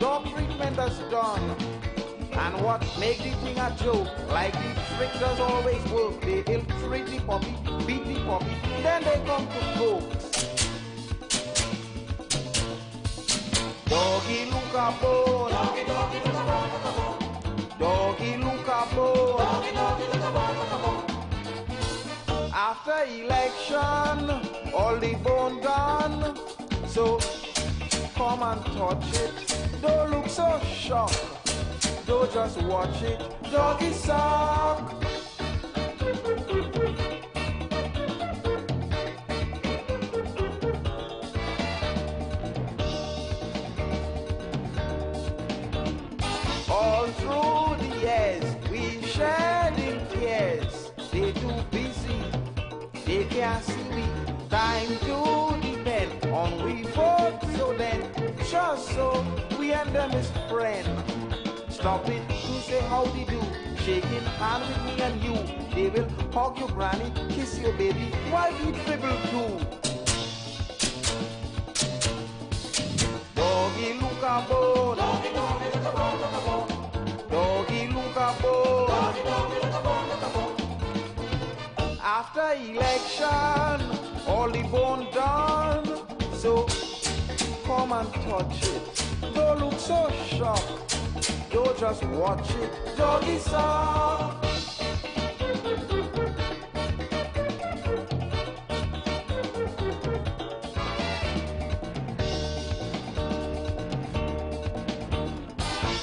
dog treatment is done. And what make the thing a joke, like the trick does always work. They ill-treat the puppy, beat the puppy, then they come to folks. Doggy look a bone, doggy, doggy look a bone, doggy look a bone, doggy, doggy look a bone. After election, all the bone done, so come and touch it. Don't look so shocked. Don't just watch it, doggy suck. All through the years, we shared in tears. They too busy, they can't see me. Time to depend on we both. So then, just so we and them is friends. Stop it to say howdy do, shaking hand with me and you. They will hug your granny, kiss your baby, while we dribble too. Doggy look a bone, doggy, doggy look a bone, look a bone. Doggy look a bone, doggy, doggy look a bone, look a bone. After election, all the bone done, so come and touch it. Don't look so shocked. Don't just watch it, doggy suck.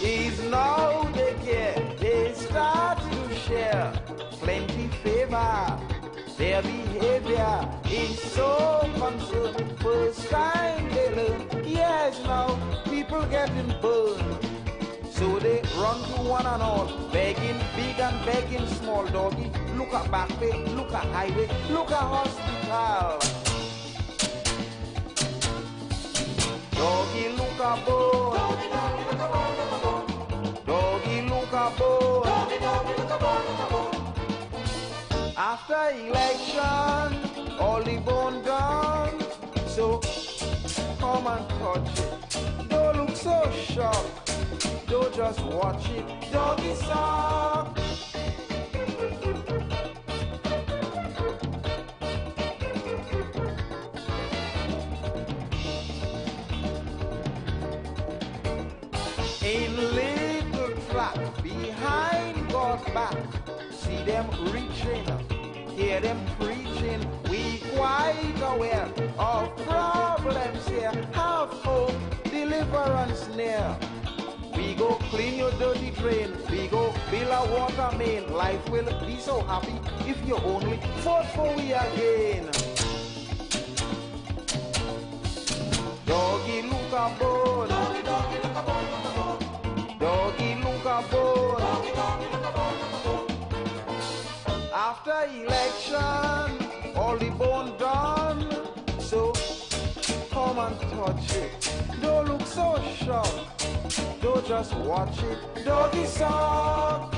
Is now they care, they start to share plenty favor. Their behavior is so concerned. First time they learn, yes now people getting burned. So they run to one and all, begging big and begging small. Doggy, look at back way, look at highway, look at hospital. Doggy, look at bone. Doggy, doggy, look at bone, look at bone. Doggy, look at bone. Doggy, doggy, look at bone, look at bone. After election, all the bone done. So come and touch it. Don't look so shocked. Don't just watch it, doggy suck. In little track, behind God's back, see them reaching, hear them preaching. We quite aware of problems here, have hope, deliverance near. We go clean your dirty drain, we go build a water main. Life will be so happy if you only vote for we again. Doggy look a bone, doggy, doggy look a bone, look a bone. Doggy look a bone, doggy, doggy look a bone, look a bone. After election, all the bone done, so come and touch it. Don't look so shocked. Don't just watch it, doggy suck.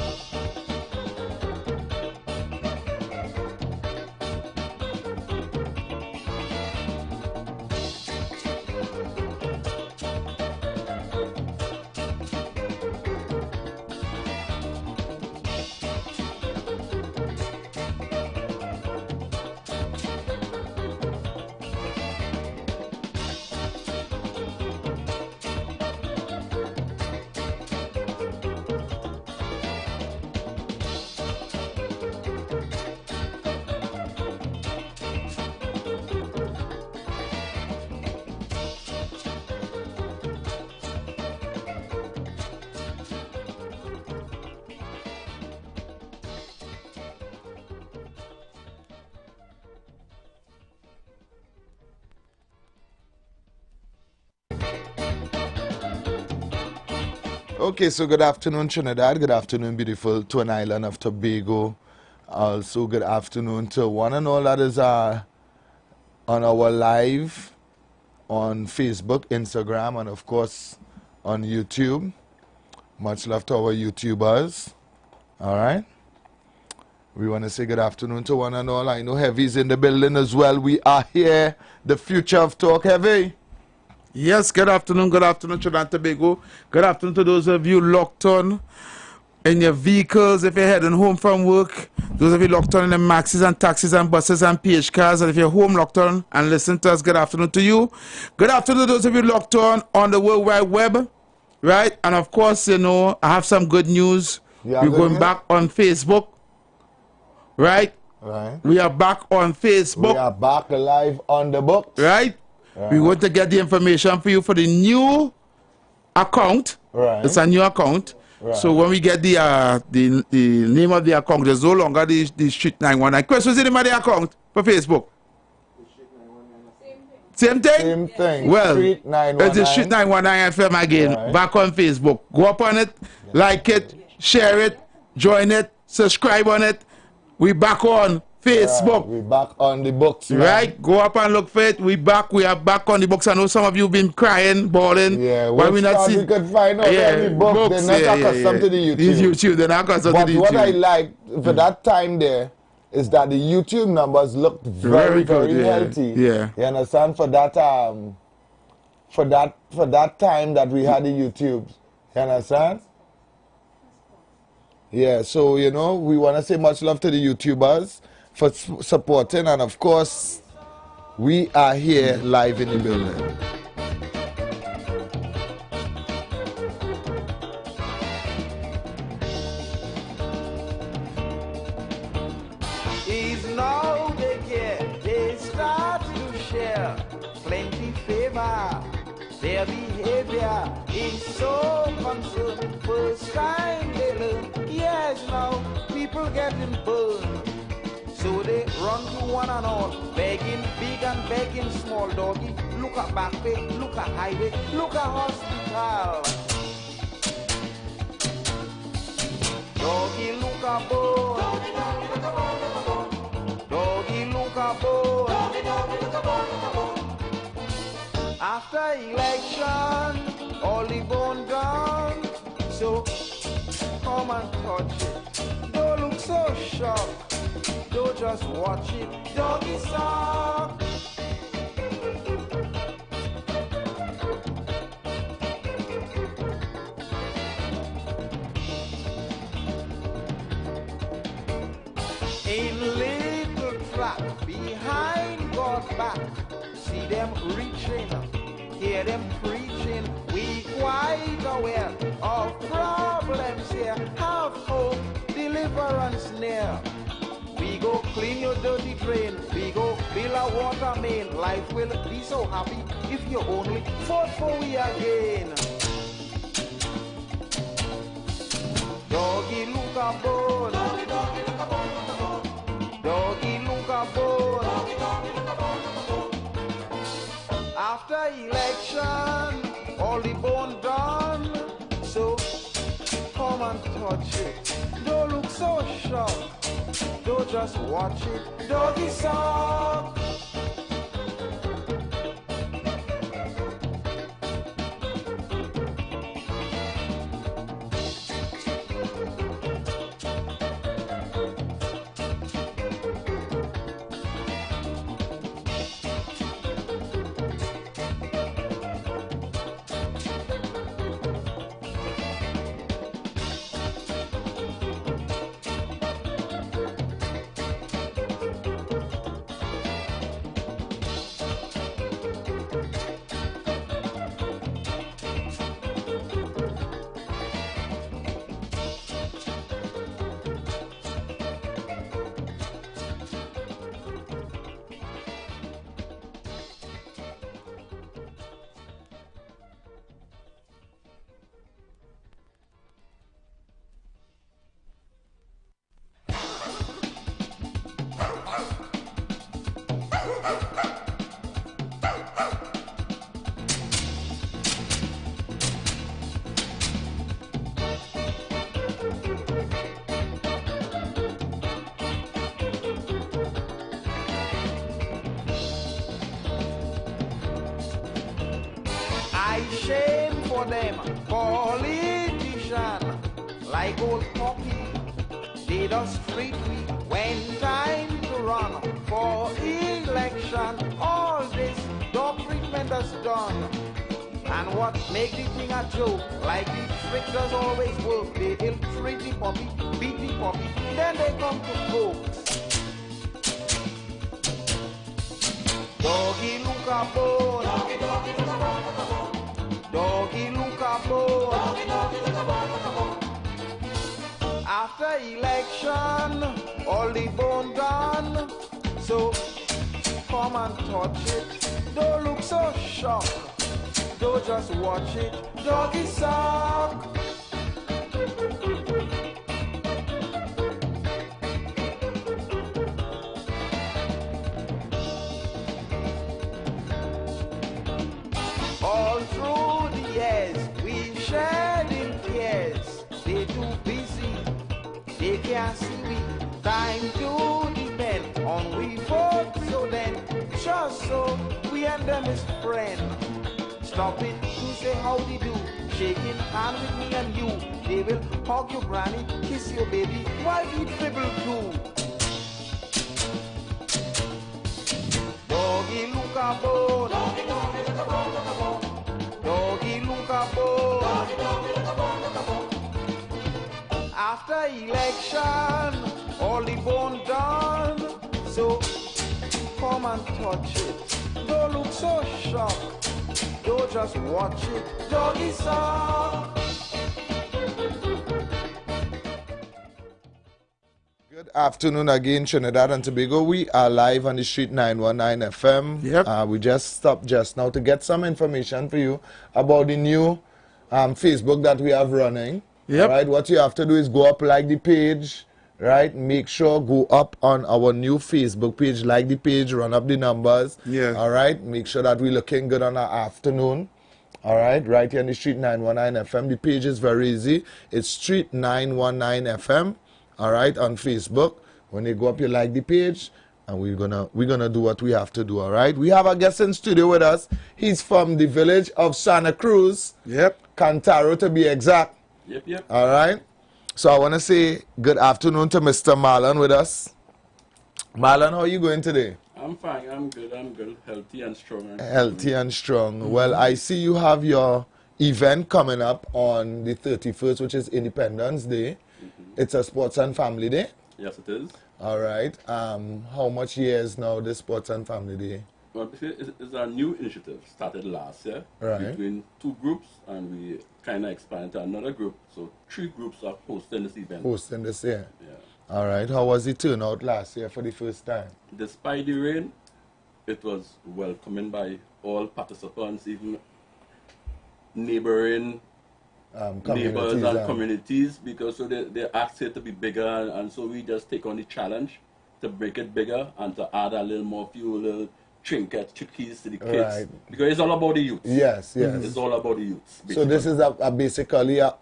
Okay, so good afternoon, Trinidad. Good afternoon, beautiful Twin Island of Tobago. Also, good afternoon to one and all that is on our live on Facebook, Instagram, and of course on YouTube. Much love to our YouTubers. All right. We want to say good afternoon to one and all. I know Heavy's in the building as well. We are here. The future of talk, Heavy. Yes, good afternoon, Trinidad and Tobago. Good afternoon to those of you locked on in your vehicles if you're heading home from work. Those of you locked on in the maxis and taxis and buses and PH cars. And if you're home locked on and listen to us, good afternoon to you. Good afternoon to those of you locked on the World Wide Web. Right? And of course, you know, I have some good news. We're going back on Facebook. Right? Right. We are back on Facebook. We are back live on the books. Right? We want to get the information for you for the new account. Right. It's a new account. Right. So when we get the name of the account, there's no longer the Street 919. Chris, what's the name of the account for Facebook? Same thing? Same thing. Well, Street 919. it's the Street 919 FM again. Right. Back on Facebook. Go up on it, like it, share it, join it, subscribe on it. We back on Facebook. We back on the books, man. Right? Go up and look for it. We are back on the books. I know some of you have been crying, bawling. Yeah, why we not see? We could find out any books. They're not accustomed to the YouTube. They're not accustomed to the YouTube. But what I like for that time there is that the YouTube numbers looked very healthy. Yeah. You understand? For that time that we had the YouTubes. You understand? Yeah, so you know, we want to say much love to the YouTubers for supporting, and of course, we are here live in the building. Is now they care, they start to share plenty favor. Their behavior is so concerned. First time they learn, yes now people getting burned. So they run to one and all, begging big and begging small. Doggy, look at back way, look at highway, look at hospital. Doggy, look at board. Doggy, look at board. After election, all the bone gone. So come and touch it. Don't look so shocked. Don't just watch it, doggy sock. In little trap behind God's back, see them reaching, hear them preaching. We quite aware of problems here. Have hope, deliverance near. We go clean your dirty drain. We go fill our water main. Life will be so happy if you only fought for we again. Doggy look a bone. Doggy look a bone. After election, all the bone done. So come and touch it. Don't look so shocked. Don't just watch it, doggy sock. Shame for them, politician, like old Poppy. They just treat me when time to run for election. All this dog treatment is done. but make the thing a joke. Like the trick does always work. They ill treat the puppy, beat the puppy, then they come to go. Doggy look a bone. Doggy, doggy look a bone, look a bone. Doggy look a bone. Doggy, doggy look a bone, look a bone. After election, all the bone gone. So come and touch it. Don't look so shocked. Don't just watch it. Doggy suck. All through the years, we shared in tears. They too busy, they can't see we. Time to depend on we both. So then, just so we and them is friends. Stop it to say howdy do. Shaking hand with me and you. They will hug your granny, kiss your baby, while we dribble too. Doggy look a bone. Doggy, doggy look a bone, look a bone. Doggy look a bone. Doggy, doggy look a bone, look a bone. After election, all the bone done. So come and touch it. Don't look so shocked. Don't just watch it. Doggy suck. Good afternoon again, Trinidad and Tobago. We are live on the street 919 FM. Yep. We just stopped just now to get some information for you about the new Facebook that we have running. Yep. All right, what you have to do is go up, like the page, right? Make sure go up on our new Facebook page, like the page, run up the numbers. Yeah. All right, make sure that we're looking good on our afternoon. All right, right here on the street 919 FM. The page is very easy. It's street 919 FM. All right, on Facebook. When you go up, you like the page, and we're gonna do what we have to do. All right. We have a guest in studio with us. He's from the village of Santa Cruz. Yep. Cantaro to be exact. Yep, yep. All right. So I want to say good afternoon to Mr. Marlon with us. Marlon, how are you going today? I'm fine, I'm good, healthy and strong. Healthy and strong. Well, I see you have your event coming up on the 31st, which is Independence Day. It's a sports and family day. Yes, it is. All right. How much years now this sports and family day? Well, it's a new initiative started last year Right. between two groups, and we kind of expanded to another group. So 3 groups are hosting this event. Hosting this year. Yeah. All right. How was the turnout last year for the first time? Despite the rain, it was welcomed by all participants, even neighboring neighbors and communities, because so they asked it to be bigger, and so we just take on the challenge to make it bigger and to add a little more few little trinkets, chickies to the kids. Right. Because it's all about the youth. Yes, yes. It's all about the youth. So this is basically a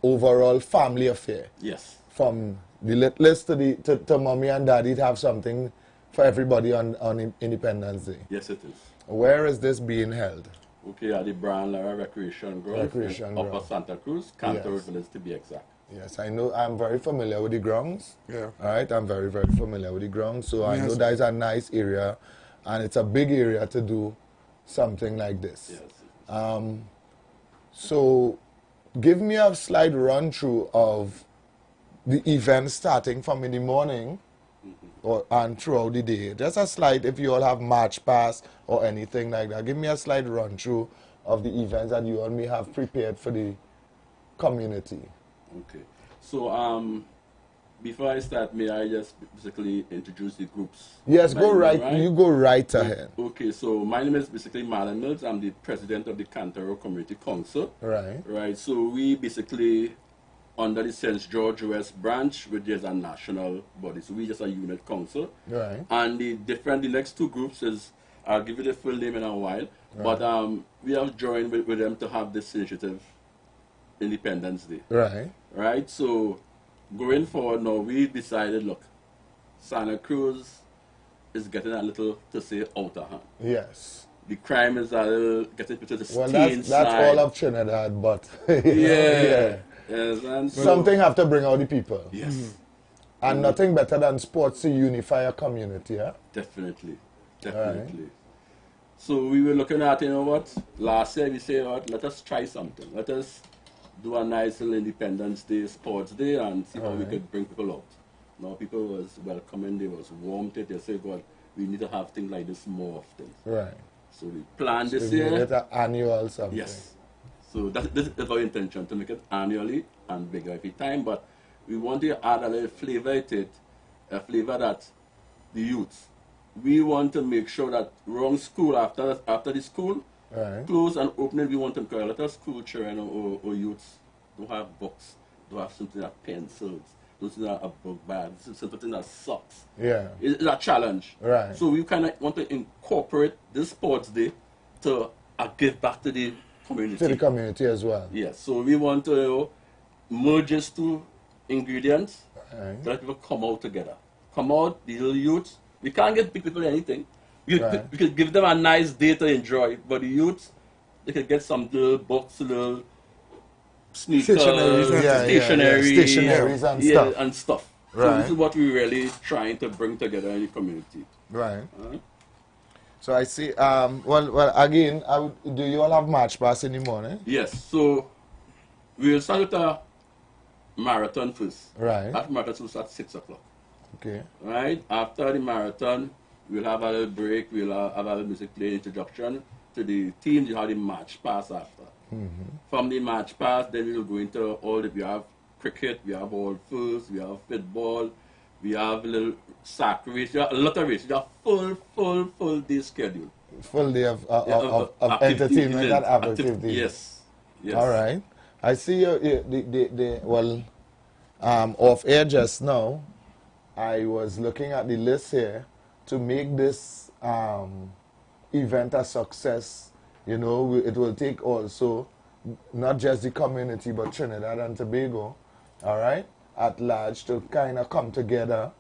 overall family affair. Yes. From the littlest to mommy and daddy to have something for everybody on Independence Day. Yes, it is. Where is this being held? Okay, at the Brian Lara Recreation Ground in Upper Santa Cruz, Cantaro Village to be exact. Yes, I know. I'm very familiar with the grounds. Yeah. All right, I'm very, very familiar with the grounds. So I know that is a nice area, and it's a big area to do something like this. Yes. So give me a slight run through of the event starting from in the morning and throughout the day. Just a slide, if you all have march pass or anything like that. Give me a slight run through of the events that you all may have prepared for the community. Okay. So before I start, may I just basically introduce the groups? Yes, go right. You go right ahead. Okay, so my name is basically Marlon Mills. I'm the president of the Cantaro Community Council. Right. Right. So we basically under the St. George West branch, which is a national body. So we just a unit council. Right. And the next 2 groups is, I'll give you the full name in a while. Right. But we have joined with them to have this initiative, Independence Day. Right. Right. So going forward now, we decided, look, Santa Cruz is getting a little, to say, out of hand. Yes. The crime is a little getting to the Well, stain that's side. all of Trinidad, but Yeah. Yes, and so, something have to bring out the people. yes. And nothing better than sports to unify a community, yeah? Definitely. Definitely. So we were looking at, you know what, last year we said, what, let us try something. Let us do a nice little Independence Day, Sports Day, and see how we could bring people out. Now people was welcoming, they was warmed it, they said, God, we need to have things like this more often. Right. So we planned So this you year. made it an annual something. Yes. So this is our intention, to make it annually and bigger every time, but we want to add a little flavor to it, a flavor that the youth, we want to make sure that wrong school, after the school, close and open it, we want to encourage a lot of school children or youths to have books, to have something like pencils, something like a book bag, something like socks. Yeah. It's a challenge. Right. So we kind of want to incorporate this sports day to give back to the community. To the community as well. Yes. So we want to merge these two ingredients so that people come out together. Come out, the little youths. We can't get big people anything. We could give them a nice day to enjoy, but the youths, they could get some little books, little sneakers, stationaries and stuff. Right. So this is what we're really trying to bring together in the community. Right. So I see, well, again, do you all have March Pass in the morning? Yes, so we'll start with a marathon first. Right. That marathon will start at 6 o'clock. Okay. Right, after the marathon, we'll have a little break, we'll have a little music play introduction to the team, you have the March Pass after. From the March Pass, then we'll go into all the, we have cricket, we have all first, we have football, we have a little sack race, we have a lot of races, we have full day schedule. Full day of entertainment and activity. Yes. All right. I see off air just now, I was looking at the list here to make this event a success. You know, it will take also not just the community, but Trinidad and Tobago, all right, at large, to kind of come together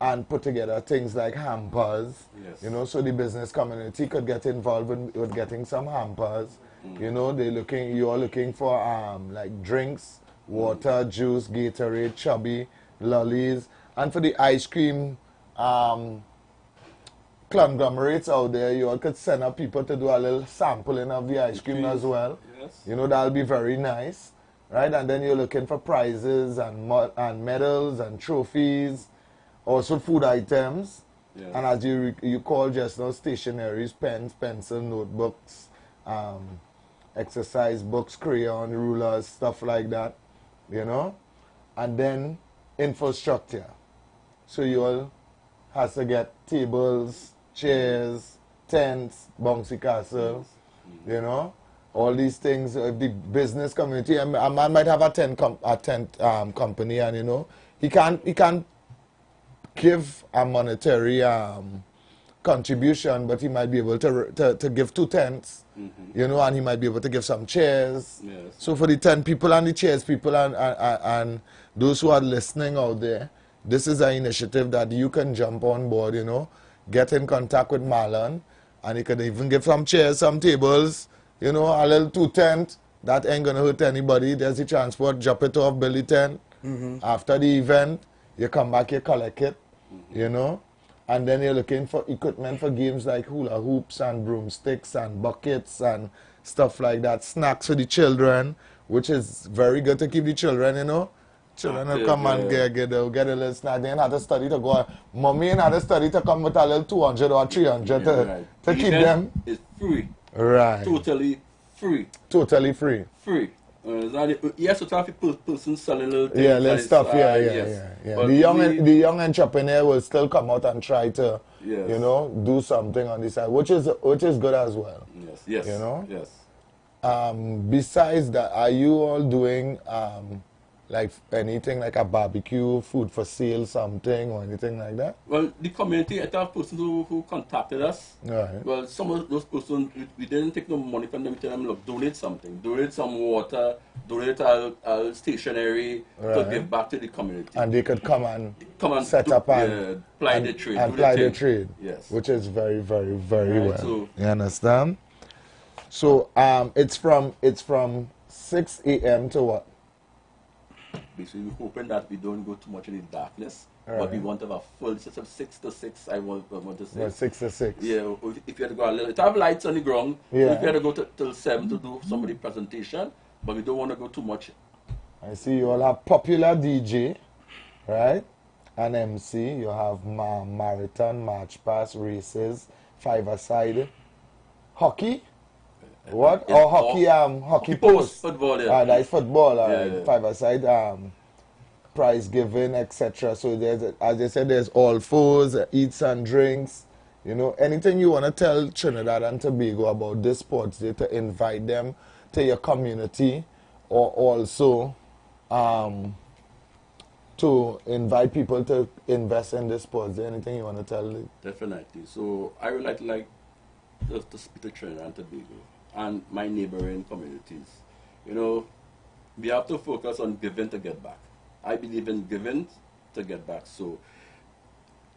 and put together things like hampers, you know, so the business community could get involved with getting some hampers. You know, you're looking for like drinks, water, juice, Gatorade, Chubby, lollies, and for the ice cream conglomerates out there, you all could send up people to do a little sampling of the ice cream as well. Yes. You know, that'll be very nice, right? And then you're looking for prizes and medals and trophies, also food items. Yes. And as you call just now, stationaries, pens, pencil, notebooks, exercise books, crayon, rulers, stuff like that, you know? And then infrastructure. So you all has to get tables, chairs, tents, bouncy castle, you know? All these things, the business community, a man might have a tent company, and you know, he can't give a monetary contribution, but he might be able to give 2 tents, you know, and he might be able to give some chairs. Yes. So for the 10 people and the chairs people and those who are listening out there, this is an initiative that you can jump on board, you know, get in contact with Marlon, and he could even give some chairs, some tables, you know, a little 2 tent. That ain't gonna hurt anybody. There's the transport, drop it off, Billy tent. After the event, you come back, you collect it, you know, and then you're looking for equipment for games like hula hoops and broomsticks and buckets and stuff like that. Snacks for the children, which is very good to keep the children, you know. Children will come and get a little snack. They ain't had to study to go. Mommy ain't had to study to come with a little 200 or 300 to keep them. It's free. Right. Totally free. Totally free. Free. Yes, to have a person selling little things. Yeah, little stuff. Yeah. The young entrepreneur will still come out and try to, you know, do something on this side, which is good as well. Yes. You know. Yes. Besides that, are you all doing like anything like a barbecue, food for sale, something or anything like that? Well, the community, I have persons who contacted us. Right. Well, some of those persons, we didn't take no money from them. We tell them, look, donate something. Donate some water, donate a stationery to give back to the community. And they could come and set up and ply the trade. And ply the trade. Yes. Which is very, very, very well. So, you understand? So it's from 6 a.m. to what? Basically, we're hoping that we don't go too much in the darkness. but we want to have a full system, 6 to 6, I want to say. Well, 6 to 6. Yeah, if you had to go a little, to have lights on the ground, Yeah. if you had to go till 7 to do some of the presentation, but we don't want to go too much. I see you all have popular DJ, right? An MC, you have marathon, march past, races, five-a-side, hockey. What? Yeah, Or hockey post. Football, yeah. That's football, Yeah. five-a-side, prize giving, etc. So there's, as I said, there's all fours, eats and drinks. You know, anything you want to tell Trinidad and Tobago about this sports day to invite them to your community, or also to invite people to invest in this sports day. Anything you want to tell them? Definitely. So I would like to speak to Trinidad and Tobago and my neighboring communities. You know, we have to focus on giving to get back. I believe in giving to get back. So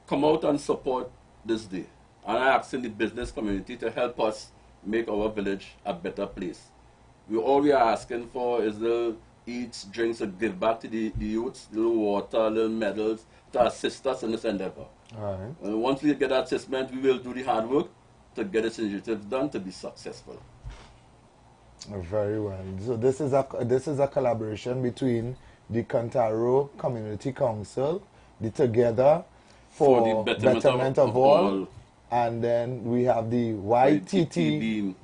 come out and support this day. And I ask in the business community to help us make our village a better place. All we are asking for is little eats, drinks to give back to the youths, little water, little medals to assist us in this endeavor. All right. And once we get that assessment, we will do the hard work to get this initiative done to be successful. Very well. So this is a collaboration between the Cantaro Community Council, the Together for the Betterment of All, and then we have the YTTB.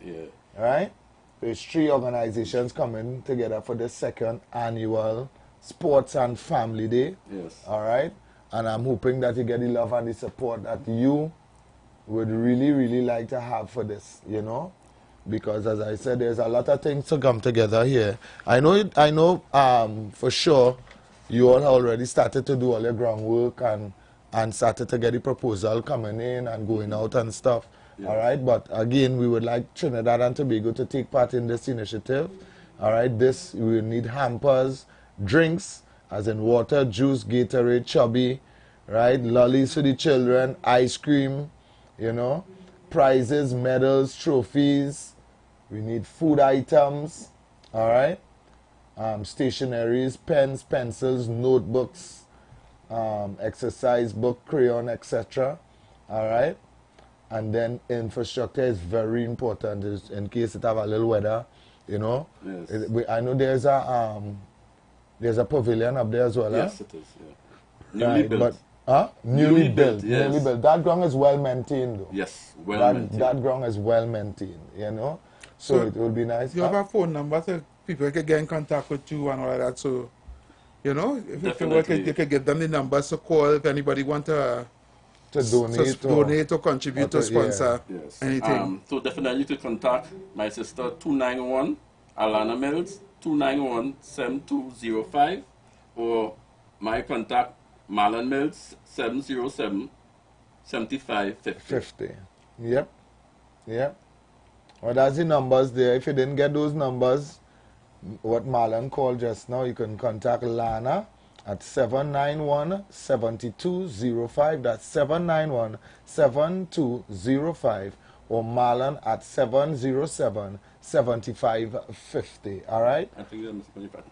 Yeah. Right? There's 3 organizations coming together for the 2nd annual Sports and Family Day. Yes. All right? And I'm hoping that you get the love and the support that you would really, really like to have for this, you know? Because as I said, there's a lot of things to come together here. I know for sure you all already started to do all your groundwork and started to get the proposal coming in and going out and stuff. Yeah. All right, but again, we would like Trinidad and Tobago to take part in this initiative. All right, we will need hampers, drinks, as in water, juice, Gatorade, chubby, right, lollies for the children, ice cream, you know, prizes, medals, trophies. We need food items, all right, stationaries, pens, pencils, notebooks, exercise book, crayon, etc. All right, and then infrastructure is very important in case it have a little weather, you know. Yes. I know there's a pavilion up there as well. Yes, it is. Yeah. Newly built. Newly built. Yes. Newly built. That ground is well maintained, though. Yes, well maintained. That ground is well maintained, you know. So it would be nice. You have a phone number so people can get in contact with you and all of that. So, you know, if you can get them the numbers to call if anybody want to donate or contribute to sponsor anything. So definitely to contact my sister 291 Alana Mills 291-7205 or my contact Marlon Mills 707-7550. Yep. Well, that's the numbers there. If you didn't get those numbers, what Marlon called just now, you can contact Lana at 791-7205. That's 791-7205. Or Marlon at 707-7550. All right? I think that's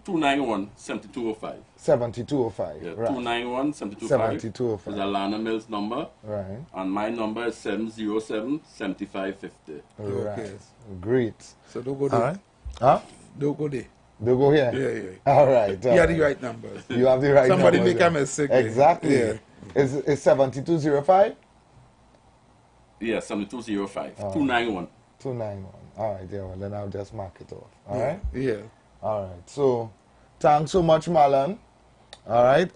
291-7205. 7205. Yeah, right. 291-7205. 7205. Is Alana Mills' number. Right. And my number is 707-7550. Right. Great. So don't go there. All right. Huh? Don't go there. Don't go here? Yeah. All right. You have the right numbers. You have the right Somebody numbers. make a mistake. Exactly. Yeah. Is 7205? Yeah, 7205. 291. 291. All right, yeah, well, then I'll just mark it off. All right? Yeah. All right. So, thanks so much, Marlon. All right.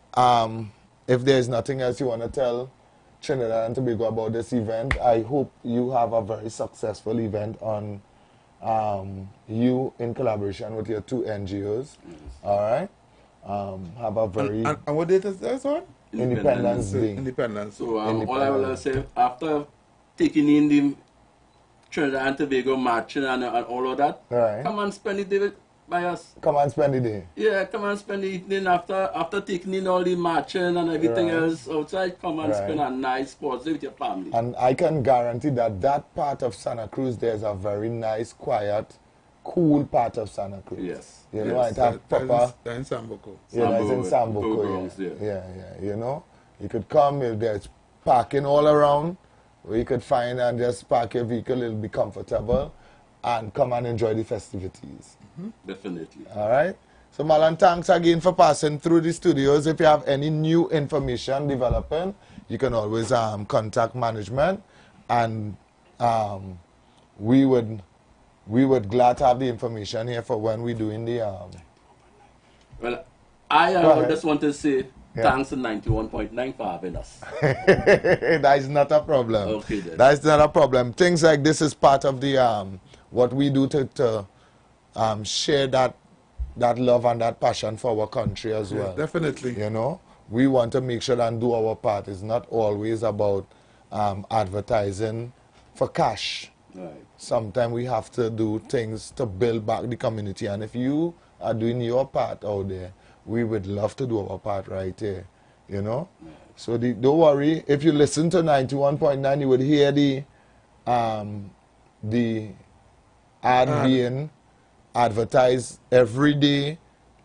If there's nothing else you want to tell Trinidad and Tobago about this event, I hope you have a very successful event on you in collaboration with your 2 NGOs. All right. Have a very... And what date is that on? Independence Day. Independence. So all I will say, after taking in the Trinidad and Tobago marching and all of that, right. Come and spend the day by us. Come and spend the day. Yeah, come and spend the evening after taking in all the marching and everything else outside. Come and spend a nice sports day with your family. And I can guarantee that part of Santa Cruz, there's a very nice, quiet cool part of Santa Cruz. Yes. You know, Yes, it have proper. that's in Sambuco. Yeah, that's in Sambuco, Sambuco, yeah. Yeah. You know, you could come if there's parking all around, where you could find and just park your vehicle. It'll be comfortable, and come and enjoy the festivities. Definitely. All right. So Malan, thanks again for passing through the studios. If you have any new information developing, you can always contact management, and we would glad to have the information here for when we're doing the. Well, I just want to say Yeah. thanks to 91.9 for having us. That is not a problem. Okay, then. That is not a problem. Things like this is part of the what we do to share that love and that passion for our country as well. Definitely. You know, we want to make sure and do our part. It's not always about advertising for cash. Right. Sometimes we have to do things to build back the community. And if you are doing your part out there, we would love to do our part right here. You know? Right. So don't worry. If you listen to 91.9, you would hear the ad being advertised every day,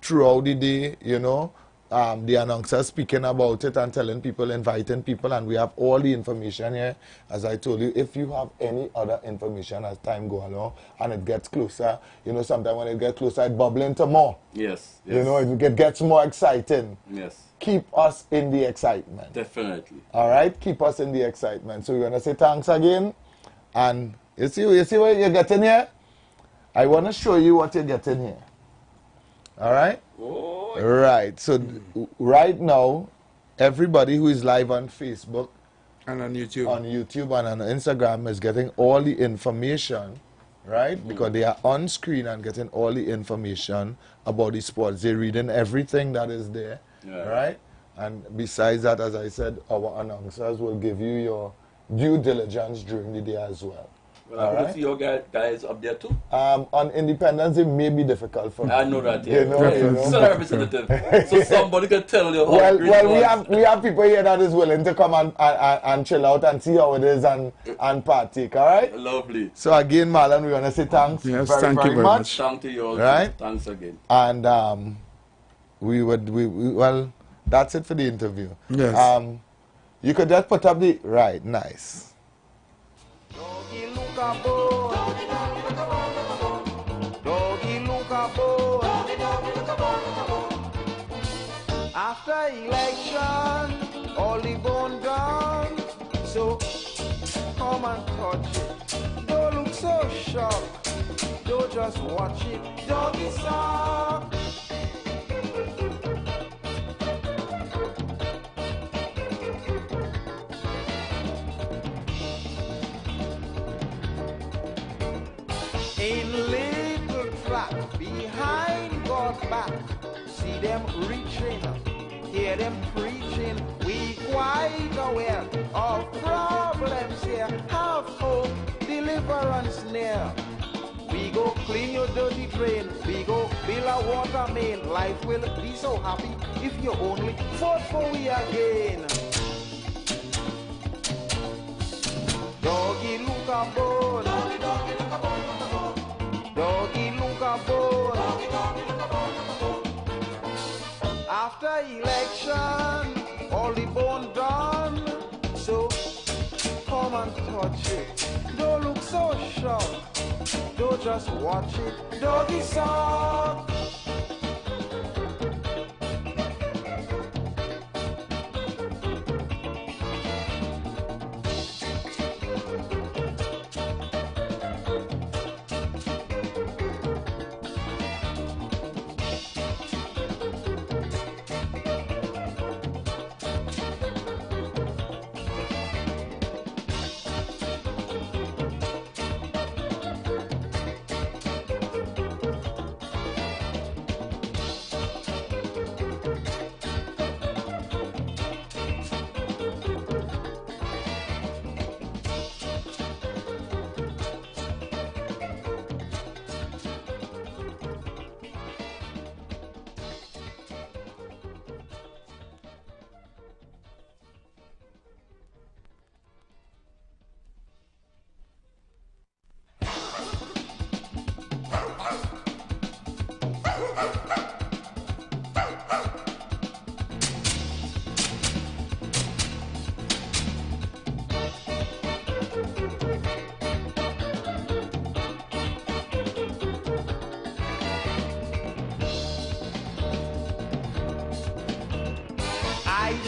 throughout the day, you know. The announcer speaking about it and telling people, inviting people, and we have all the information here. As I told you, if you have any other information as time go along and it gets closer, you know, sometimes when it gets closer, it bubbles into more. Yes. You know, it gets more exciting. Yes. Keep us in the excitement. Definitely. All right? Keep us in the excitement. So we're going to say thanks again. And you see what you're getting here? I want to show you what you're getting here. All right? Oh. Right. So right now, everybody who is live on Facebook, And on YouTube. on YouTube and on Instagram is getting all the information, right? Because they are on screen and getting all the information about the sports. They're reading everything that is there, Yeah. right? And besides that, as I said, our announcers will give you your due diligence during the day as well. Well, I want to see your guys up there too. On Independence, it may be difficult for me. I know that, yeah. You know, you know. So representative. So somebody can tell you how Well, great it was. we have people here that is willing to come and chill out and see how it is and partake, all right? Lovely. So again, Marlon, we want to say thanks Yes, very, thank you very very much. much. Thank to you all. Right? Thanks again. And well, that's it for the interview. Yes. You could just put up the, right, nice. Doggy look a boy. Doggy look a boy. After election, all the bone down. So come and touch it. Don't look so shocked. Don't just watch it. Doggy sock. In little flat behind God's back, see them reaching, hear them preaching. We quite aware of problems here. Have hope, deliverance near. We go clean your dirty drain. We go build a water main. Life will be so happy if you only vote for we again. Doggy look a bone. Doggy look a bone. After election, all the bone done. So come and touch it. Don't look so shocked. Don't just watch it. Doggy sock.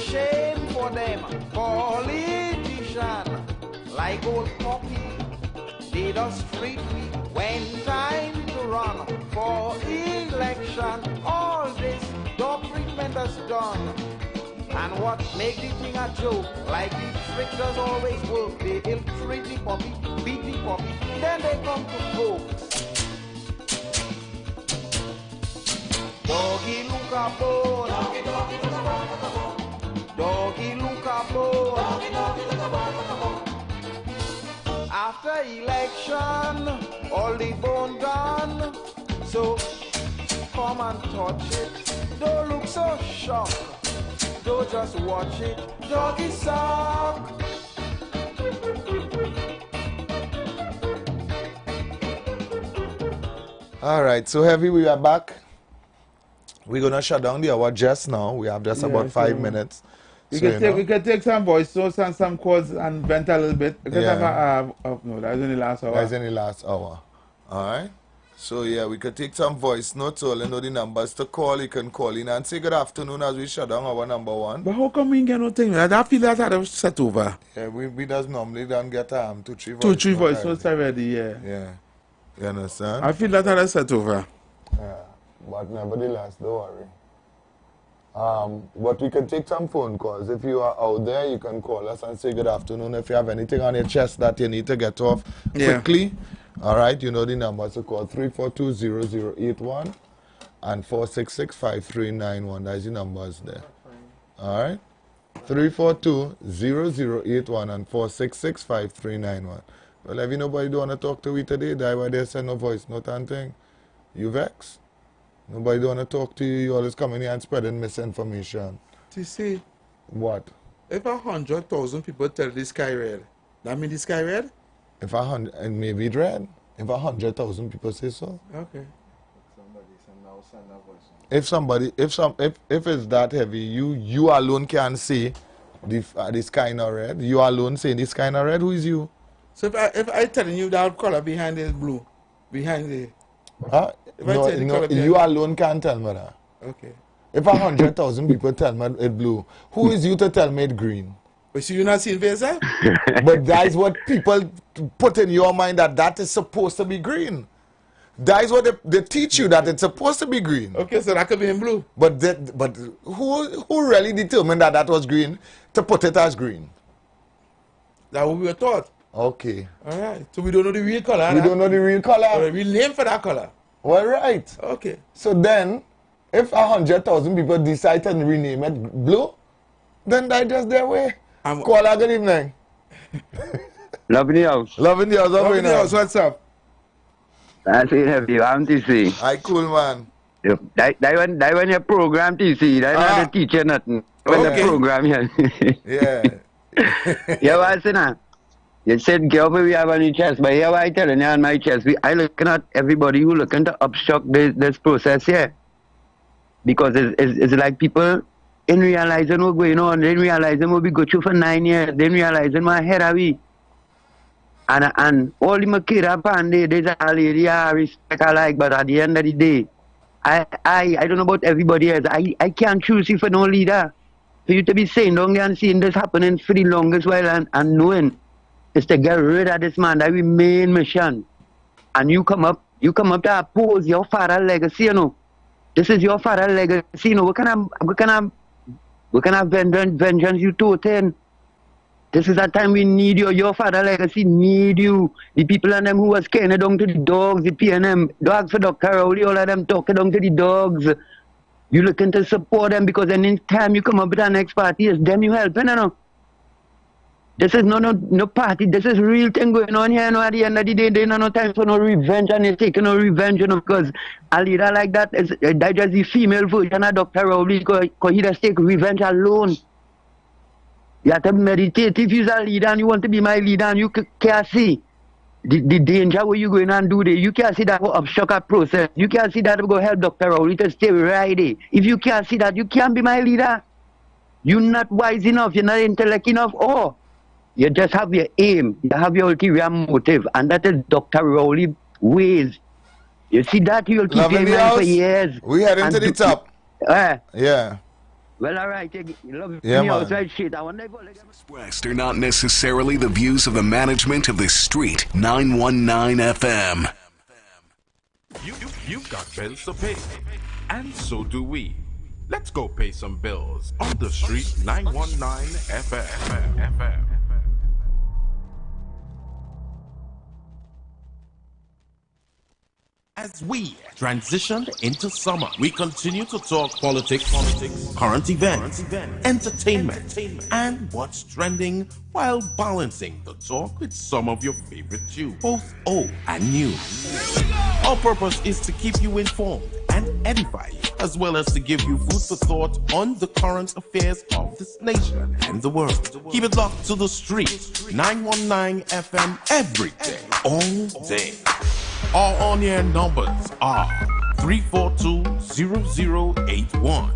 shame for them politician. Like old puppy, they just treat me when time to run for election. All this dog treatment is done. And what make the thing a joke, like the trick does always work. They ill-treat the puppy, beat the puppy, then they come to folks. Doggy look a bone, doggy look a bone, doggy look a bone. After election, all the bone gone. So come and touch it, don't look so shocked. Don't just watch it, doggy suck. All right, so Heavy, we are back. We're gonna shut down the hour just now. We have just about 5 minutes. We can take some voice notes and some calls and vent a little bit. Because no, that's in the last hour. That's in the last hour. All right. So yeah, we could take some voice notes. All you know the numbers to call. You can call in and say good afternoon as we shut down our number one. But how come we ain't get no thing? I feel that I have set over. Yeah, we just normally don't get 2-3 voice. 2-3 voice notes already. Yeah. Yeah. You understand? I feel that I have set over. Yeah. But nevertheless, don't worry. But we can take some phone calls. If you are out there, you can call us and say good afternoon. If you have anything on your chest that you need to get off quickly. All right, you know the numbers to call 342-0081 and 466-5391. That's the numbers there. All right, 342-0081 and 466-5391. Well, if nobody don't want to talk to you today, that's why they send no voice note and thing. You vex? Nobody don't want to talk to you. You always coming here and spreading misinformation. You see? What? If 100,000 people tell the sky red, that mean the sky red? If 100, and maybe it red. If 100,000 people say so. Okay. If it's that heavy, you alone can say the sky not red. You alone saying the sky not red. Who is you? So if I telling you that color behind is blue, behind the. No, you alone can't tell me that. Okay. If 100,000 people tell me it's blue, who is you to tell me it's green? But so you not seeing face, eh? But that's what people put in your mind, that is supposed to be green. That is what they teach you, that it's supposed to be green. Okay, so that could be in blue. But who really determined that was green to put it as green? That's what we were taught. Okay. All right. So we don't know the real color. We don't know the real color. Or the real name for that color. Well, right. Okay. So then, if 100,000 people decide to rename it blue, then that's just their way. Caller, good evening. Love in the house. Love in the house. Love in the house. What's up? I see you. I'm TC. Hi, cool man. That when your program TC. That not the teacher nothing. When the program here. Yeah. Yeah, what's in that? You said, girl, we have on your chest, but here I telling you on my chest. I looking at everybody who looking to obstruct this process here. Because it's like people in realizing what's going on, then realizing what we go through for 9 years, then realizing my head are we. And all the Makira Pande, there's a lady I respect I like, but at the end of the day, I don't know about everybody else. I can't choose you for no leader. For you to be saying down there and seeing this happening for the longest while and knowing is to get rid of this man. That we main mission. And you come up to oppose your father's legacy, you know. This is your father's legacy, you know. What kind of vengeance you toting? This is that time we need you. Your father legacy need you. The people and them who was carrying down to the dogs, the PNM, dogs for Dr. Rowley, all of them talking down to the dogs. You looking to support them because any time you come up with the next party, it's them you helping, you know. This is no party. This is real thing going on here. You know, at the end of the day, there's no time for no revenge, and they're taking no revenge, you know, because a leader like that is that just the female version of Dr. Rowley, because he just take revenge alone. You have to meditate. If you're a leader and you want to be my leader and you can't see the danger where you're going and do there, you can't see that will obstruct a process. You can't see that will go help Dr. Rowley to stay right there. If you can't see that, you can't be my leader. You're not wise enough. You're not intellect enough. Or you just have your aim. You have your ulterior motive. And that is Dr. Rowley ways. You see that you'll keep in mind for years. We heading to the top. Yeah. Well, all right. You love Yeah, me man. outside shit. I wonder if Expressed are not necessarily the views of the management of the Street 919 FM. You've got bills to pay, and so do we. Let's go pay some bills on the Street 919 FM. As we transition into summer, we continue to talk politics, current events, entertainment, and what's trending while balancing the talk with some of your favorite tunes, both old and new. Our purpose is to keep you informed and edify you, as well as to give you food for thought on the current affairs of this nation and the world. Keep it locked to the Street 919 FM every day, all day. Our on-air numbers are 342-0081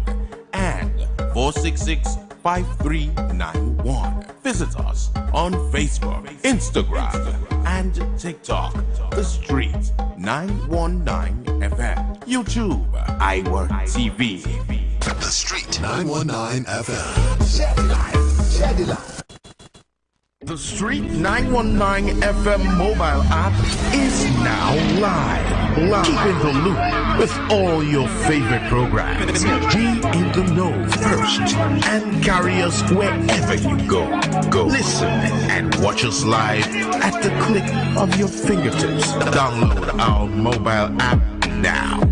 and 466-5391. Visit us on Facebook, Instagram, and TikTok. The Street 919 FM. YouTube, IWER TV. The Street 919 FM. Shed it live. The Street 919 FM mobile app is now live. Keep in the loop with all your favorite programs. Be in the know first and carry us wherever you go. Listen and watch us live at the click of your fingertips. Download our mobile app now.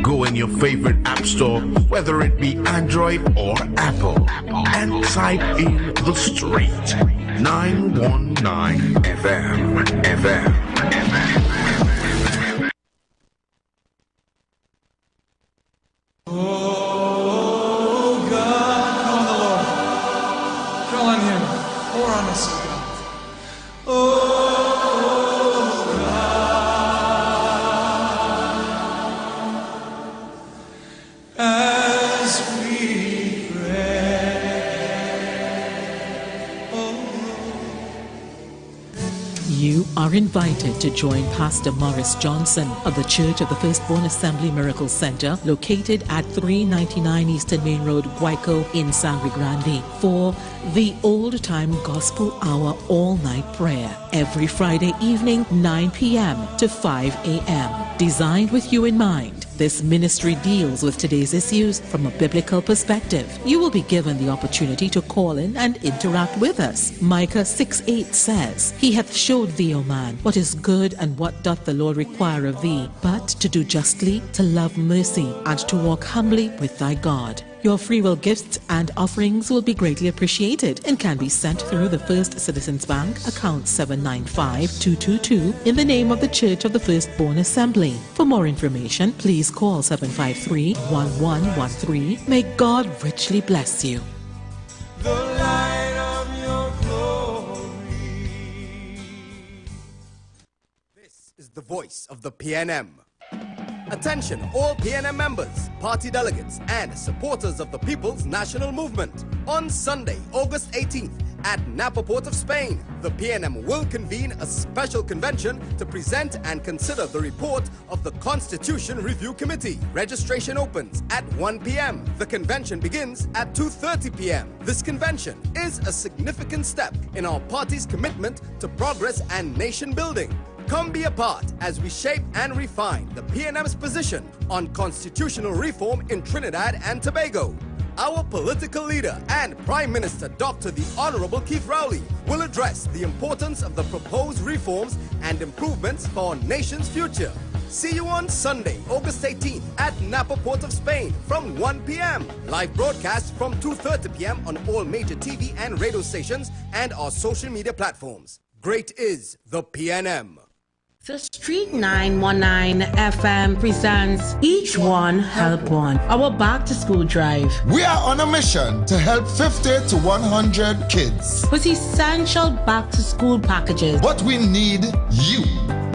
Go in your favorite app store, whether it be Android or Apple, and type in The Street 919 FM. Oh God, call on the Lord. Call on Him. Pour on us, oh God. Oh God, as we pray. Oh. You are invited to join Pastor Morris Johnson of the Church of the Firstborn Assembly Miracle Center, located at 399 Eastern Main Road, Guayco in Sangre Grande, for the Old Time Gospel Hour all-night prayer every Friday evening, 9 p.m. to 5 a.m. Designed with you in mind, this ministry deals with today's issues from a biblical perspective. You will be given the opportunity to call in and interact with us. Micah 6:8 says, He hath showed thee, O man, what is good and what doth the Lord require of thee, but to do justly, to love mercy, and to walk humbly with thy God. Your free will gifts and offerings will be greatly appreciated and can be sent through the First Citizens Bank, account 795222, in the name of the Church of the Firstborn Assembly. For more information, please call 753-1113. May God richly bless you. The light of your glory. This is the voice of the PNM. Attention all PNM members, party delegates, and supporters of the People's National Movement. On Sunday, August 18th, at Napa Port of Spain, the PNM will convene a special convention to present and consider the report of the Constitution Review Committee. Registration opens at 1 p.m. The convention begins at 2:30 p.m. This convention is a significant step in our party's commitment to progress and nation building. Come be a part as we shape and refine the PNM's position on constitutional reform in Trinidad and Tobago. Our political leader and Prime Minister Dr. the Honorable Keith Rowley will address the importance of the proposed reforms and improvements for our nation's future. See you on Sunday, August 18th at Napa Port of Spain from 1 p.m. Live broadcast from 2:30 p.m. on all major TV and radio stations and our social media platforms. Great is the PNM. The Street 919 FM presents Each One Help One, our back to school drive. We are on a mission to help 50 to 100 kids with essential back to school packages. But we need you.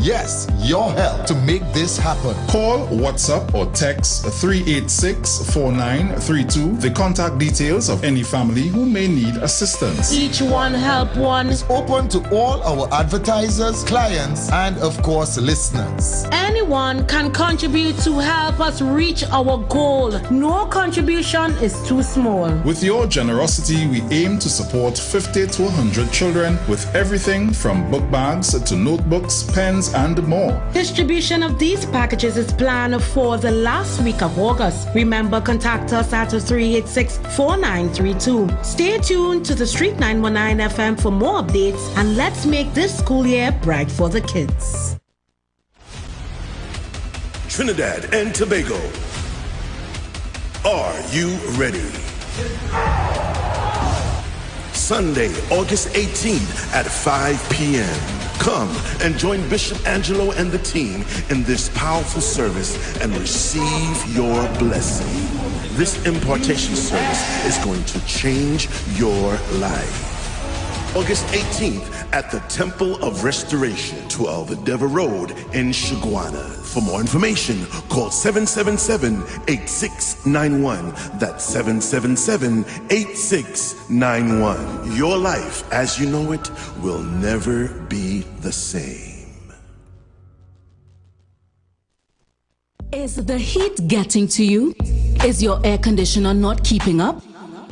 Yes, your help to make this happen. Call, WhatsApp, or text 386-4932. The contact details of any family who may need assistance. Each One Help One is open to all our advertisers, clients, and of course, listeners. Anyone can contribute to help us reach our goal. No contribution is too small. With your generosity, we aim to support 50 to 100 children with everything from book bags to notebooks, pens, and more. Distribution of these packages is planned for the last week of August. Remember, contact us at 386-4932. Stay tuned to the Street 919 FM for more updates, and let's make this school year bright for the kids. Trinidad and Tobago, are you ready? Sunday, August 18th at 5 p.m. Come and join Bishop Angelo and the team in this powerful service and receive your blessing. This impartation service is going to change your life. August 18th at the Temple of Restoration, 12 Dever Road in Chaguanas. For more information, call 777-8691. That's 777-8691. Your life, as you know it, will never be the same. Is the heat getting to you? Is your air conditioner not keeping up?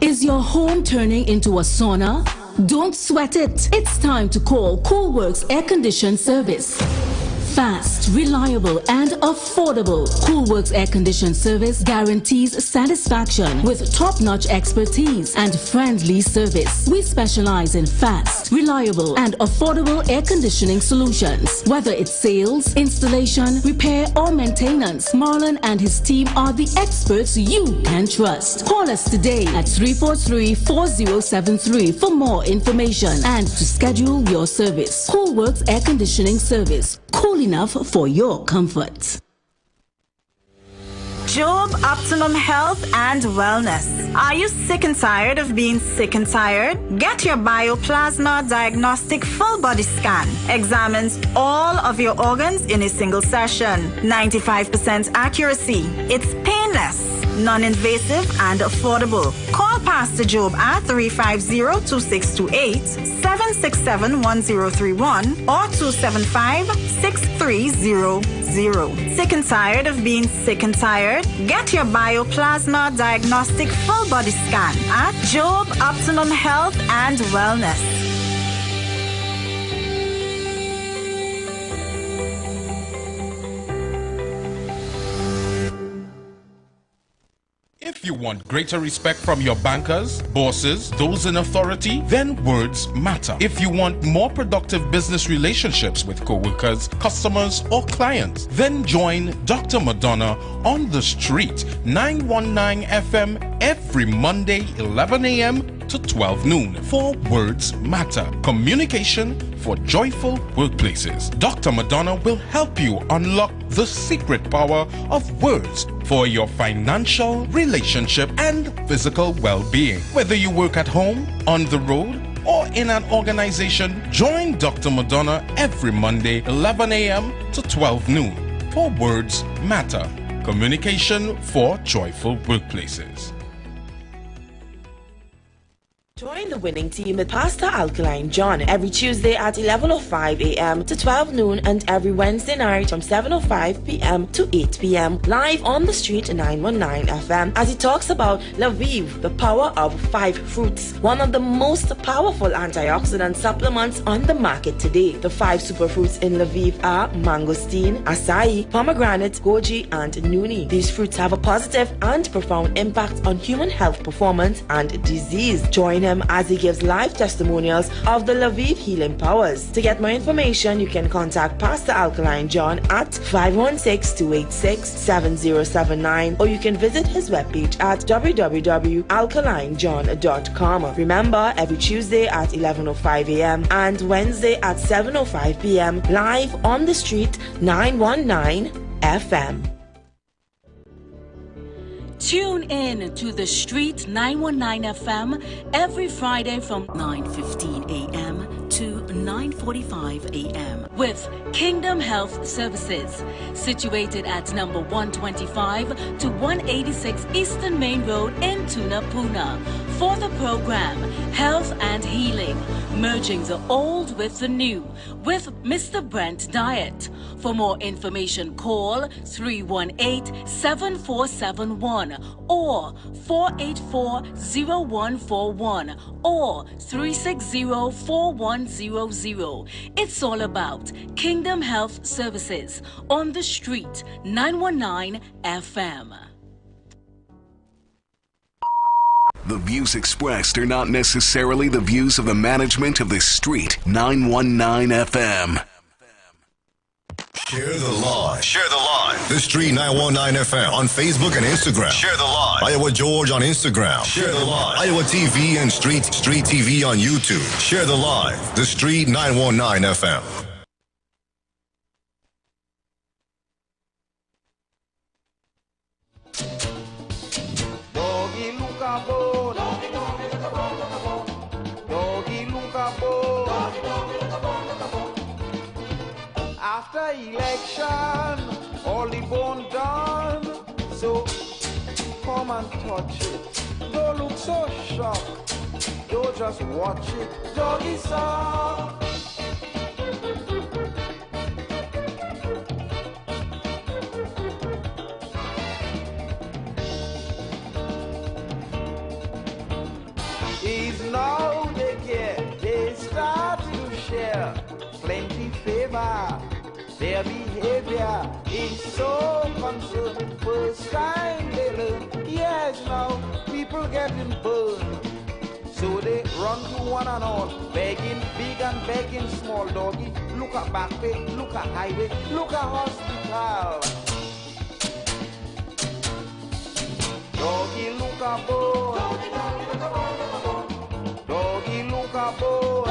Is your home turning into a sauna? Don't sweat it. It's time to call Coolworks Air Condition Service. Fast, reliable, and affordable. Coolworks Air Condition Service guarantees satisfaction with top-notch expertise and friendly service. We specialize in fast, reliable, and affordable air conditioning solutions. Whether it's sales, installation, repair, or maintenance, Marlon and his team are the experts you can trust. Call us today at 343-4073 for more information and to schedule your service. Coolworks Air Conditioning Service. Cool enough for your comfort. Job Optimum Health and Wellness. Are you sick and tired of being sick and tired? Get your Bioplasma Diagnostic Full Body Scan. Examines all of your organs in a single session. 95% accuracy. It's painless, non-invasive, and affordable. Call Pastor Job at 350-2628, 767-1031, or 275-6300. Sick and tired of being sick and tired? Get your Bioplasma Diagnostic Full Body Scan at Job Optimum Health and Wellness. If you want greater respect from your bankers, bosses, those in authority, then words matter. If you want more productive business relationships with co-workers, customers, or clients, then join Dr. Madonna on the Street 919 FM every Monday 11 a.m. to 12 noon for Words Matter. Communication for joyful workplaces. Dr. Madonna will help you unlock the secret power of words for your financial, relationship, and physical well-being. Whether you work at home, on the road, or in an organization, join Dr. Madonna every Monday 11 a.m. to 12 noon for Words Matter. Communication for joyful workplaces. Join the winning team with Pastor Alkaline John every Tuesday at 11:05 a.m. to 12 noon and every Wednesday night from 7:05 p.m. to 8 p.m. live on the Street 919 FM as he talks about Lviv, the power of 5 fruits, one of the most powerful antioxidant supplements on the market today. The 5 superfruits in Lviv are mangosteen, acai, pomegranate, goji, and nuni. These fruits have a positive and profound impact on human health performance and disease. Join him as he gives live testimonials of the Lviv healing powers. To get more information, you can contact Pastor Alkaline John at 516-286-7079 or you can visit his webpage at www.alkalinejohn.com. Remember, every Tuesday at 11:05 a.m. and Wednesday at 7:05 p.m. live on the Street 919 FM. Tune in to the Street 919 FM every Friday from 9:15 a.m. to 9:45 a.m. with Kingdom Health Services, situated at number 125 to 186 Eastern Main Road in Tunapuna. For the program, Health and Healing, merging the old with the new, with Mr. Brent Diet. For more information, call 318-7471 or 484-0141 or 360-4100. It's all about Kingdom Health Services on the street, 919 FM. The views expressed are not necessarily the views of the management of the street. 919 FM. Share the live. Share the live. The Street 919 FM on Facebook and Instagram. Share the live. Iowa George on Instagram. Share the live. Iowa TV and Street TV on YouTube. Share the live. The Street 919 FM. Doggy look a bone. Doggy look a bone. After election, all the bone done. So come and touch it. Don't look so shocked. Don't just watch it. Doggy song. Is now they care, they start to share plenty favor. Their behavior is so concerned. First time they learn, yes now people getting burned. So they run to one and all, begging big and begging small. Doggy, look at back way, look at highway, look at hospital. Doggy, look at bone. Doggy, look at bone.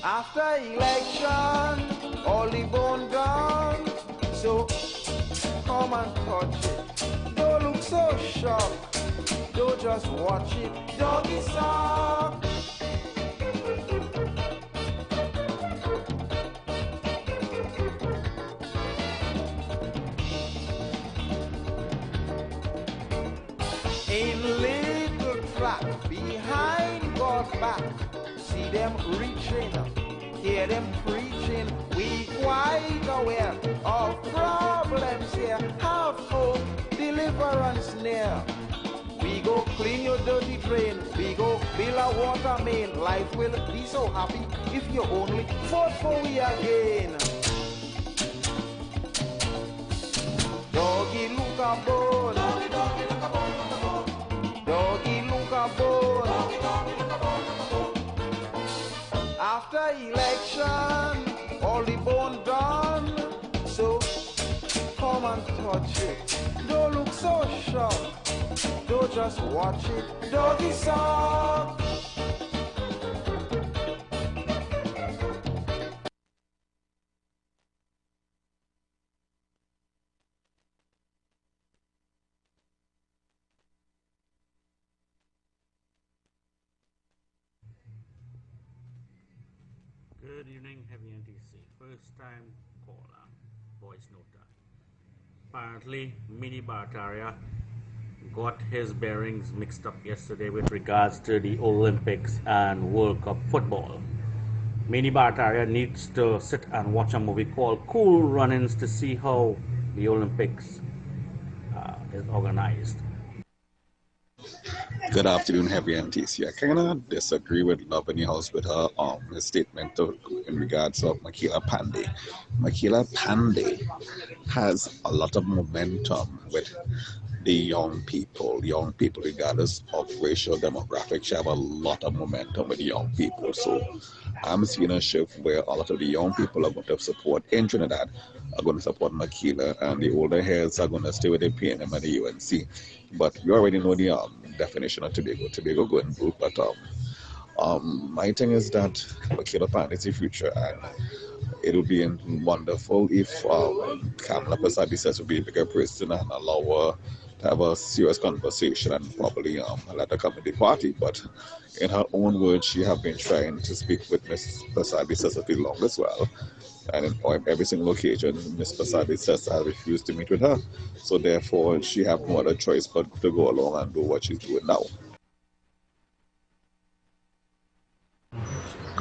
After election, all the bone gone. So come and touch it. Don't look so shocked. Don't just watch it. Doggy song. In little track behind God's back, see them reaching, hear them preaching. We quite aware of problems here. Have hope, deliverance near. We go clean your dirty drain. We go build a water main. Life will be so happy if you only vote for we again. Doggy look a bone. Doggy look a bone. After election, all the bone done. So come and touch it. Don't look so shocked. Don't just watch it. Doggy song. Good evening, Heavy NTC. First time caller, voice noter. Apparently, Mini Bartaria got his bearings mixed up yesterday with regards to the Olympics and World Cup football. Mini Bartaria needs to sit and watch a movie called Cool Runnings to see how the Olympics is organized. Good afternoon, Heavy NTC. I kind of disagree with Love in the House with her statement in regards of Makila Pandey. Makila Pandey has a lot of momentum with the young people regardless of racial demographics. She have a lot of momentum with the young people. So I'm seeing a shift where a lot of the young people are going to support in Trinidad, are going to support Makila, and the older heads are going to stay with the PNM and the UNC. But you already know the definition of Tobago. Tobago going broke, but my thing is that Makila Pan is the future, and it would be wonderful if Kamala Persad decides to be a bigger person and allow her to have a serious conversation and probably let her come to the party. But in her own words, she have been trying to speak with Miss Pasadi Sessa for long as well. And on every single occasion, Miss Pasadi Sessa refused to meet with her. So therefore, she have no other choice but to go along and do what she's doing now.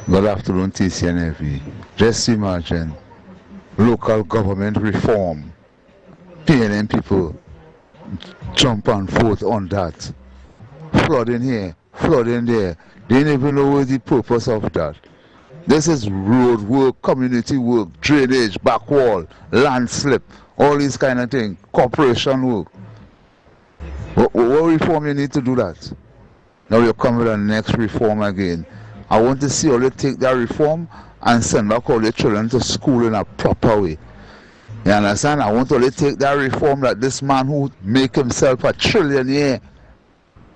Good afternoon, TCNFE. Just imagine local government reform, PNM people jump and vote on that. Flooding here, flooding there. They don't even know what the purpose of that. This is road work, community work, drainage, back wall, landslip, all these kind of things, corporation work. What reform you need to do that? Now you come with the next reform again. I want to see how they take that reform and send back all the children to school in a proper way. You understand? I want to take that reform that this man who make himself a trillionaire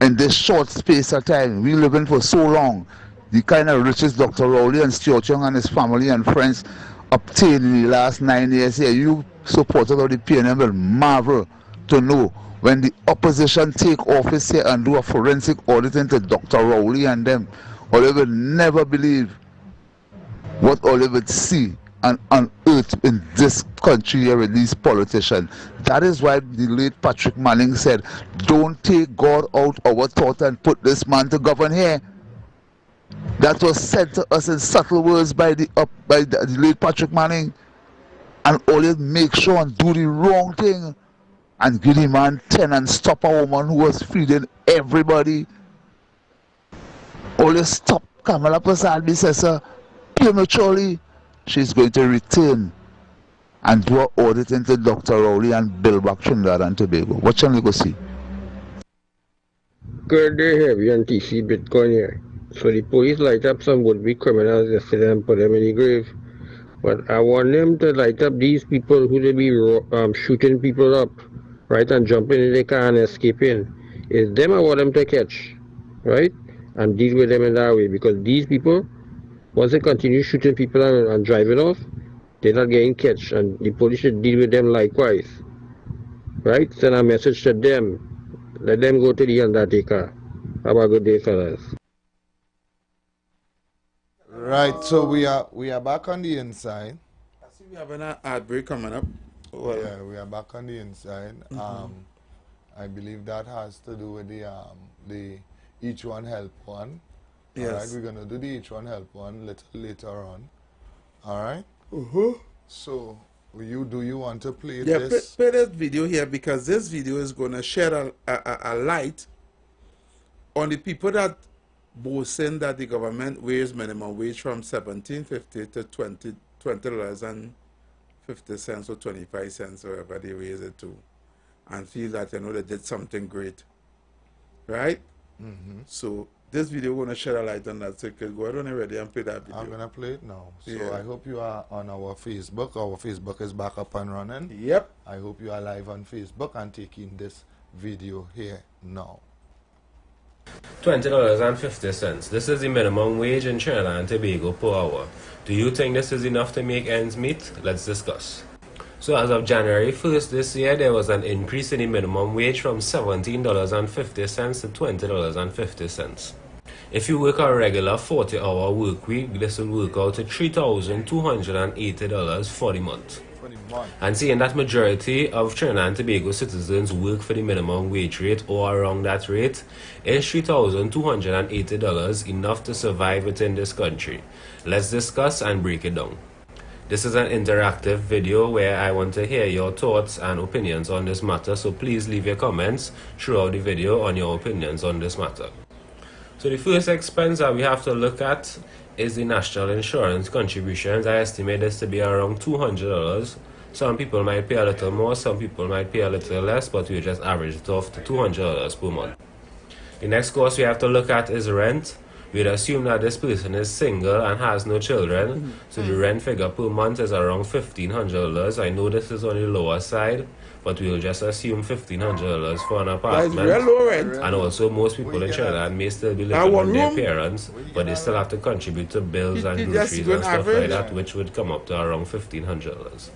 in this short space of time. We living for so long. The kind of riches Dr. Rowley and Stuart Young and his family and friends obtained in the last 9 years here. You supporters of the PNM will marvel to know when the opposition take office here and do a forensic audit into Dr. Rowley and them. Or they will never believe what all they would see and unearth in this country here with these politicians. That is why the late Patrick Manning said, don't take God out our thought and put this man to govern here. That was said to us in subtle words by the late Patrick Manning. And always make sure and do the wrong thing and give the man 10 and stop a woman who was feeding everybody. Always stop Kamala Prasad says prematurely. She's going to return and do an audit into Dr. Rowley and build back Trinidad and Tobago. What shall we go see? Good day, heavy and TC Bitcoin here. So the police light up some would-be criminals yesterday and put them in the grave. But I want them to light up these people who they be shooting people up, right, and jumping in the car and escaping. It's them I want them to catch, right, and deal with them in that way. Because these people, once they continue shooting people and driving off, they're not getting catch, and the police should deal with them likewise, right? Send a message to them. Let them go to the undertaker. Have a good day, fellas. Right, so we are back on the inside. I see we have an ad break coming up. Well, yeah, we are back on the inside. I believe that has to do with the Each One Help One. Yes. All right, we're gonna do the Each One Help One little later on. All right. So, do you want to play this? Play this video here, because this video is gonna shed a light on the people that boasting that the government raised minimum wage from $17.50 to $20.50 or 25 cents, or whatever they raise it to, and feel that they did something great, right? So this video going to shed a light on that. So you can go ahead and ready and play that video. I'm going to play it now. So Yeah. I hope you are on our Facebook. Our Facebook is back up and running. Yep. I hope you are live on Facebook and taking this video here now. $20.50. This is the minimum wage in Trinidad and Tobago per hour. Do you think this is enough to make ends meet? Let's discuss. So as of January 1st this year, there was an increase in the minimum wage from $17.50 to $20.50. If you work a regular 40-hour work week, this will work out to $3,280 for the month. And seeing that majority of Trinidad and Tobago citizens work for the minimum wage rate or around that rate, is $3,280 enough to survive within this country? Let's discuss and break it down. This is an interactive video where I want to hear your thoughts and opinions on this matter, so please leave your comments throughout the video on your opinions on this matter. So the first expense that we have to look at is the national insurance contributions. I estimate this to be around $200. Some people might pay a little more, some people might pay a little less, but we just average it off to $200 per month. The next cost we have to look at is rent. We'd assume that this person is single and has no children, so the rent figure per month is around $1,500. I know this is on the lower side, but we'll just assume $1,500 for an apartment. That's real low rent. And also most people in Trinidad may still be living with their parents, but they still have to contribute to bills and groceries and stuff like that, which would come up to around $1,500.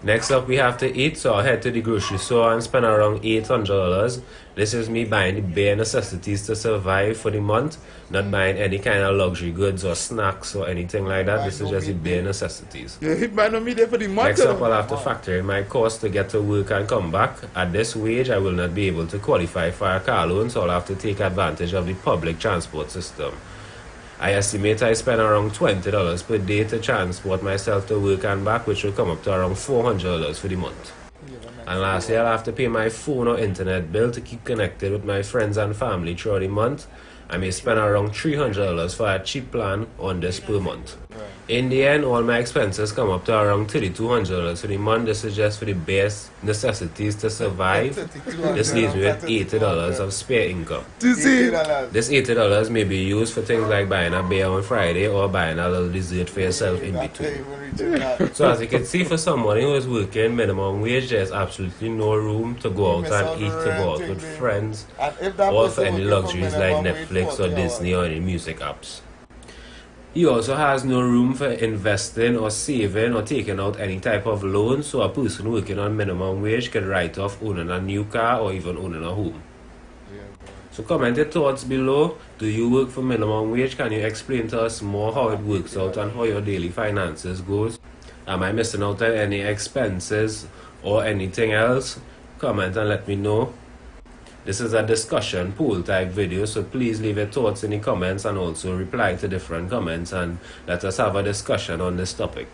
Next up, we have to eat, so I'll head to the grocery store and spend around $800. This is me buying the bare necessities to survive for the month, not buying any kind of luxury goods or snacks or anything like that. This is just the bare necessities. Yeah, he might not be there for the month. Next up, I'll have to factor in my cost to get to work and come back. At this wage, I will not be able to qualify for a car loan, so I'll have to take advantage of the public transport system. I estimate I spend around $20 per day to transport myself to work and back, which will come up to around $400 for the month. And lastly, I'll have to pay my phone or internet bill to keep connected with my friends and family throughout the month. I may spend around $300 for a cheap plan on this per month. In the end, all my expenses come up to around $3,200 for the month. This is just for the base necessities to survive. This leaves me with $80 of spare income. This $80 may be used for things like buying a beer on Friday or buying a little dessert for yourself in between. So as you can see, for someone who is working minimum wage, there's absolutely no room to go out and eat, to go out with friends, or for any luxuries like Netflix or Disney or any music apps. He also has no room for investing or saving or taking out any type of loan, so a person working on minimum wage can write off owning a new car or even owning a home. So comment your thoughts below. Do you work for minimum wage? Can you explain to us more how it works out and how your daily finances goes? Am I missing out on any expenses or anything else? Comment and let me know. This is a discussion poll type video, so please leave your thoughts in the comments and also reply to different comments and let us have a discussion on this topic.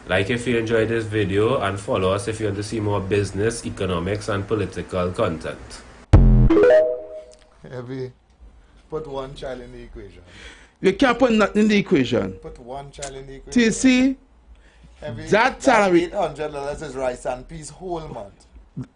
Like if you enjoyed this video and follow us if you want to see more business, economics and political content. Heavy. Put one child in the equation. You can't put nothing in the equation. Put one child in the equation. Do you see? Heavy. That salary. $800 is rice and peas whole month.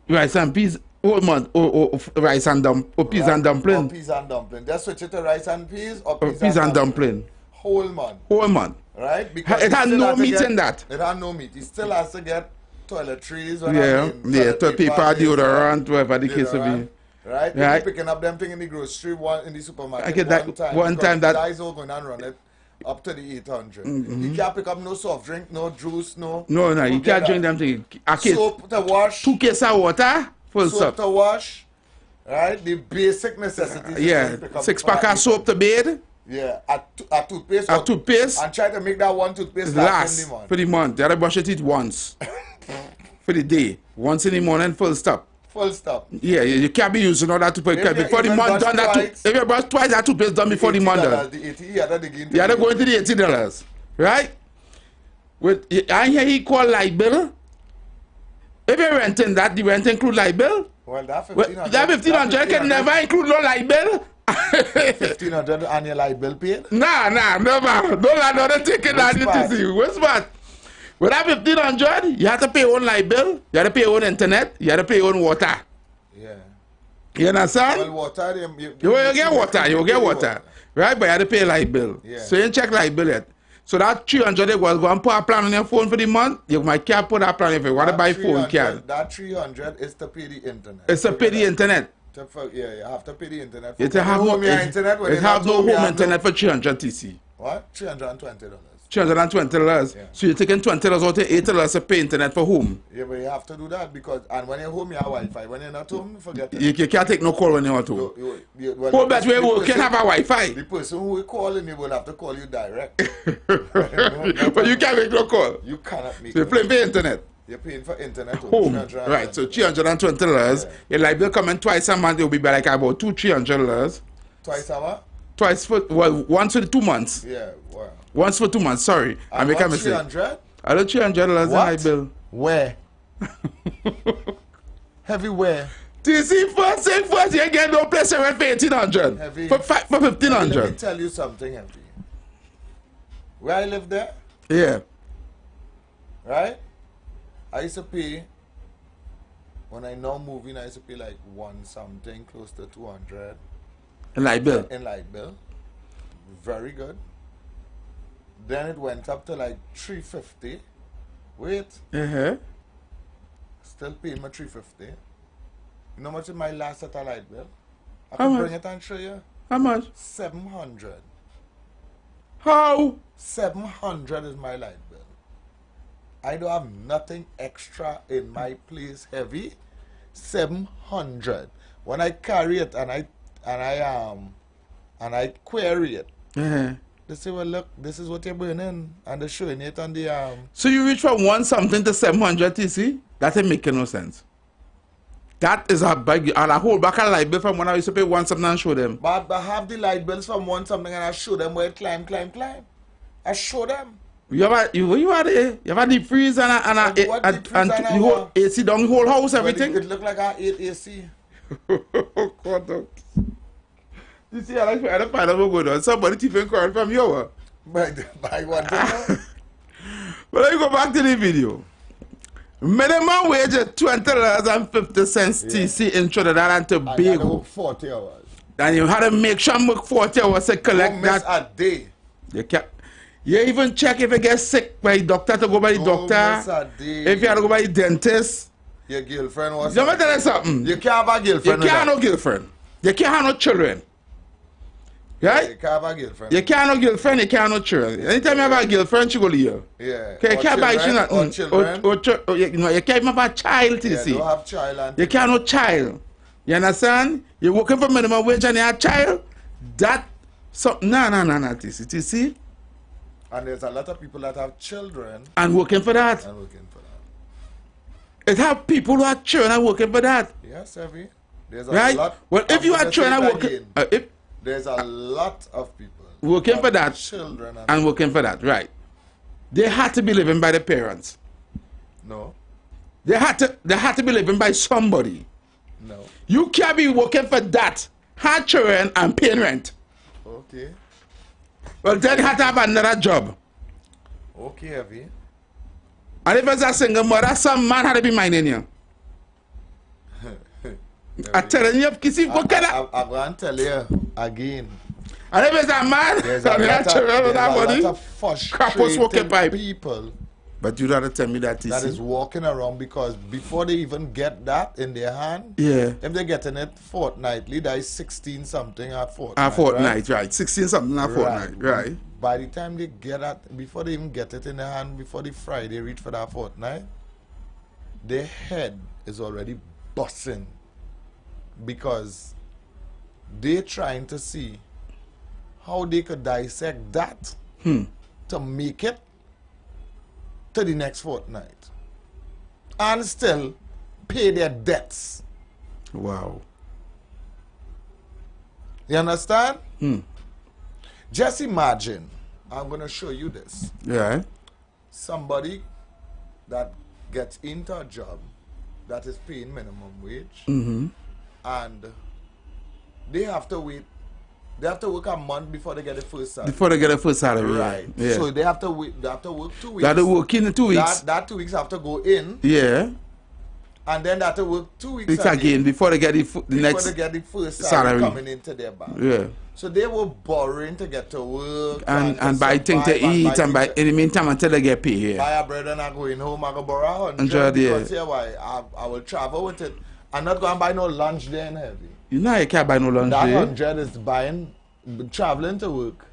Rice and peas whole month, or rice and peas and dumpling. Or peas and dumpling. Just switch it to rice and peas or peas and dumpling. Whole month. Whole month. Right? Because it has no meat in that. It has no meat. He still has to get toiletries. Toilet paper, deodorant, whatever the case will be. Right? You're picking up them thing in the grocery, in the supermarket. I get that one time. The guys all going and run it up to the 800. You can't pick up no soft drink, no juice, no. No, you can't drink them things. Soap to wash. 2 cases of water. Full soap to wash. Right? The basic necessities. Yeah. 6-pack of soap to bathe. Yeah. A toothpaste. A toothpaste. And try to make that one toothpaste last in the month. For the month. You have to brush your teeth once. For the day. Once in the morning, full stop. Full stop. Yeah, you can't be using all that toothpaste. Before the month done, if you brush twice, that toothpaste done before the month done. You have to go into the $80. Right? I hear he call light bill. If you're renting that, the rent include light bill? Well, that $1,500. That $1,500 can never include no light bill. $1,500 annual light bill paid? Nah, never. Don't let another ticket on it to see. What's that? With that $1,500, you have to pay your own light bill, you have to pay your own internet, you have to pay your own water. Yeah. You understand? Well, water, you get water, you get water. Right? But you have to pay light bill. Yeah. So you ain't check light bill yet. So that $300 they go and put a plan on your phone for the month. You might can't put that plan if you want to buy phone can. That $300 is to pay the internet. It's to pay the internet. Yeah, you have to pay the internet. You have no home internet for $300 TC. What? $320. $320. Yeah. So you're taking $20 out of $8 to pay internet for home. Yeah, but you have to do that because, and when you're home, you have Wi-Fi. When you're not home, forget it. You can't take no call when you're at home. Well, but we can have a Wi-Fi. The person who will call you will have to call you direct. But you can't make no call. You cannot make so you're paying for internet. You're paying for internet home. Right, so $320. Yeah. Your light bill coming twice a month, it will be like about $200-300. Twice a month? Twice for, once for 2 months. Yeah, wow. Once for 2 months, sorry. I make a mistake. $300? I do $300 in light bill. Where? Heavy where? You see, first thing first, you get no place to rent for $1,800. Heavy. For $1,500. Let me tell you something, Heavy. Where I live there? Yeah. Right? I used to pay, when I now move in, I used to pay like something, close to $200. In light bill? In light bill. Very good. Then it went up to like $350. Wait. Still paying my $350. You know how much is my last set of light bill? I can bring it and show you. How much? $700. How? $700 is my light bill. I don't have nothing extra in my place heavy. 700. When I carry it and I query it, they say, well, look, this is what you're burning, and they're showing it on the So you reach from 1 something to 700 TC? That ain't making no sense. That is a big, and I hold back a light bill from when I used to pay 1 something and show them. But I have the light bills from 1 something and I show them where it climb. I show them. You have a deep freeze and the whole AC down the whole house, everything. It look like I ate AC. God, you see, I don't find out what's going on. Somebody even called from you. By one thing. But let me go back to the video. Minimum wage is $20.50 TC in Trinidad and Tobago. I gotta work 40 hours. And you had to make sure you work 40 hours to collect miss that. a day. You even check if you get sick by the doctor to go by the doctor. Miss a day. If you have to go by the dentist. Your girlfriend was. Let me tell you something. You can't have a girlfriend. You can't have no girlfriend. You can't have no children. Right? You can't have a girlfriend. You can't have no girlfriend, you can't have no children. Anytime you have a girlfriend, she go to you. Yeah. You can't buy children. you can't even have a child, you see. You don't have child. You can't have no child. You understand? You're working for minimum wage and you have a child. That, so, no, TC. And there's a lot of people that have children. And working for that. It have people who have children and working for that. Yes, Evie. There's a right? lot. Well, if you have children and working, there's a lot of people working for that, children and working for that, right? They had to be living by the parents. No. They had to be living by somebody. No. You can't be working for that, have children and paying rent. Okay. Well, then you have to have another job. Okay, Evie. And if it's a single mother, some man had to be minding you. I'm telling you, Kissy, what kind of... I'm going to tell you again. And if it's a man, there's a lot of frustrated people. But you gotta tell me that that is walking around because before they even get that in their hand, if they're getting it fortnightly, that is 16 something a fortnight. A fortnight, right? 16 something a fortnight, right? By the time they get that, before they even get it in their hand, before the Friday reach for that fortnight, their head is already busting because they're trying to see how they could dissect that to make it to the next fortnight and still pay their debts. Wow. You understand? Just imagine, I'm going to show you this. Yeah. Somebody that gets into a job that is paying minimum wage and they have to wait. They have to work a month before they get the first salary. Before they get the first salary, right? Yeah. So they have to wait. They have to work 2 weeks. They have to work in 2 weeks. That 2 weeks have to go in. Yeah. And then they have to work 2 weeks it's again before they get the next. Before they get the first salary coming into their bank. Yeah. So they were borrowing to get to work and buy things to eat and buy in the meantime until they get paid. Yeah. Buy a bread and I go in home. I go borrow 100 because here why I will travel with it. I'm not going to buy no lunch there in heavy. You know you can't buy no lunch that there. 100 is buying, traveling to work,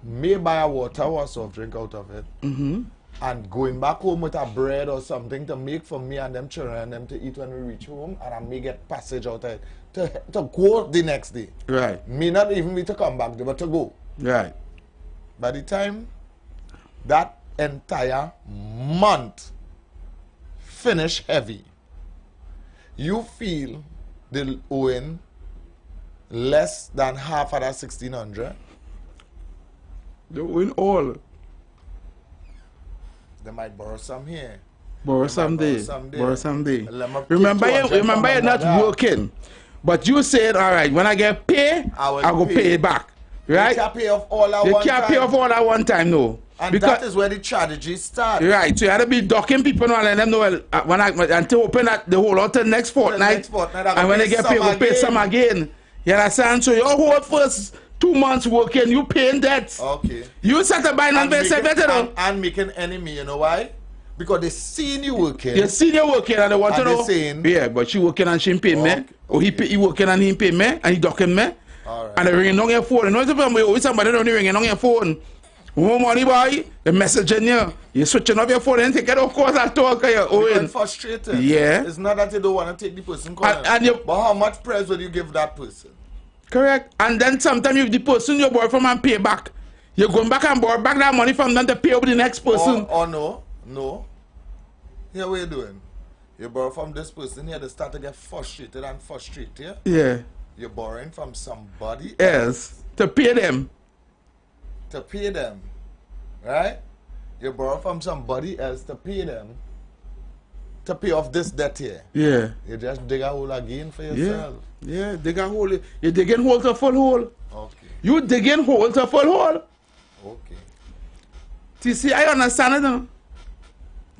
may buy a water or soft drink out of it, and going back home with a bread or something to make for me and them children and them to eat when we reach home, and I may get passage out of it to go the next day. Right. May not even be to come back there, but to go. Right. By the time that entire month finish heavy, you feel they'll owing less than half of that 1,600. They win all. They might borrow some here. Borrow someday. Remember you're not working. But you said, all right, when I get paid, I will pay it back. Right? You can't pay off all at one time. You can't pay off all at one time, no. And because that is where the strategy starts. Right, so you have to be docking people and letting them know until open that the whole lot the next fortnight. And when they get paid, we'll pay some again. You understand? So your whole first 2 months working, you paying debts. Okay. You start to buy and making enemy, you know why? Because they seen you working. They seen you working and they want to know. Saying, yeah, but she working and she ain't paying me. Or he working and he ain't paying me and he docking me. All right. And they ringing on your phone. You know somebody don't ringing on your phone. More money, boy. The message in you. You're switching up your phone and take it. Of course, I'll talk. You're frustrated. Yeah. It's not that you don't want to take the person calling. But how much praise will you give that person? Correct. And then sometimes if the person you borrow from and pay back, you're going back and borrow back that money from them to pay over the next person. Oh no. Here what you doing? You borrow from this person here, they start to get frustrated. Yeah. You're borrowing from somebody else to pay them. Right? You borrow from somebody else to pay them. To pay off this debt here. Yeah. You just dig a hole again for yourself. Yeah, dig a hole. You digging hole to full hole. Okay. You digging hole to full hole. Okay. TC, I understand it, you know.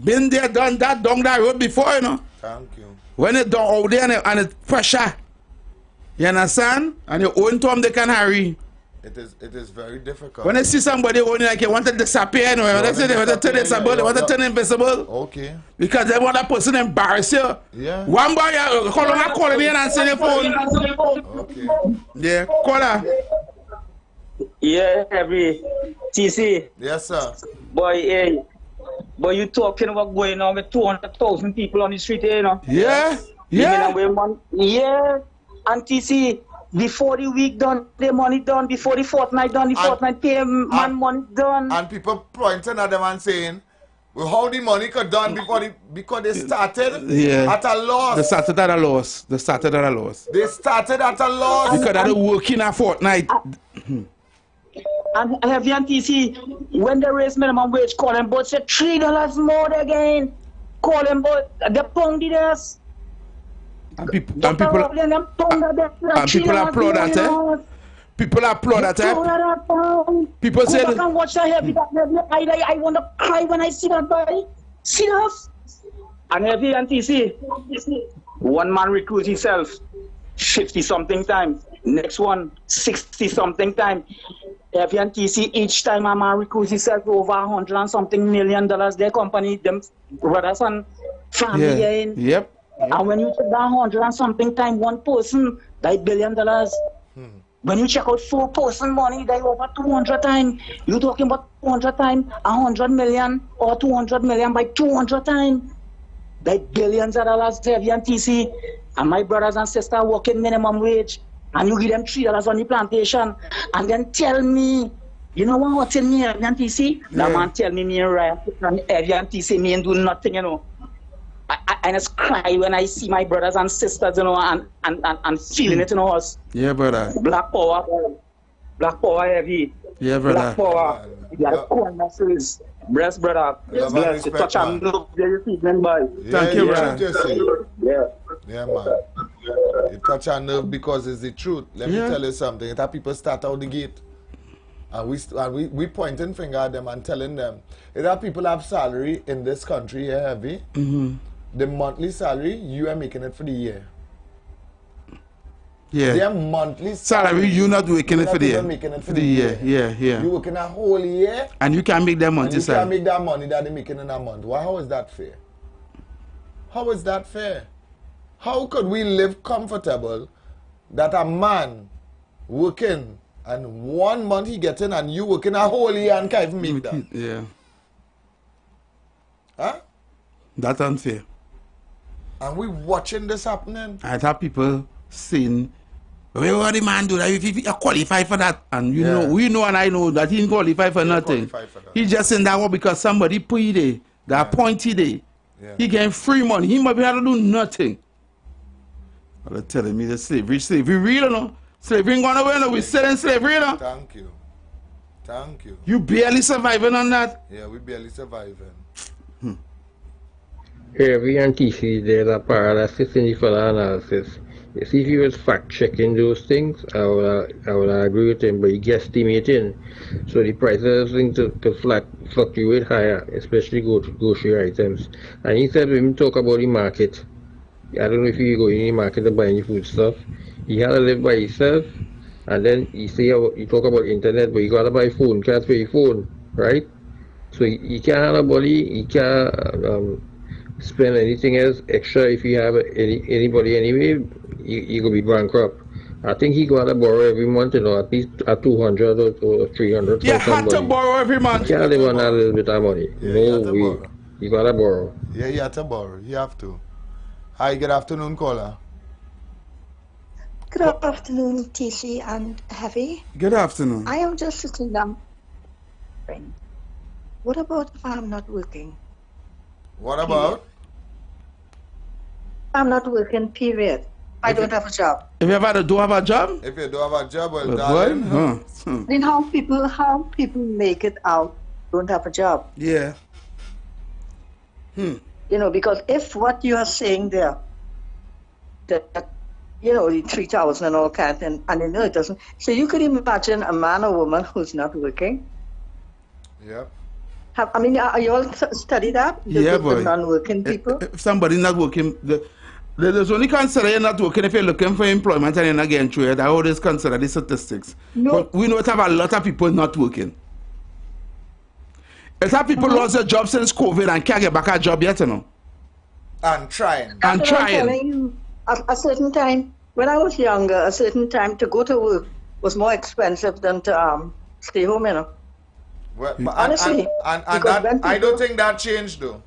Been there, done that, down that road before, you know. Thank you. When it down out there and it's pressure. You understand? And your own time they can hurry. It is very difficult. When I see somebody only like you want to disappear, you know, they want to turn invisible, they want to turn invisible. Okay. Because they want that person embarrass you. Yeah. One boy, calling me and answer the phone. Okay. Yeah, call her. Yeah, every TC. Yes, sir. Boy, hey. Boy, you talking about going on with 200,000 people on the street, you know? Yeah. Yeah. Yeah. And TC, before the week done, the money done. Before the fortnight done, the fortnight pay man money done. And people pointing at them and saying, well, how the money got done because they started at a loss. They started at a loss. They started at a loss. Because they're working a fortnight. And heavy and TC, when they raise minimum wage, call them both say $3 more again. Call them both, they pounded us. And people applaud that, eh? People applaud that, eh? People say, I can watch that heavy. I want to cry when I see that boy. Serious. And heavy and TC, one man recruits himself 50-something times. Next one, 60-something times. Heavy and TC, each time a man recruits himself over $100-something million, their company, them brothers and family in. Yep. And when you check that $100-something time, one person, that $1 billion. When you check out 4-person money, they over 200 times. You talking about 200 times, 100 million, or 200 million by 200 times. They billions of dollars, heavy and TC. And my brothers and sisters working minimum wage. And you give them $3 on the plantation. And then tell me, you know what tell me, heavy and TC? That man tell me right, and heavy and TC, me ain't do nothing, you know. I just cry when I see my brothers and sisters, you know, and feeling it in us. Yeah, brother. Black power heavy. Yeah, brother. Black power. You are cool messages. Bless, brother. Bless. You touch and love the evening, boy. Thank you, brother. Yeah, man. You touch our nerve because it's the truth. Let me tell you something. It's how people start out the gate. And we pointing finger at them and telling them, it's how people have salary in this country here, heavy. The monthly salary, you are making it for the year. Yeah. Their monthly salary, you're not making it for the year. Making it for the year. Yeah. You're working a whole year. And you can make that money, sir. You can make that money that they're making in a month. Why? How is that fair? How is that fair? How could we live comfortable that a man working and 1 month he getting and you working a whole year and can't even make that? Yeah. Huh? That's unfair. And we watching this happening. I have people saying, well, what the man do that if he qualify for that? And you know, we know and I know that he didn't qualify for nothing. He just in that one because somebody put it there, that appointed there. He getting free money. He might be able to do nothing. But they're telling me the slavery real or no? Slavery ain't going away, no? We're still in slavery, you know? Thank you. You barely surviving on that? Yeah, we barely surviving. Every TC, there's a paralysis in the further analysis. You see, if he was fact-checking those things, I would agree with him, but he guesstimating. So the prices are going to fluctuate higher, especially grocery items. And he said when we talk about the market, I don't know if you go in the market to buy any food stuff, he had to live by himself, and then you talk about internet, but you got to buy phone cards for your phone, right? So he can't have a body, he can't spend anything else extra. If you have anybody anyway, you could be bankrupt. I think he got to borrow every month, you know, at least at 200 or 300. You had to borrow every month. You can't live on that little bit of money. Yeah, no way. You got to borrow. Yeah, you have to borrow. You have to. Hi, good afternoon, caller. Good afternoon, TC and Heavy. Good afternoon. I am just sitting down. What about if I'm not working? What about? I'm not working, period. I don't have a job. If you don't have a job? If you don't have a job, well, darling. Then how people make it out don't have a job? Yeah. You know, because if what you are saying there, that you know, the 3,000 and all that, and you know it doesn't. So you could imagine a man or woman who's not working. Yep. I mean, are you all study that? Yeah, boy. The non-working people? If somebody not working, there's only consider you're not working if you're looking for employment and you're not getting through it. I always consider the statistics. No. But we know it have a lot of people not working. It's have people lost their job since COVID and can't get back a job yet, you know. And trying. I'm telling you, at a certain time, when I was younger, a certain time to go to work was more expensive than to stay home, you know. Well, honestly, and that, people, I don't think that changed though.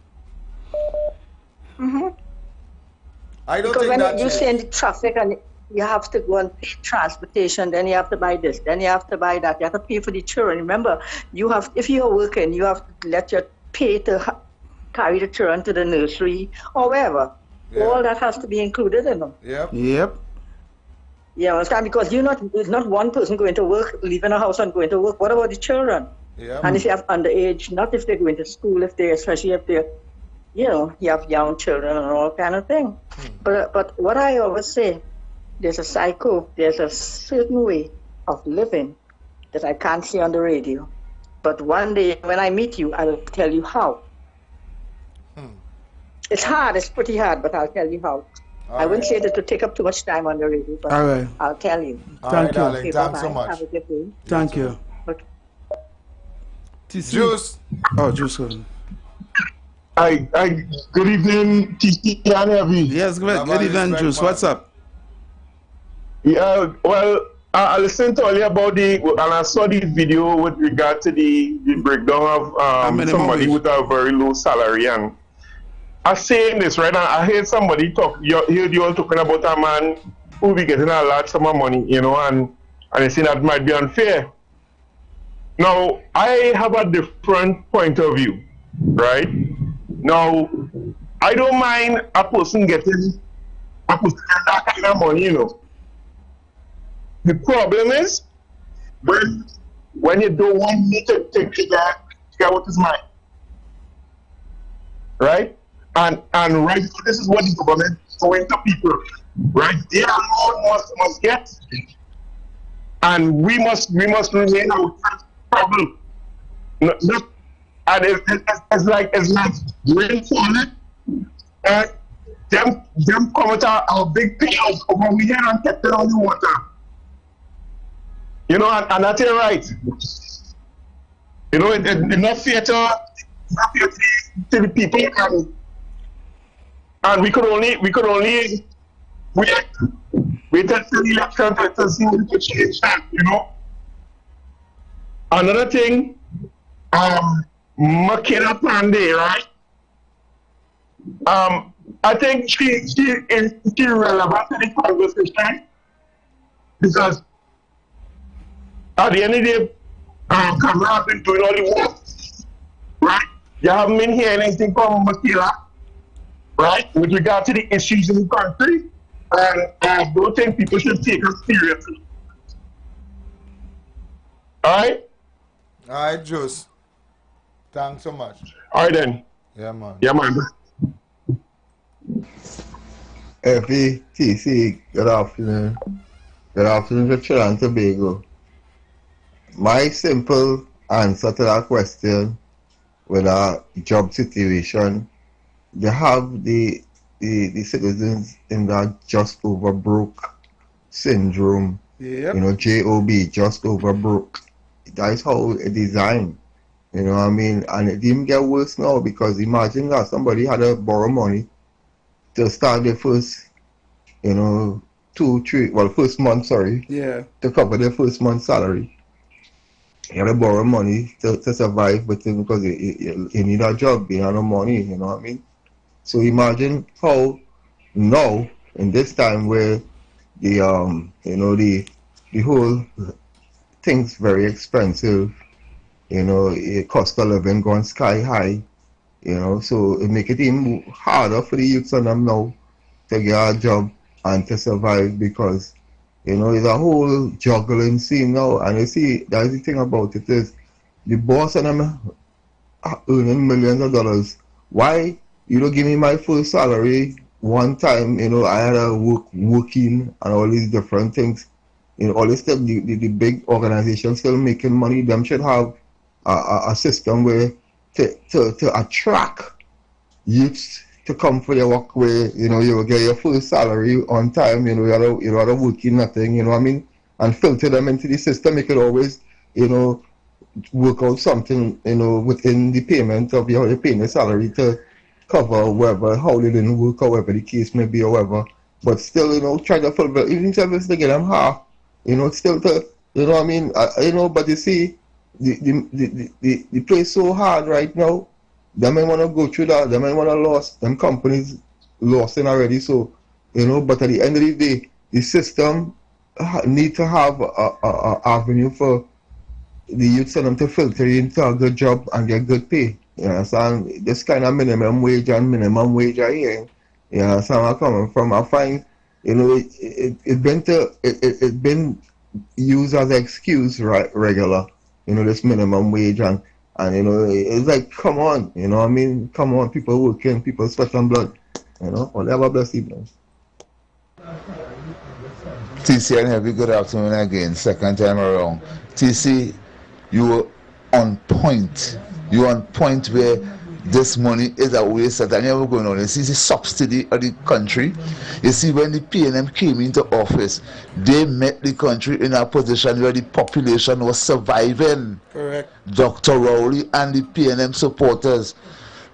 I don't because think that when you see in the traffic and you have to go and pay transportation, then you have to buy this, then you have to buy that, you have to pay for the children. Remember, you have, if you're working, you have to let your pay to carry the children to the nursery or wherever. Yeah. All that has to be included in them. Yep. Yep. Yeah, understand? Because it's not one person going to work, leaving a house and going to work. What about the children? Yeah. And if you have underage, not if they're going to school, especially if they're, you know, you have young children and all kind of thing. But what I always say, there's a certain way of living that I can't say on the radio. But one day when I meet you, I will tell you how. It's hard, it's pretty hard, but I'll tell you how. I wouldn't say that to take up too much time on the radio, but I'll tell you. Thank you. Darling. Okay, Thanks so much. Have a good day. Thank you. Okay. Juice. Oh, Juice. Good evening, TC and Heavy. Yes, good evening, Juice. What's up? Yeah, well, I listened to earlier about and I saw the video with regard to the breakdown of somebody with a very low salary. And I'm saying this right now, I heard somebody talk, you all talking about a man who be getting a large sum of money, you know, and they say that might be unfair. Now, I have a different point of view, right? Now, I don't mind a person getting that kind of money, you know. The problem is when you don't want me to take that, get what is mine, right? And right, so this is what the government is going to people, right? They alone must get, and we must remain our problem. And it's like rain falling, and them come with our big pails over here and get it on the water. You know, and that's it, right? You know, it's not fair to the people, and we could only wait until the election to see what we could change that, you know. Another thing, Makeda Pandey, right? I think she is relevant to the conversation because at the end of the day, Kamala has been doing all the work, right? You haven't been hearing anything from Makeda, right, with regard to the issues in the country, and I don't think people should take her seriously. All right? All right, Juice. Thanks so much. All right, then. Yeah, man. Yeah, man. FETC, good afternoon. Good afternoon to Trinidad and Tobago. My simple answer to that question with a job situation, you have the citizens in that just over broke syndrome. Yep. You know, JOB, just over broke. That is how it's designed. You know what I mean? And it even get worse now because imagine that somebody had to borrow money to start their first, you know, first month, sorry. Yeah. To cover their first month's salary. You have to borrow money to survive with it because you need a job, you have no money, you know what I mean? So imagine how now, in this time where the whole thing's very expensive, cost of living going sky high, so it make it even harder for the youths on them now to get a job and to survive because it's a whole juggling scene now. And you see, that's the thing about it is the boss and them are earning millions of dollars. Why you don't give me my full salary one time? I had to working and all these different things. All this stuff, the big organizations still making money. Them should have a system where to attract youths to come for your work where you will get your full salary on time, you are working nothing, you know what I mean, and filter them into the system. You could always work out something within the payment of your paying your salary to cover whatever, how they didn't work, however the case may be, or whatever, but still try to fulfill, even if it's to get them half, still to what I mean, but you see the place so hard right now. They might want to go through that. They might want to lose. Them companies lost in already. So, but at the end of the day, the system need to have a avenue for the youths and them to filter into a good job and get good pay. You understand? This kind of minimum wage are here. You understand where I'm coming from? I find, it's been used as an excuse regular. This minimum wage and it's like, come on, what I mean? Come on, people working, people sweat and blood, whatever, bless evening. TC and Heavy, good afternoon again, second time around. TC, you were on point. You were on point where this money is a waste that I never going on. You see the subsidy of the country. You see when the PNM came into office, they met the country in a position where the population was surviving. Correct. Dr. Rowley and the PNM supporters,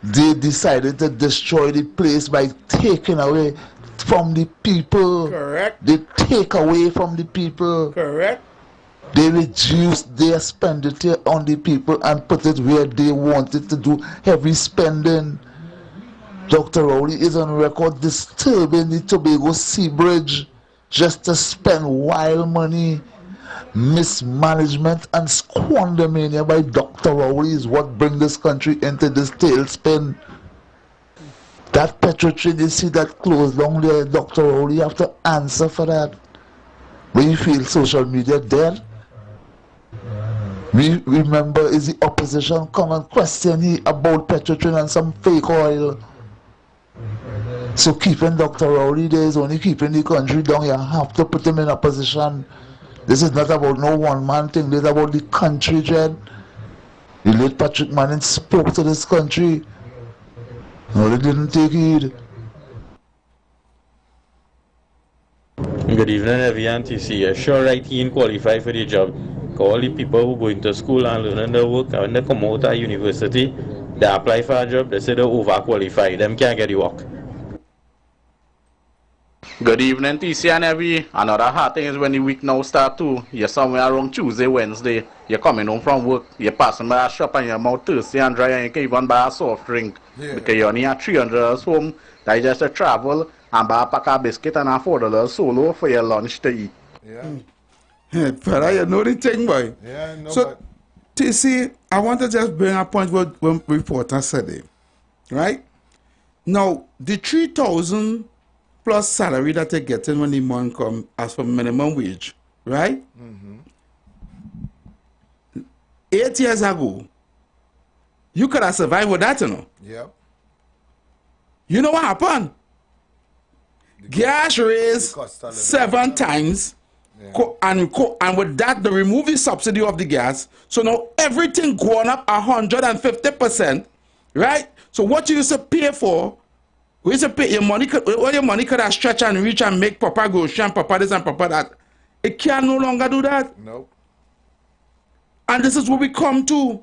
they decided to destroy the place by taking away from the people. Correct. They take away from the people. Correct. They reduced their expenditure on the people and put it where they wanted to do heavy spending. Dr. Rowley is on record disturbing the Tobago Sea Bridge just to spend wild money. Mismanagement and squandermania by Dr. Rowley is what bring this country into this tailspin. That petrol train, you see that closed down there, Dr. Rowley, you have to answer for that. When you feel social media dead, we remember is the opposition come and question he about petrol train and some fake oil. So keeping Dr. Rowley there is only keeping the country down. You have to put him in a position. This is not about no one man thing, this is about the country, Jed. The late Patrick Manning spoke to this country. No, they didn't take heed. Good evening, everyone. TC. Sure, right, he qualified for the job. All the people who go into school and learn their work, and when they come out of university, they apply for a job, they say they're overqualified. Them can't get the work. Good evening, TC and every. Another hard thing is when the week now start too. You're somewhere around Tuesday, Wednesday. You're coming home from work. You're passing by a shop and your mouth thirsty and dry and you can even buy a soft drink. Yeah. Because you only have $300 home. That is just to travel and buy a pack of biscuit and $4 solo for your lunch to eat. Yeah. But you know the thing, boy. Yeah, no, so, TC, I want to just bring a point what one reporter said there. Right? Now, the 3,000 plus salary that they're getting when the month come as for minimum wage, right? 8 years ago, you could have survived with that, Yep. You know what happened? Gas raised 7 times, and with that, they remove the subsidy of the gas. So now everything going up 150%, right? So what you used to pay for, we used to pay your money, all your money could have stretch and reach and make Papa grocery and Papa this and Papa that. It can no longer do that. Nope. And this is what we come to.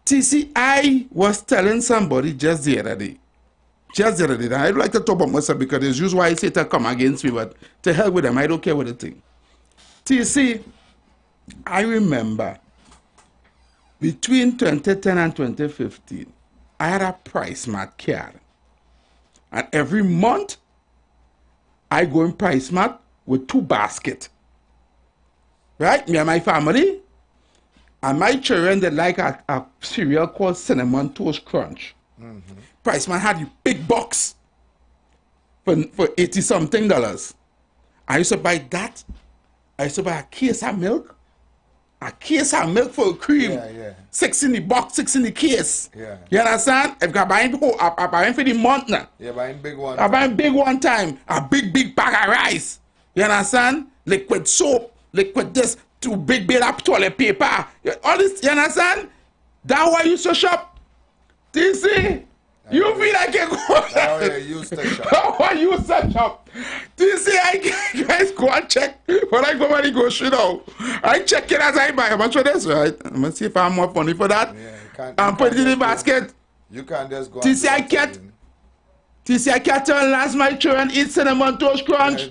TC, I was telling somebody just the other day, Just the other day. I don't like to talk about myself because it's usually why I say to come against me, but to hell with them, I don't care what they think. TC, I remember between 2010 and 2015, I had a Price Mart card. And every month, I go in Price Mart with 2 baskets. Right? Me and my family. And my children, they like a cereal called Cinnamon Toast Crunch. Price Mart had a big box for $80-something. I used to buy that. I used to buy a case of milk. A case of milk for cream. Yeah. 6 in the box, 6 in the case. Yeah. You understand? If I'm buying for the month now. You're buying big one. I'm buying big one time. A big bag of rice. You understand? Liquid soap, liquid this, 2 big bale of toilet paper. All this, you understand? That's why you used to shop. TC, you feel like you go. Oh, yeah, you used to shop. How are you used to shop? TC, I guys go and check. When I go and go shoot out, I check it as I buy. I'm sure that's right. I'm gonna see if I'm more funny for that. Yeah, and put it in the basket. You can't just go. TC, I can't tell last my children eat Cinnamon Toast Crunch.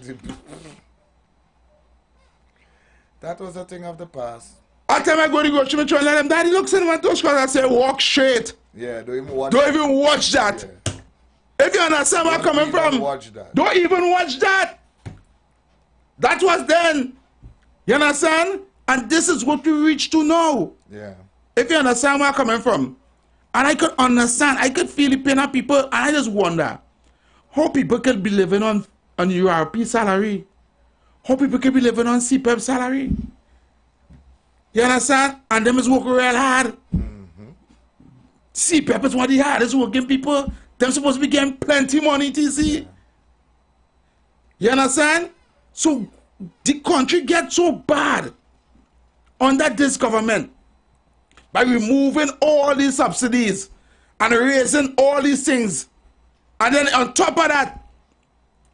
That was a thing of the past. All the time I go to the grocery store and let them, Daddy, look, Cinnamon Toast Crunch. I say, walk straight. Yeah, don't even watch that. Yeah. If you understand where I'm coming from, don't even watch that. That was then. You understand? And this is what we reach to now. Yeah. If you understand where I'm coming from. And I could understand, I could feel the pain of people, and I just wonder how people could be living on URP salary. How people could be living on CPEP salary. You understand? And them is working real hard. CPEP is one of the hardest working people. Them supposed to be getting plenty money, TC. You understand? So the country gets so bad under this government by removing all these subsidies and raising all these things. And then on top of that,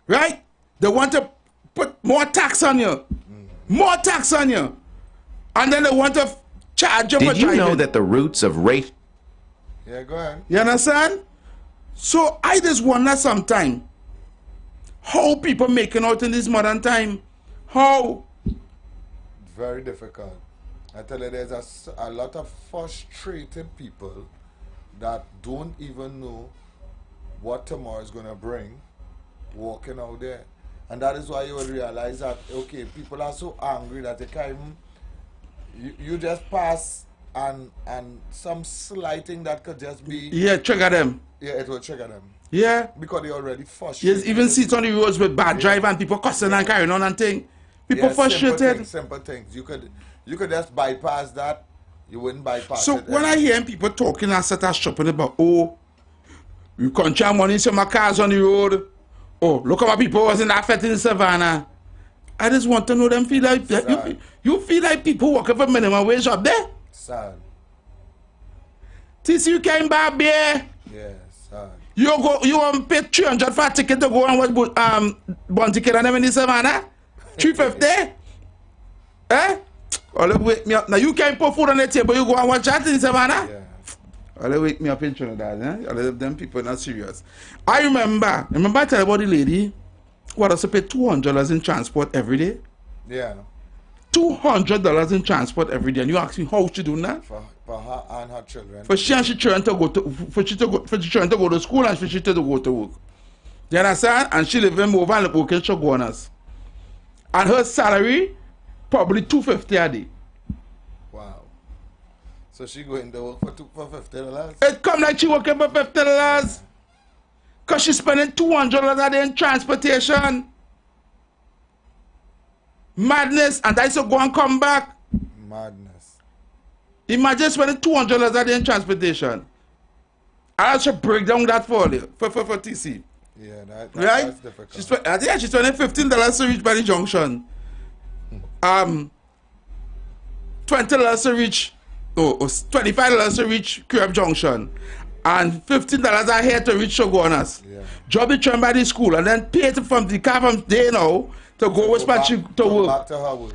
right, they want to put more tax on you. More tax on you. And then they want to charge you for driving. Did you know that the roots of race... Yeah, go ahead. You understand? So I just wonder sometimes how people making out in this modern time. How? Very difficult. I tell you, there's a lot of frustrated people that don't even know what tomorrow is going to bring walking out there. And that is why you will realize that, okay, people are so angry that they can't even... You just pass and some slighting that could just be... Yeah, trigger them. Yeah, it will trigger them. Yeah. Because they already frustrated. Yes, even see it on the roads with bad drive and people cussing and carrying on and thing. People frustrated. Simple things. You could just bypass that. You wouldn't bypass it. So when I hear people talking and start shopping about, oh, you can't charge money so my cars on the road. Oh, look at my people wasn't affected in Savannah. I just want to know them feel like you feel like people working for minimum wage up there. Sad. TC, you can't buy beer. Yes, sad. You want to pay 300 for a ticket to go and watch one ticket and them in the Savannah? 350? Eh? Oh, wake me up. Now you can't put food on the table, you go and watch that in the Savannah? Yeah. Oh, wake me up in Trinidad, eh? Them people are not serious. I remember I tell about the lady who had to pay $200 in transport every day. Yeah. $200 in transport every day. And you ask me how she doing that? For her and her children. For she and she trying to go to school and for she to go to work. You understand? And she live in over and working Shogunas. And her salary probably $250 a day. Wow. So she going to work for $50? It come like she working for $50. Because she's spending $200 a day in transportation. Madness. And I used to go and come back. Madness. Imagine spending $200 a day in transportation. And I should break down that for you, for TC. Yeah, right? That's difficult. I think she's spending $15 to reach by the junction. $20 to reach, $25 to reach Crab Junction. And $15 a head to reach Shogunas. Yeah. Drop the train by the school and then pay it from the car from there now to go with to work.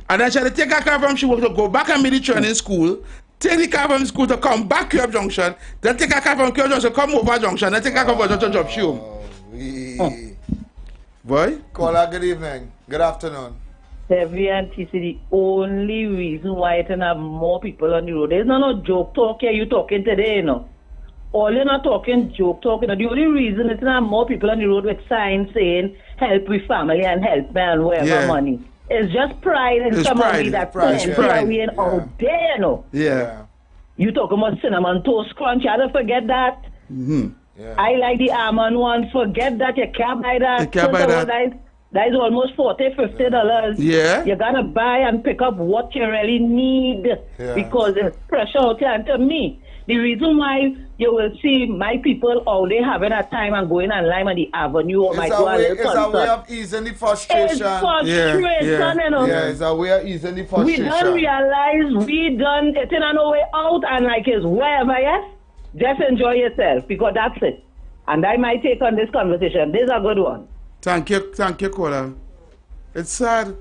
And then she had to take a car from she work to go back and meet the train in school. Take the car from school to come back Crab Junction. Then take a car from Crab Junction to come over Junction. Then take a car from Junction to drop she home. Boy? Caller, good evening. Good afternoon. Heavy and TC, the only reason why it have more people on the road. There's no joke talk here you talking today, you know. All you're not talking joke talking. The only reason it's not more people on the road with signs saying help with family and help me and whatever money. It's just pride and somebody that pride out there, you know. Yeah. You talking about cinnamon toast crunch, I don't forget that. I like the almond one, forget that, you can't buy that. You can't buy that. That is almost $40-50. Yeah. You gotta buy and pick up what you really need because there's pressure out here. And to me, the reason why you will see my people all day having a time and going online on the avenue or my It's a way of easing the frustration. It's frustration, you know. Yeah, it's a way of easing the frustration. We don't realize we done it in no way out and like it's wherever, yes? Just enjoy yourself because that's it. And I might take on this conversation. This is a good one. Thank you, caller. It's sad.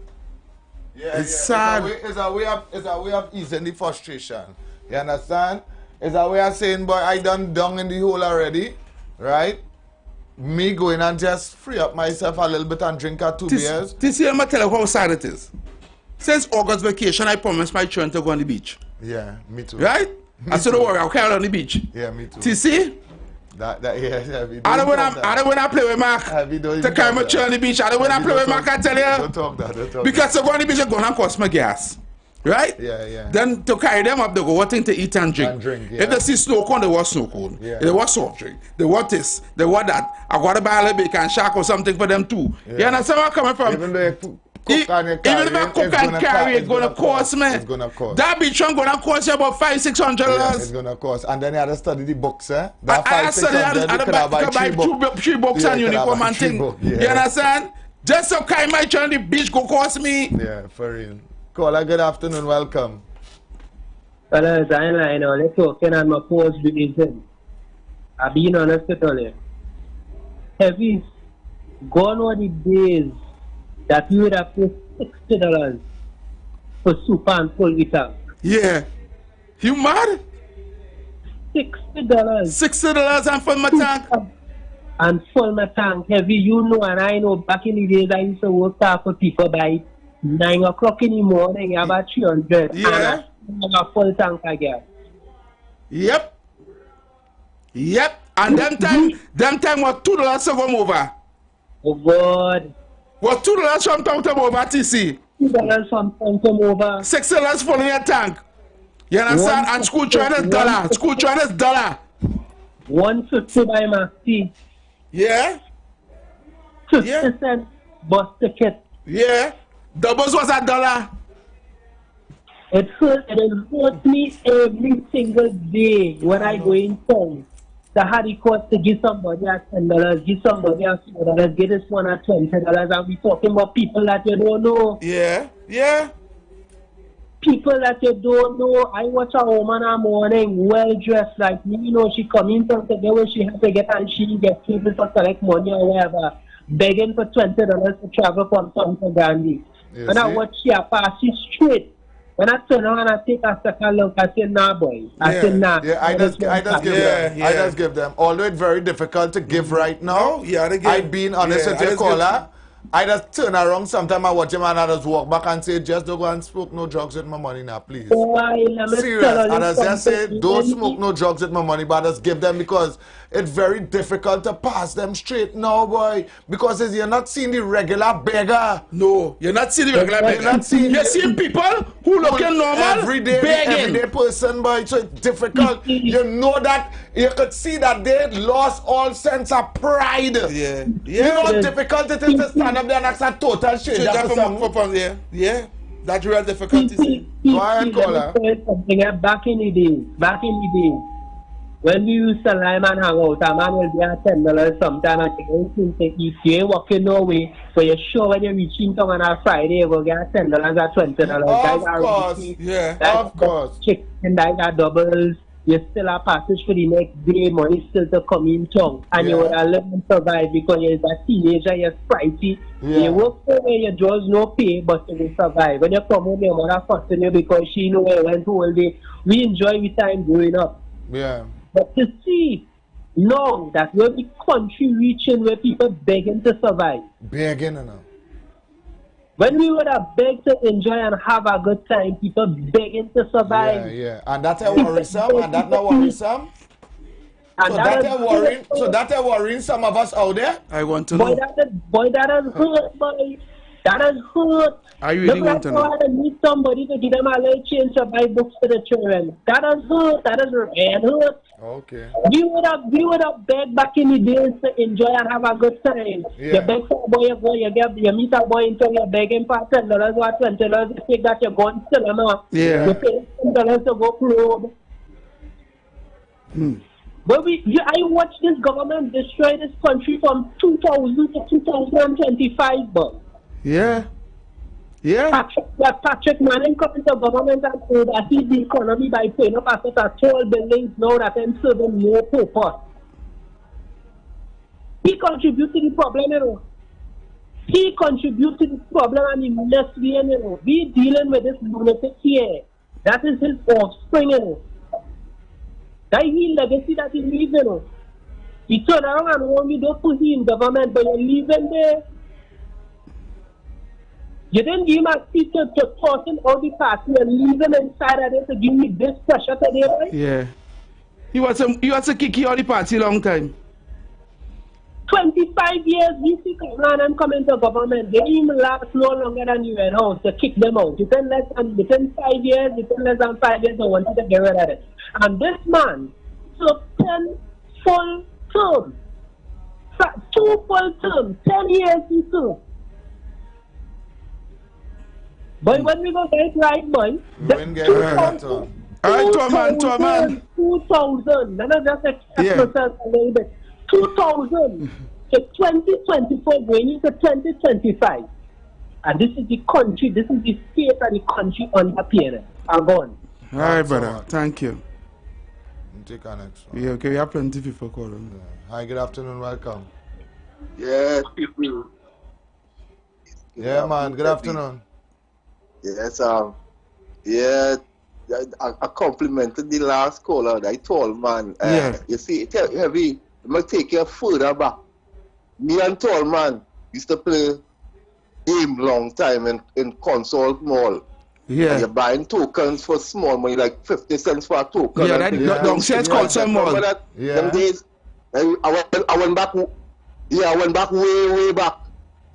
It's sad. It's a way of easing the frustration. You understand? It's a way of saying, boy, I done dung in the hole already, right? Me going and just free up myself a little bit and drink 2 beers. This year, I'm going to tell you how sad it is. Since August vacation, I promised my children to go on the beach. Yeah, me too. Right? I said, don't worry, I'll carry on the beach. Yeah, me too. TC? I don't want to play with Mark to carry my children on the beach. I don't want to play with Mark, I tell you. Don't talk that. Because to go on the beach, you're going to cost my gas. Right? Yeah. Then to carry them up, they go what thing to eat and drink. If they see snow cone, they want snow cone. Yeah. If they want soft drink. They want this. They want that. I got to buy a little bacon shack or something for them too. Yeah. You understand where I'm coming from? Even if I cook and carry, it's going to cost me. It's going to cost. That beach going to cost you about $500-600. Yeah, it's going to cost. And then you have to study the books, eh? That I study I buy 3 books and uniform and thing. You understand? Just so carry my child on the beach go cost me. Yeah, for real. Caller, good afternoon, welcome. Fellas, I ain't lying, I'm talking on my post reason. I've been honest with you. Heavy, gone are the days that you would have paid $60 for super and full guitar. Yeah. You mad? $60. $60 and full my tank. And full my tank. Heavy, you know, and I know back in the days I used to work hard for people by 9 o'clock in the morning, you have about 300. Yeah. And a full tank again. Yep. And them time was $2 to come over. Oh God. Was $2 from Tom over, TC? $2 from Tom over. $6 full in your tank. You understand? And school charge is $1. School charge is $1. $1.50 by my fee. Yeah. 50 cents bus ticket. Yeah. Doubles was $1. It hurts me every single day when I go in town. The hard it costs to give somebody at $10, give somebody at $4, get this one at $20, and we talking about people that you don't know. Yeah. People that you don't know. I watch a woman in the morning, well dressed like me. You know, she come in from today when she has to get and she get people to collect money or whatever, begging for $20 to travel from town to Gandhi. Yeah, and I watch her pass it straight. When I turn around and take a second look, I say, nah, boy. I say, nah. Yeah, I just give them. Although it's very difficult to give right now. I've been honest with your caller. I just turn around sometimes I watch him and I just walk back and say, just don't go and smoke no drugs with my money now, please. Serious. And I just say, don't smoke no drugs with my money, but I just give them because it's very difficult to pass them straight now, boy. Because you're not seeing the regular beggar. No, you're not seeing the regular beggar. You're seeing people who looking normal, everyday person, boy. So it's difficult. You know that, you could see that they lost all sense of pride. Yeah. You know how difficult it is to stand up there and ask a total change for Yeah. That's real difficulty. Go ahead, caller. Back in the days, when we used to lie and hang out, a man will be at $10 sometime and if you ain't walking no way, so you're sure when you're reaching town on a Friday, you go get $10 or $20. Of course. Chicken, that doubles. You still have passage for the next day, money still to come in town. And you would have learned to survive because you're a teenager, you're sprightly. You work for where your draws no pay, but you will survive. When you come home, your mother fussing you because she know where you went all day. We enjoy the time growing up. Yeah. But to see No, that's where the country reaching, where people begging to survive. Begging, you know. When we would have begged to enjoy and have a good time, people begging to survive. Yeah. And that's a worrisome, and that's not worrisome. So that's a worrying some of us out there. I want to know. Boy, that has hurt, boy. That has hurt. I really want to know. I need somebody to give them a little change to buy books for the children. That has hurt. That has hurt. Okay. We would have begged back in the days to enjoy and have a good time. Yeah. You beg for a boy, you meet a boy until you're begging for $10 or $20. You take that, you're going still enough. Yeah. You pay $10 to go club. But I watched this government destroy this country from 2000 to 2025, but yeah. Patrick Manning coming to government and oversees the economy by paying up assets at tall buildings now that I'm serving no purpose. He contributes to the problem, you know. He contributes to the problem and he must be, you know. We dealing with this lunatic here. That is his offspring, you know. That is the legacy that he leaves, you know. He turn around and want me to put him in government, but you're leaving there. You didn't give him a seat to toss him out the party and leave him inside of it to give me this pressure today, right? Yeah. He wants to kick you out the party long time. 25 years, we see Kamran and come into government. They even last no longer than you at home to kick them out. Within less than 5 years, they wanted to get rid of it. And this man took 10 full terms. 2 full terms, 10 years he took. But when we go get right, boy, all right, Torman. 2000. Let us just accept myself a little bit. 2000 to 2024, going into 2025. And this is the country, this is the state of the country under PNL. I'm gone. All right, brother. Thank you. Take our next one. Yeah, okay, we have plenty of people calling. Hi, good afternoon, welcome. Yeah, yeah, man, good afternoon. Yes, I complimented the last caller, that tall man. You see, heavy. I'm going to take you further back. Me and tall man used to play game long time in console mall. Yeah. And you're buying tokens for small money, like 50 cents for a token. Yeah, don't say it's console mall. Remember that? Yeah. Them days, I went back. Yeah, I went back way back.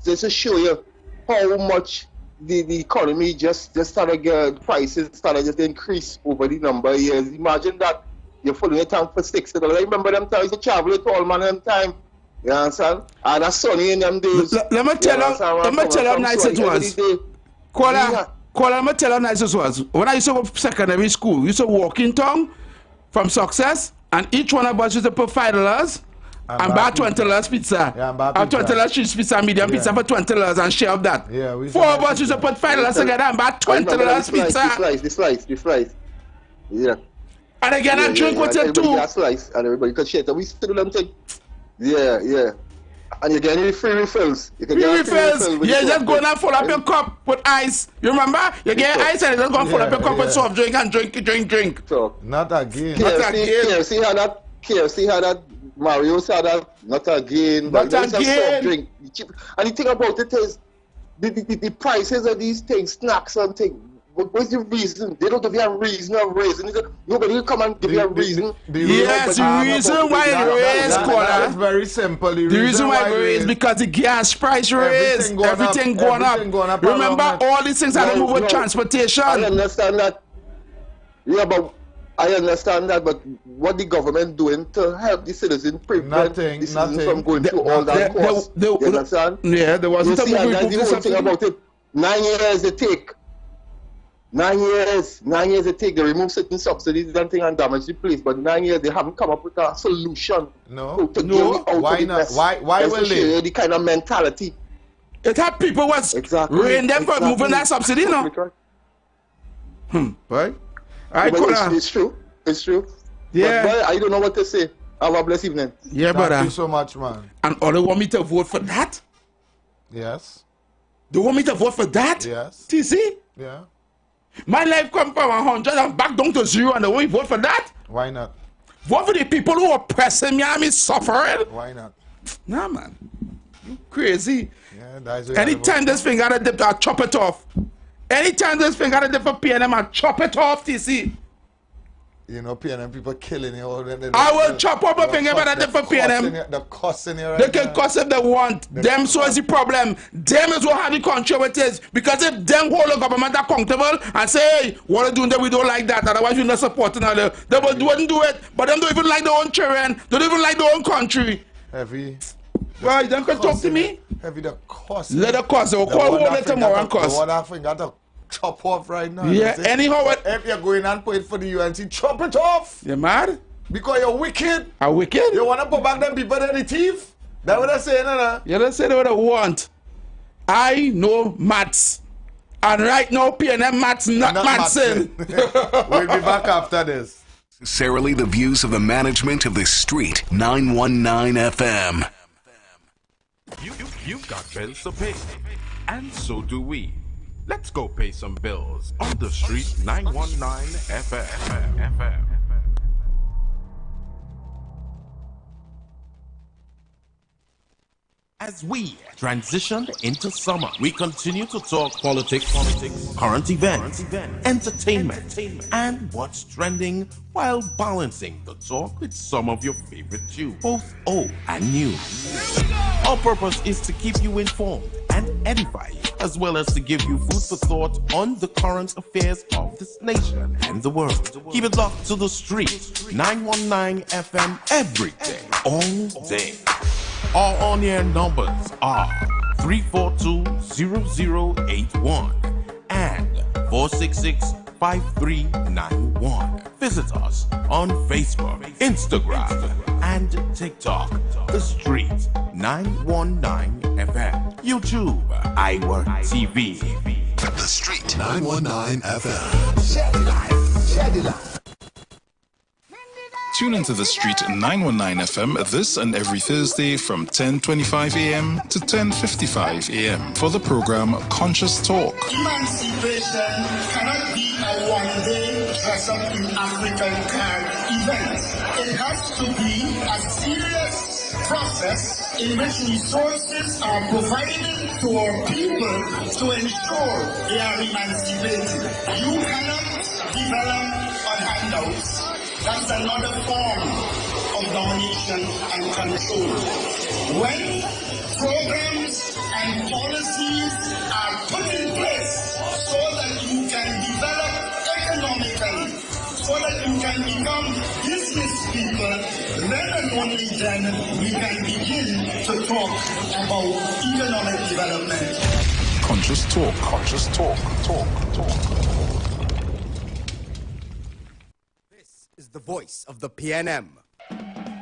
Just to show you how much the economy just started get prices started just increase over the number of years. Imagine that you're following your tank for $60. I remember them times you travel with all man them time. You understand? And that's sunny in them days. Let me tell you how nice it was. Caller, let me tell you how nice it was. When I used to go to secondary school, we used to walk in town from Success, and each one of us used to put $5 and buy $20 pizza. Yeah, $20 cheese pizza, medium pizza for $20 and share of that. Yeah, 4 of us used to put $5 together and buy $20 pizza. The slice. Yeah. And again, I drink with it too. Slice, and everybody could share. So we still do them thing. Yeah. And you get any free refills. Free refills. Yeah, just go and fill up your cup with ice. You remember? You get ice and you just go and fill up your cup with soft drink and drink. So, not again. KFC had that. Mario's had that. Not again. Not again. Soft drink. And the thing about it is, the prices of these things, snacks and things. What's the reason? They don't give you a reason or reason. Nobody will come and give you a reason. Yes, the reason why it raised, That is very simple. The reason why it raised because the gas price raised. Everything going up. Remember, all these things had to move with transportation. I understand that. Yeah, but I understand that. But what the government doing to help the citizens prevent the citizens from going through all that cost? You understand? Yeah, there wasn't a movie. That's the whole thing about it. 9 years it take. 9 years it take. They remove certain subsidies and damage the place, but 9 years they haven't come up with a solution. No. Why not? Why will they? The kind of mentality. It had people was rain them for moving that subsidy, no? Right? It's true. Yeah. But I don't know what to say. Have a blessed evening. Yeah, brother. Thank you so much, man. And all they want me to vote for that? Yes. They want me to vote for that? Yes. TC? Yeah. My life come from 100 and back down to 0 and they won't vote for that? Why not? What for the people who are oppressing me and me suffering? Why not? Nah, man. You crazy. Yeah, that's Anytime this thing got a dip, I chop it off. Anytime this thing got a dip for PNM, I chop it off, TC. You know, PNM people killing you. I will chop up a finger for that for PNM. They're cussing you right They can cuss if they want. Them so is the problem. Them is what have the country it is. Because if them hold the government accountable and say, hey, what are you doing that we don't like that, otherwise we're not supporting other, they wouldn't do it. But them don't even like their own children. They don't even like their own country. Heavy. Right, them can talk to me. Heavy the cussing. Let the cuss. They'll call hold it tomorrow and cuss. The one thing got to chop off right now. Yeah, anyhow. If you're going and put it for the UNC, chop it off. You mad? Because you're wicked. I'm wicked? You want to put back them people in the teeth? That's what I'm saying, no? Yeah, let's say what I want. I know maths. And right now, PNM maths not mathsing. We'll be back after this. Necessarily the views of the management of The Street, 919 FM. You've got bills to pay. And so do we. Let's go pay some bills on The Street 919 FM. As we transition into summer, we continue to talk politics, current events, entertainment, and what's trending while balancing the talk with some of your favorite tunes, both old and new. Our purpose is to keep you informed and edify you, as well as to give you food for thought on the current affairs of this nation and the world. Keep it locked to The Street, 919 FM every day, all day. Our on-air numbers are 342-0081 and 466-5391. Visit us on Facebook, Instagram, and TikTok. The Street 919 FM. YouTube, IWER TV. The Street 919 FM. Share the life. Share the life. Tune into The Street 919 FM this and every Thursday from 10:25 a.m. to 10:55 a.m. for the program Conscious Talk. Emancipation cannot be a one-day dress-up in African card event. It has to be a serious process in which resources are provided to our people to ensure they are emancipated. You cannot develop on handouts. That's another form of domination and control. When programs and policies are put in place so that you can develop economically, so that you can become business people, then and only then we can begin to talk about economic development. Conscious Talk. Conscious Talk. Talk. Is the voice of the PNM.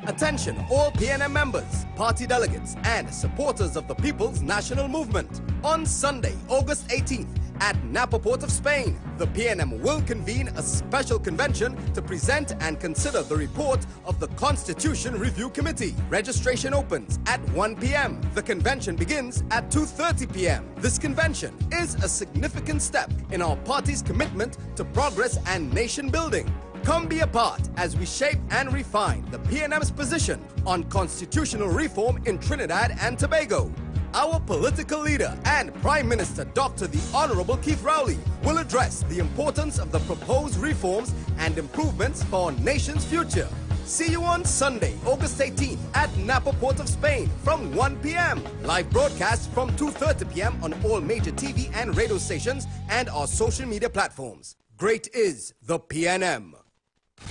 Attention all PNM members, party delegates, and supporters of the People's National Movement. On Sunday, August 18th, at Napa Port of Spain, the PNM will convene a special convention to present and consider the report of the Constitution Review Committee. Registration opens at 1 p.m. The convention begins at 2:30 p.m. This convention is a significant step in our party's commitment to progress and nation building. Come be a part as we shape and refine the PNM's position on constitutional reform in Trinidad and Tobago. Our political leader and Prime Minister Dr. the Honorable Keith Rowley will address the importance of the proposed reforms and improvements for our nation's future. See you on Sunday, August 18th at Napa Port of Spain from 1 p.m. Live broadcast from 2:30 p.m. on all major TV and radio stations and our social media platforms. Great is the PNM.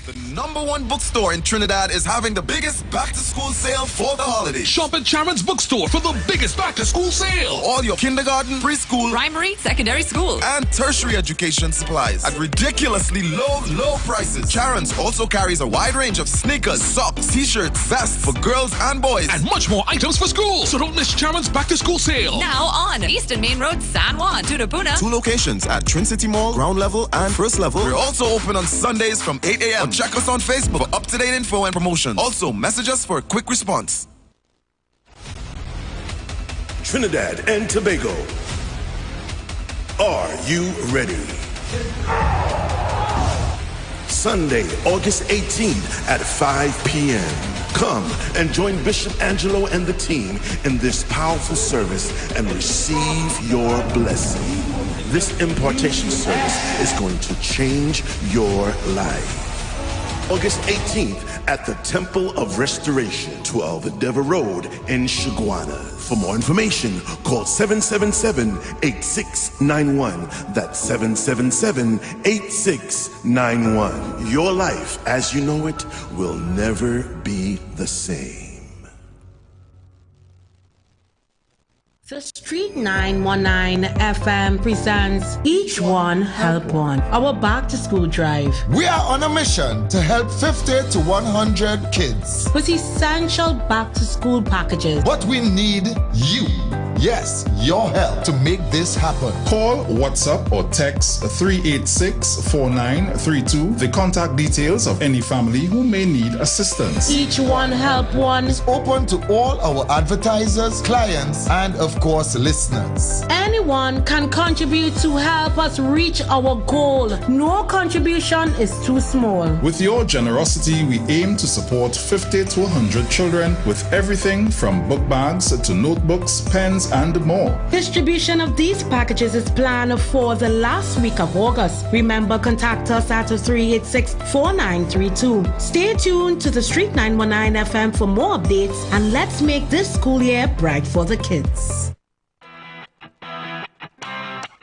The #1 bookstore in Trinidad is having the biggest back-to-school sale for the holidays. Shop at Sharon's Bookstore for the biggest back-to-school sale. All your kindergarten, preschool, primary, secondary school, and tertiary education supplies at ridiculously low prices. Sharon's also carries a wide range of sneakers, socks, t-shirts, vests for girls and boys, and much more items for school. So don't miss Sharon's back-to-school sale. Now on Eastern Main Road, San Juan, Tutapuna. 2 locations at Trin City Mall, ground level and first level. We're also open on Sundays from 8 a.m. Check us on Facebook for up-to-date info and promotions. Also, message us for a quick response. Trinidad and Tobago, are you ready? Sunday, August 18th at 5 p.m. Come and join Bishop Angelo and the team in this powerful service and receive your blessing. This impartation service is going to change your life. August 18th at the Temple of Restoration, 12 Dever Road in Shiguana. For more information, call 777-8691. That's 777-8691. Your life, as you know it, will never be the same. The Street 919 FM presents Each One Help One, our back to school drive. We are on a mission to help 50 to 100 kids with essential back to school packages. But we need you. Yes, your help to make this happen. Call, WhatsApp, or text 386-4932 the contact details of any family who may need assistance. Each One Help One is open to all our advertisers, clients, and of course, listeners. Anyone can contribute to help us reach our goal. No contribution is too small. With your generosity, we aim to support 50 to 100 children with everything from book bags to notebooks, pens, and more. Distribution of these packages is planned for the last week of August. Remember, contact us at 386-4932. Stay tuned to the Street 919 FM for more updates, and let's make this school year bright for the kids.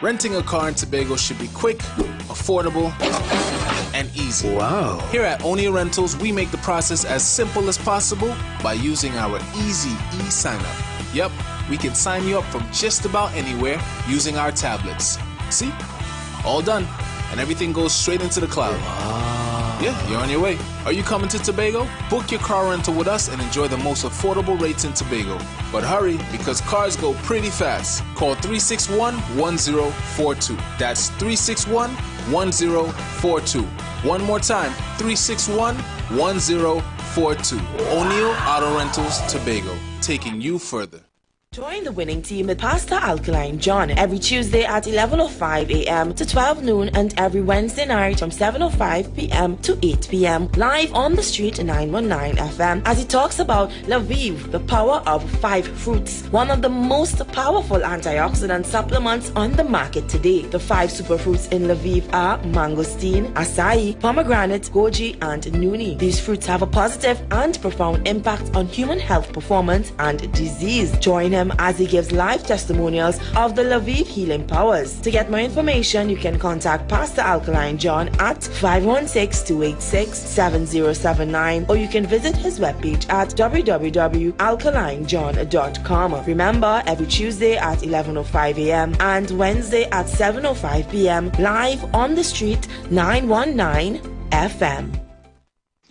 Renting a car in Tobago should be quick, affordable, and easy. Wow. Here at Onia Rentals, we make the process as simple as possible by using our easy e-sign-up. Yep, we can sign you up from just about anywhere using our tablets. See? All done. And everything goes straight into the cloud. Wow. Yeah, you're on your way. Are you coming to Tobago? Book your car rental with us and enjoy the most affordable rates in Tobago. But hurry, because cars go pretty fast. Call 361-1042. That's 361-1042. One more time, 361-1042. O'Neill Auto Rentals, Tobago, taking you further. Join the winning team with Pastor Alkaline John every Tuesday at 11:05 a.m. to 12 noon and every Wednesday night from 7:05 p.m. to 8 p.m. live on the Street 919 FM as he talks about Lviv, the power of 5 fruits, one of the most powerful antioxidant supplements on the market today. The 5 superfruits in Lviv are mangosteen, acai, pomegranate, goji, and nuni. These fruits have a positive and profound impact on human health performance and disease. Join him as he gives live testimonials of the Lviv healing powers. To get more information, you can contact Pastor Alkaline John at 516-286-7079 or you can visit his webpage at www.alkalinejohn.com. Remember, every Tuesday at 11:05 a.m. and Wednesday at 7:05 p.m. live on the Street 919 FM.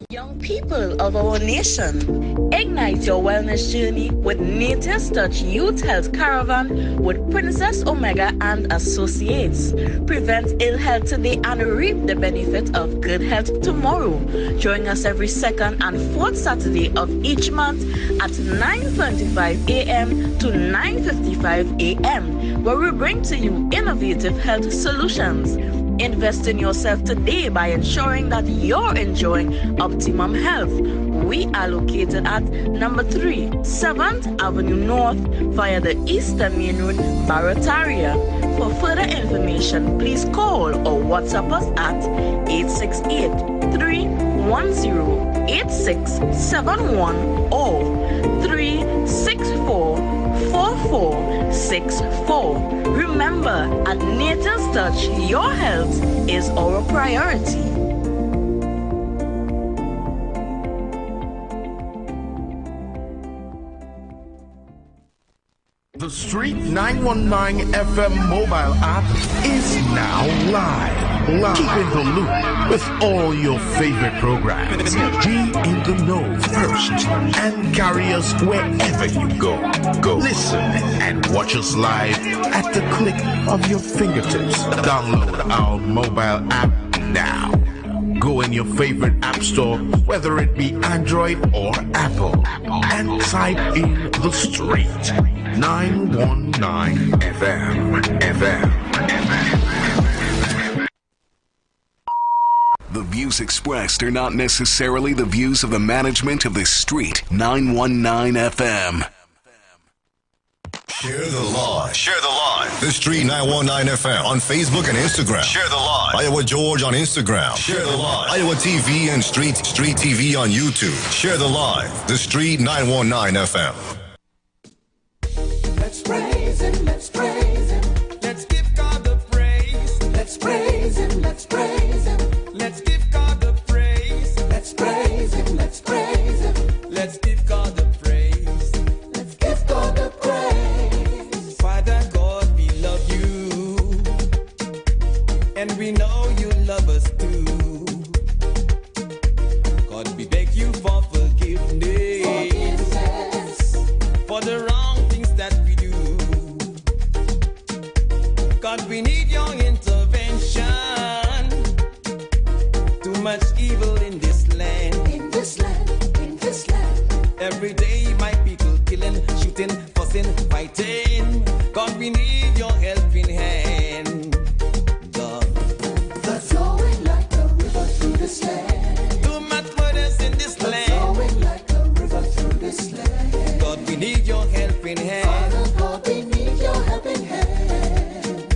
Young people of our nation, ignite your wellness journey with Nature's Touch Youth Health Caravan with Princess Omega and Associates. Prevent ill health today and reap the benefit of good health tomorrow. Join us every second and fourth Saturday of each month at 9:25 a.m. to 9:55 a.m. where we bring to you innovative health solutions. Invest in yourself today by ensuring that you're enjoying optimum health. We are located at number 3, 7th Avenue North via the Eastern Main Road, Barataria. For further information, please call or WhatsApp us at 868-310-8671 or 364-4464. Remember, at Nature's Touch, your health is our priority. The Street 919 FM mobile app is now live. Keep in the loop with all your favorite programs. Be in the know first and carry us wherever you go. Listen and watch us live at the click of your fingertips. Download our mobile app now. Go in your favorite app store, whether it be Android or Apple, and type in The Street 919 FM. The views views expressed are not necessarily the views of the management of the Street 919 FM. Share the live. Share the live. The Street 919 FM on Facebook and Instagram. Share the live. Iowa George on Instagram. Share the live. Iowa TV and Street TV on YouTube. Share the live. The Street 919 FM. Let's praise him, let's praise him. Let's give God the praise. Let's praise him, let's praise him. Let's give God the praise. Let's praise him, let's praise him. Let's give God the praise. Let's give God the praise. Father God, we love you. And we know you love us too. God, we beg you for forgiveness. For the wrong things that we do. God, we need your intervention. Too much evil in this land. In this land, in this land. Every day my people killing, shooting, fussing, fighting. God, we need your helping hand. God, that's flowing like a river through this land. Too much murders in this land. Flowing like a river through this land. God, we need your helping hand. Father God, we need your helping hand.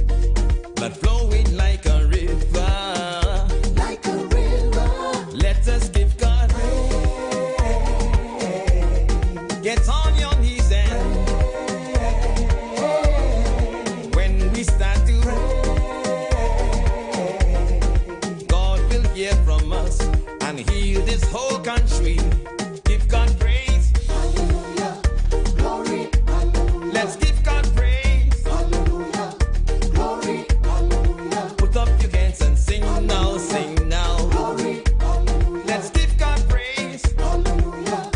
Blood flowing like a river. Like a river. Let us give God praise. Get on your knees and when we start to God will hear from us and heal this whole country. Give God praise. Hallelujah. Glory. Hallelujah. Let's give God praise. Hallelujah. Glory. Hallelujah. Put up your hands and sing now, sing now. Glory. Hallelujah. Let's give God praise. Hallelujah.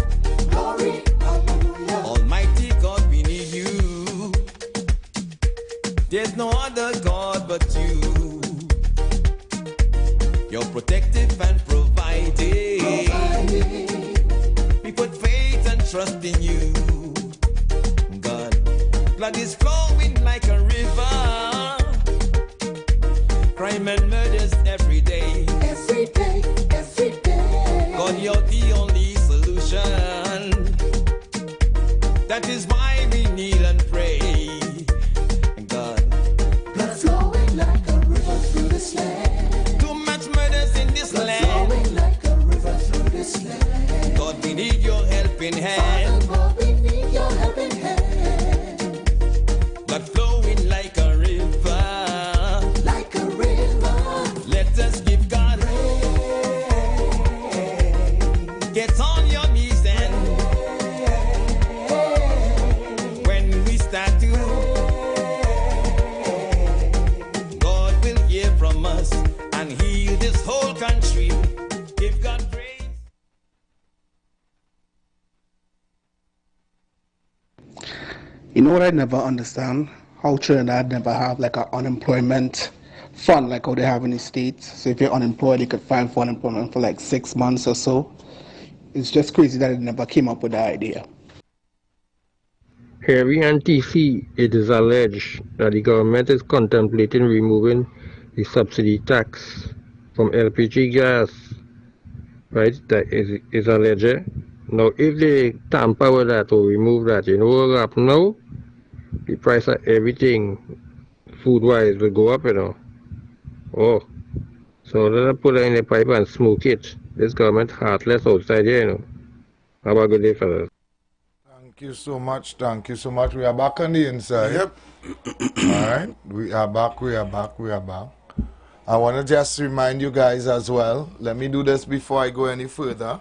Glory. Hallelujah. Almighty God, we need you. There's no other God but you. You're protective and providing. We put faith and trust in you. God, blood is flowing like a river. Crime and murders every day. Every day, every day. God, you're the only solution. That is why we kneel and pray. God, blood flowing like a river through this land. Too much murders in this land. Flowing like a river through this land. God, we need your helping hand. Father God, we need your helping hand. Blood flowing like a river. Like a river. Let us give God praise. Get on your knees and when we start to God will hear from us and heal this whole country. Give God praise. You know what I never understand? How Trinidad never have like an unemployment fund like how they have in the States. So if you're unemployed, you could file for unemployment for like 6 months or so. It's just crazy that it never came up with the idea. Here in NTC, it is alleged that the government is contemplating removing the subsidy tax from LPG gas. Right? That is alleged. Now, if they tamper with that or remove that, you know what will happen now? The price of everything, food-wise, will go up, you know. Oh, so let us put it in the pipe and smoke it. This government heartless outside here, you know. Have a good day, fellas. Thank you so much. Thank you so much. We are back on the inside. Yep. All right. We are back. We are back. We are back. I want to just remind you guys as well. Let me do this before I go any further.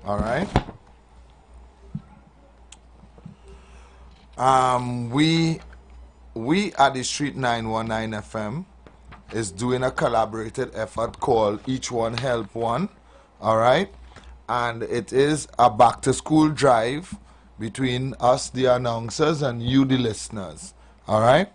All right. We at the Street 919 FM is doing a collaborated effort called Each One Help One. All right. And it is a back to school drive between us, the announcers, and you, the listeners. All right.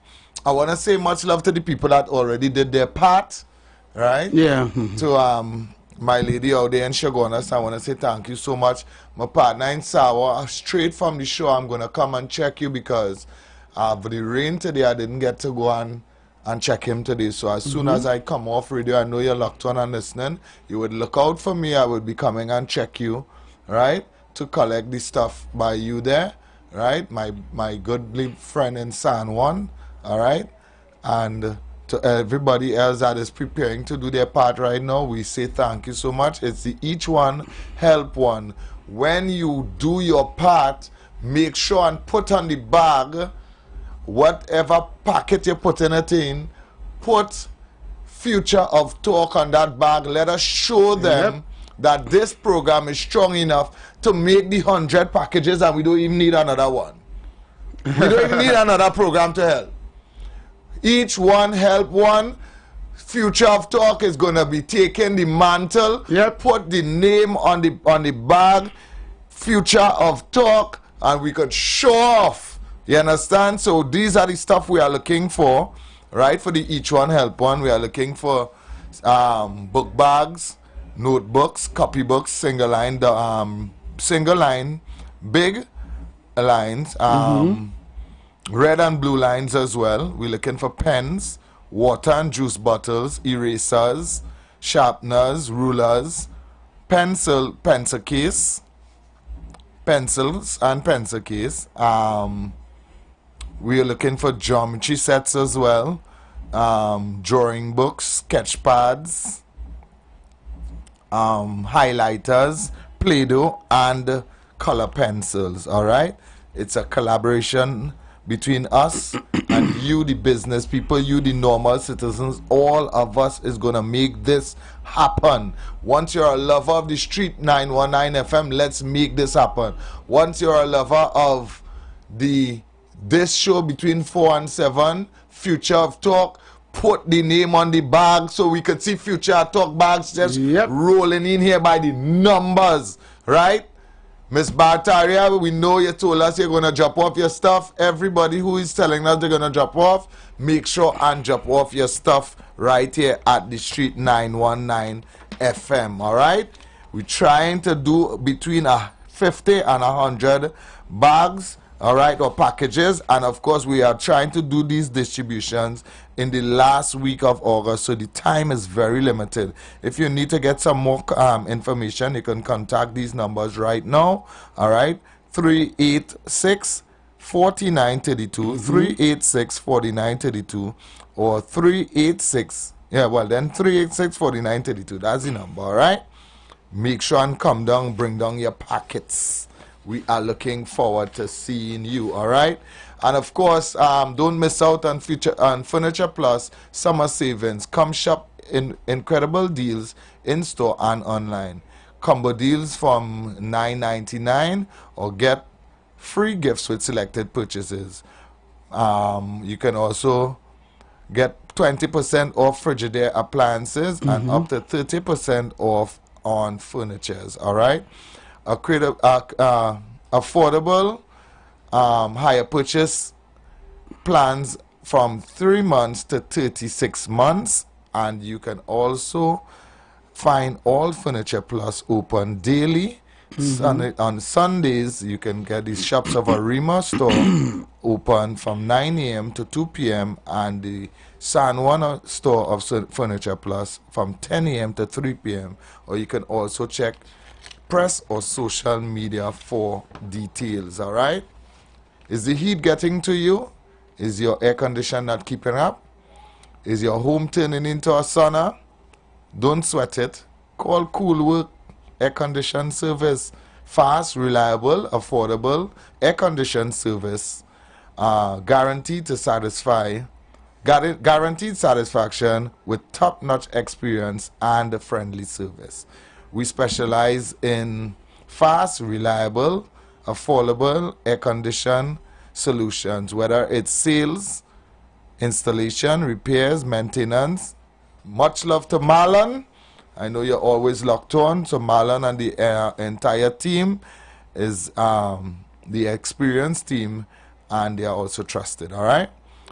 I want to say much love to the people that already did their part. Right. Yeah. To my lady out there in Chagonas, I want to say thank you so much. My partner in Sawa, straight from the show, I'm going to come and check you because for the rain today, I didn't get to go and and check him today. So as soon as I come off radio, I know you're locked on and listening. You would look out for me. I would be coming and check you, right, to collect the stuff by you there, right, my goodly friend in San Juan, all right, and to everybody else that is preparing to do their part right now, we say thank you so much. It's the each one help one. When you do your part, make sure and put on the bag, whatever packet you're putting it in, put Future of Talk on that bag. Let us show them that this program is strong enough to make the 100 packages, and we don't even need another one. We don't even need another program to help. Each one help one. Future of Talk is going to be taking the mantle, put the name on the bag, Future of Talk, and we could show off. You understand? So these are the stuff we are looking for, right? For the each one help one, we are looking for book bags, notebooks, copybooks, single line, big lines, red and blue lines as well. We're looking for pens, water and juice bottles, erasers, sharpeners, rulers, pencil case, pencils and pencil case. We're looking for geometry sets as well, drawing books, sketch pads, highlighters, Play-Doh, and color pencils. All right, it's a collaboration between us and you, the business people, you, the normal citizens. All of us is gonna make this happen. Once you're a lover of the Street 919 FM, let's make this happen. Once you're a lover of this show between 4 and 7, Future of Talk, put the name on the bag so we could see Future of Talk bags just rolling in here by the numbers, right? Miss Bartaria, we know you told us you're going to drop off your stuff. Everybody who is telling us they're going to drop off, make sure and drop off your stuff right here at the Street 919 FM, all right? We're trying to do between 50 and 100 bags, all right, or packages. And of course, we are trying to do these distributions in the last week of August, so the time is very limited. If you need to get some more information, you can contact these numbers right now, all right? 386-4932, 386-4932, or 386-4932. That's the number, all right? Make sure and come down, bring down your packets. We are looking forward to seeing you, all right? And of course, don't miss out on Furniture Plus summer savings. Come shop in incredible deals in store and online. Combo deals from $9.99, or get free gifts with selected purchases. You can also get 20% off Frigidaire appliances and up to 30% off on furnitures, all right? Affordable higher purchase plans from 3 months to 36 months, and you can also find all Furniture Plus open daily. On Sundays, you can get the Shops of Arima store open from 9 a.m. to 2 p.m. and the San Juan store of Furniture Plus from 10 a.m. to 3 p.m. Or you can also check press or social media for details, all right? Is the heat getting to you? Is your air conditioner not keeping up? Is your home turning into a sauna? Don't sweat it. Call Cool Work Air Condition Service. Fast, reliable, affordable air condition service. Guaranteed satisfaction with top-notch experience and a friendly service. We specialize in fast, reliable, affordable air condition solutions, whether it's sales, installation, repairs, maintenance. Much love to Marlon. I know you're always locked on. So Marlon and the entire team is the experienced team, and they are also trusted, all right?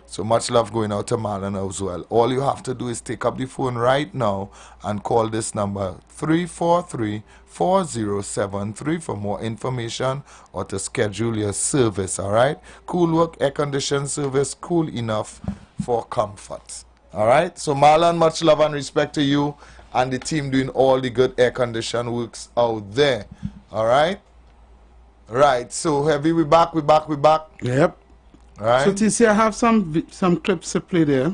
So much love going out to Marlon as well. All you have to do is take up the phone right now and call this number 343-4073 for more information or to schedule your service, all right? Cool work, air-conditioned service, cool enough for comfort. All right? So Marlon, much love and respect to you and the team doing all the good air-conditioned works out there. All right? Right. So Heavy, we back. Yep. Right. So TC, I have some clips to play there,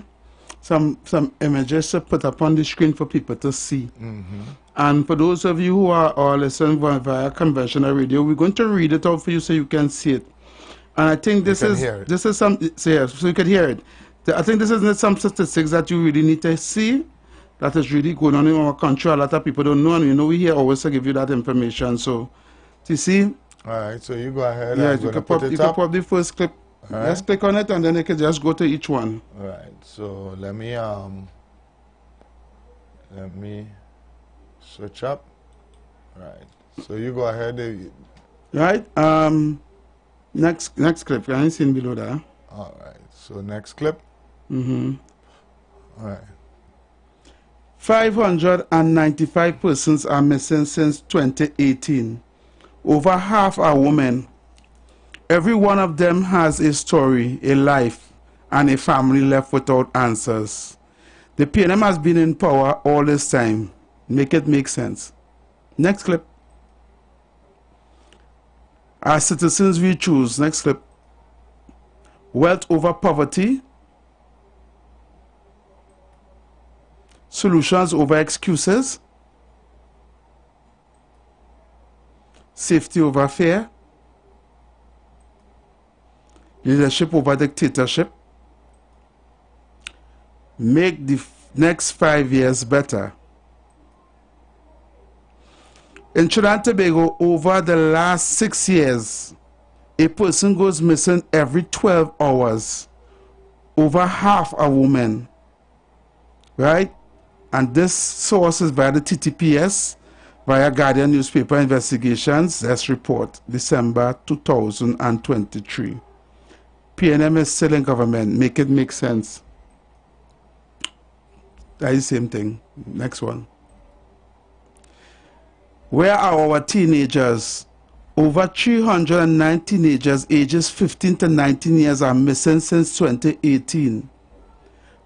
some images to put up on the screen for people to see. And for those of you who are listening via conventional radio, we're going to read it out for you so you can see it. And I think this is some so you can hear it. I think this is some statistics that you really need to see that is really going on in our country. A lot of people don't know, and we're here always to give you that information. So, TC. All right. So you go ahead. Yeah, you can pop the first clip. Right. Just click on it and then you can just go to each one. Right. So let me switch up. Right. So you go ahead. Right. Next clip. Can you see below there? All right. So next clip. All right. 595 persons are missing since 2018. Over half are women. Every one of them has a story, a life, and a family left without answers. The PNM has been in power all this time. Make it make sense. Next clip. As citizens we choose. Next clip. Wealth over poverty. Solutions over excuses. Safety over fear. Leadership over dictatorship. Make the next 5 years better. In Trinidad and Tobago, over the last 6 years, a person goes missing every 12 hours. Over half are women. Right? And this source is via the TTPS, via Guardian newspaper investigations. That's report, December 2023. PNM is still in government. Make it make sense. That is the same thing. Next one. Where are our teenagers? Over 309 teenagers ages 15 to 19 years are missing since 2018.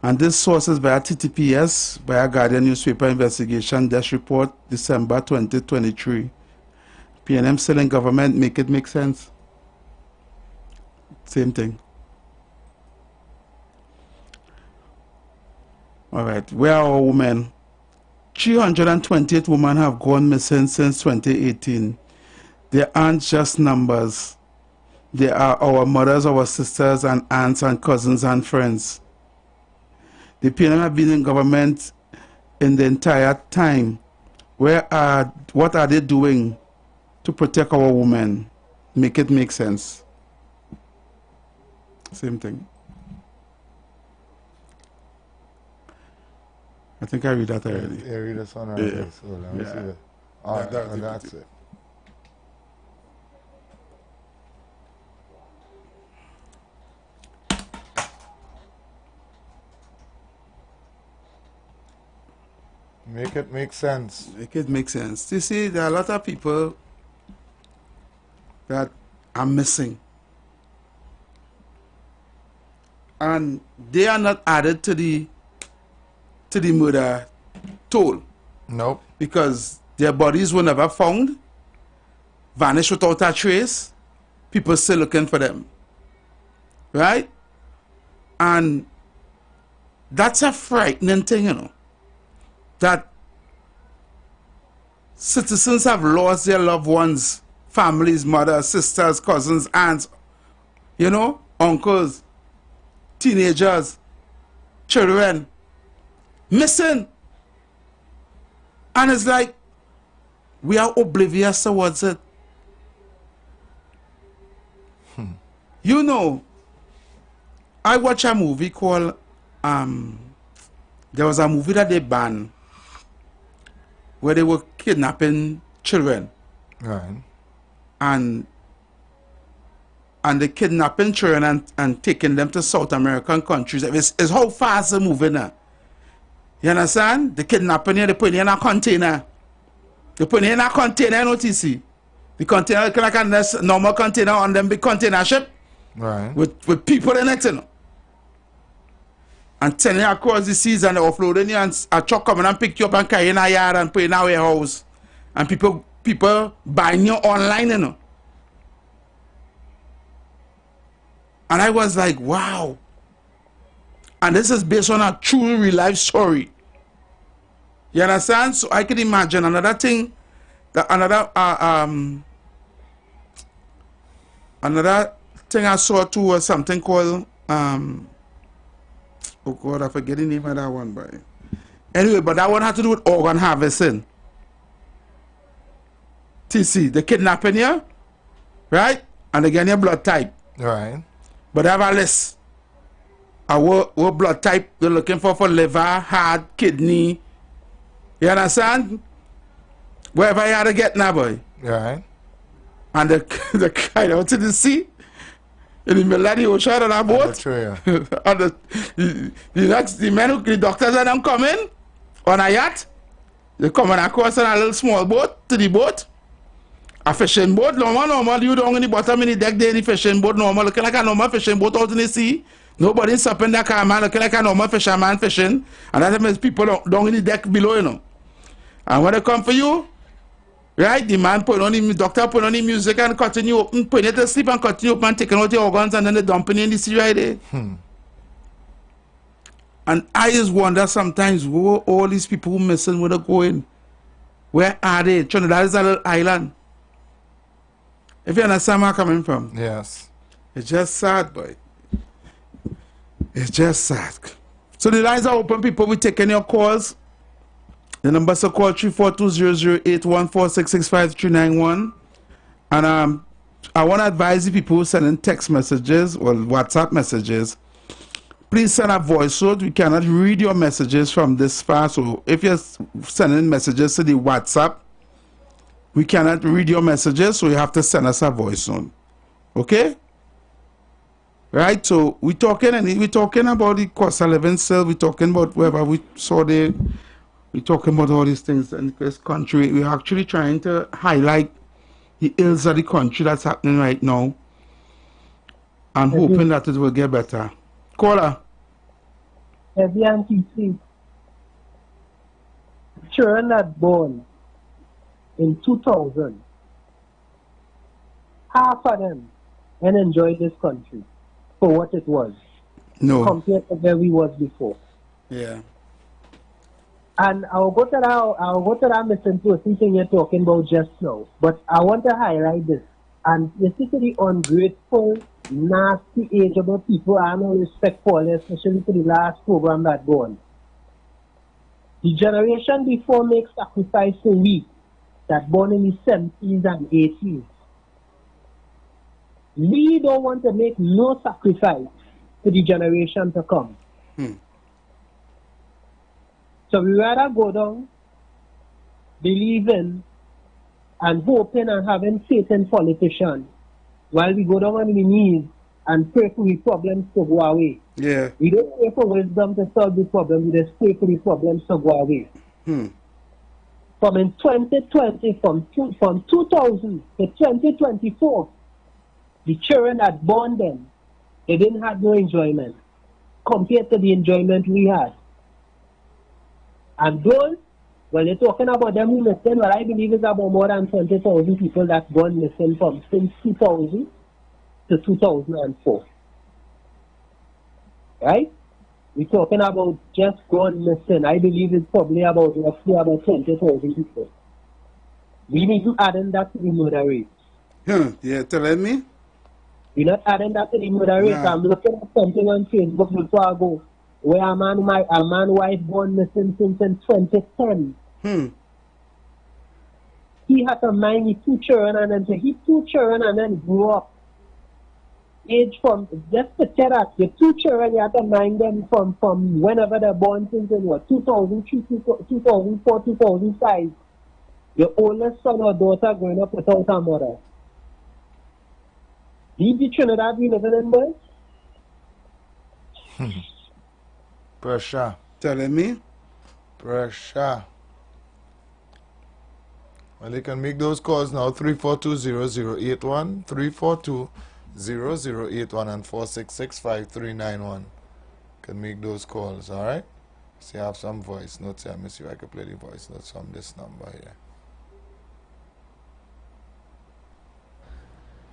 And this source is via TTPS, via Guardian newspaper investigation. Death report, December 2023. PNM still in government. Make it make sense. Same thing. All right. Where are our women? 328 women have gone missing since 2018. They aren't just numbers. They are our mothers, our sisters, and aunts, and cousins, and friends. The PNM have been in government in the entire time. What are they doing to protect our women? Make it make sense. Same thing. I think I read that already. Yeah, read this one already. Yeah. So let me see that. Oh, that's it. Make it make sense. Make it make sense. You see, there are a lot of people that are missing. And they are not added to the murder toll. Nope. Because their bodies were never found, vanished without a trace. People still looking for them. Right? And that's a frightening thing, you know. That citizens have lost their loved ones, families, mothers, sisters, cousins, aunts, you know, uncles, teenagers, children, missing. And it's like we are oblivious towards it. You know, I watch a movie called there was a movie that they banned where they were kidnapping children. Right. And and the kidnapping children and taking them to South American countries. It's how fast they're moving now. You understand? The kidnapping here, they put it in a container. They put it in a container, OTC. The container like a normal container on them big container ship. Right. With people in it, you know. And sending you across the seas and offloading you, and a truck coming and pick you up and carry you in a yard and put in a warehouse. And people buying you online, you know. And I was like, wow. And this is based on a true real life story. You understand? So I can imagine another thing, another thing I saw too was something called oh God, I forget the name of that one, but anyway, but that one had to do with organ harvesting. TC, the kidnapping you, right? And they get your blood type. Right. But they have a list. What blood type they're looking for liver, heart, kidney. You understand? Wherever you had to get now, boy. Right. And the guy out to the sea, in the middle of the ocean on a boat. And the men who, the doctors and them coming on a yacht. They coming across on a little small boat to the boat. A fishing boat, normal, you don't in the bottom in the deck there in the fishing boat, normal, looking like a normal fishing boat out in the sea. Nobody's up in that car, man, looking like a normal fisherman fishing. And that means people down in the deck below, you know. And when they come for you, right, the man put on the doctor put on the music and continue open, put it to sleep and continue open, taking out the organs and then they dumping in the sea right there. And I just wonder sometimes where all these people who missing, where they going? Where are they? Trinidad is a little island. If you understand where I'm coming from. Yes. It's just sad, boy. It's just sad. So the lines are open, people. We're taking your calls. The numbers are call 342-008-14665-391. And I want to advise the people sending text messages or WhatsApp messages. Please send a voice note. We cannot read your messages from this far. So if you're sending messages to the WhatsApp, we cannot read your messages, so you have to send us a voice note. Okay? Right? So we're talking about the cost of living still. We're talking about wherever we saw we're talking about all these things in this country. We're actually trying to highlight the ills of the country that's happening right now and hoping that it will get better. Caller. Every antique children that born in 2000, half of them and enjoy this country for what it was. No. Compared to where we was before. Yeah. And I'll go to that missing person thing you're talking about just now. But I want to highlight this. And you see to the ungrateful, nasty, ageable people I have no respect for, especially to the last program that go on. The generation before makes sacrifice for we that born in the 70s and 80s. We don't want to make no sacrifice to the generation to come. So we rather go down, believing and hoping and having faith in politicians while we go down on the knees and pray for the problems to go away. Yeah. We don't pray for wisdom to solve the problem, we just pray for the problems to go away. From in 2020, from 2000 to 2024, the children that born then, they didn't have no enjoyment compared to the enjoyment we had. And those, when they're talking about them who missing, well, I believe it's about more than 20,000 people that gone missing from since 2000 to 2004. Right? We're talking about just gone missing. I believe it's probably roughly about 20,000 people. We need to add in that to the murder rate. Yeah, telling me? We're not adding that to the murder rate. I'm looking at something on Facebook before I go, where a man wife gone missing since in 2010. He had to mind his 2 children and then his 2 children and then grew up. Age from, just picture that, your 2 children, you have to mind them from whenever they're born since in what, 2003, 2004, 2005. Your oldest son or daughter growing up without a mother. Deep the Trinidad we living in, boys? Pressure. Telling me? Pressure. Well, you can make those calls now, 342-0081, 342-0081 and 466-5391. Can make those calls, all right? See, I have some voice notes here. Let me see if I can play the voice notes from this number here.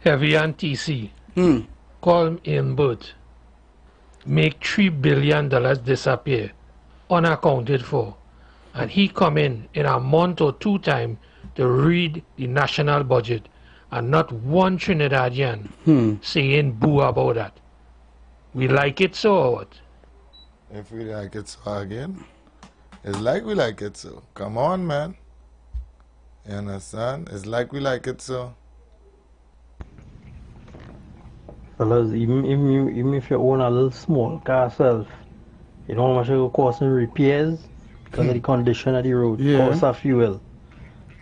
Heavy on TC. Call him in boat. Make $3 billion disappear, unaccounted for. And he come in a month or two time to read the national budget, and not one Trinidadian saying boo about that. We like it so or what? If we like it so again, it's like we like it so. Come on, man. You understand? It's like we like it so. Fellas, even if you own a little small car self, you know how much it will cost in repairs because of the condition of the road, cost of fuel,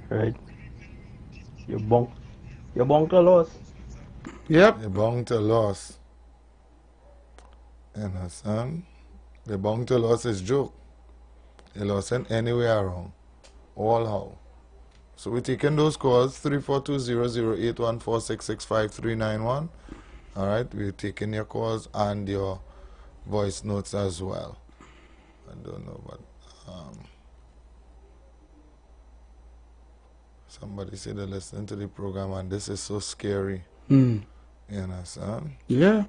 right? You're bound to loss. Yep. You're bound to loss. You understand? The bound to loss is joke. You lost in anywhere around. All how. So we're taking those calls, 342-0081, 466-5391. All right, we're taking your calls and your voice notes as well. I don't know, but somebody said they're listening to the program and this is so scary. You understand? Yeah.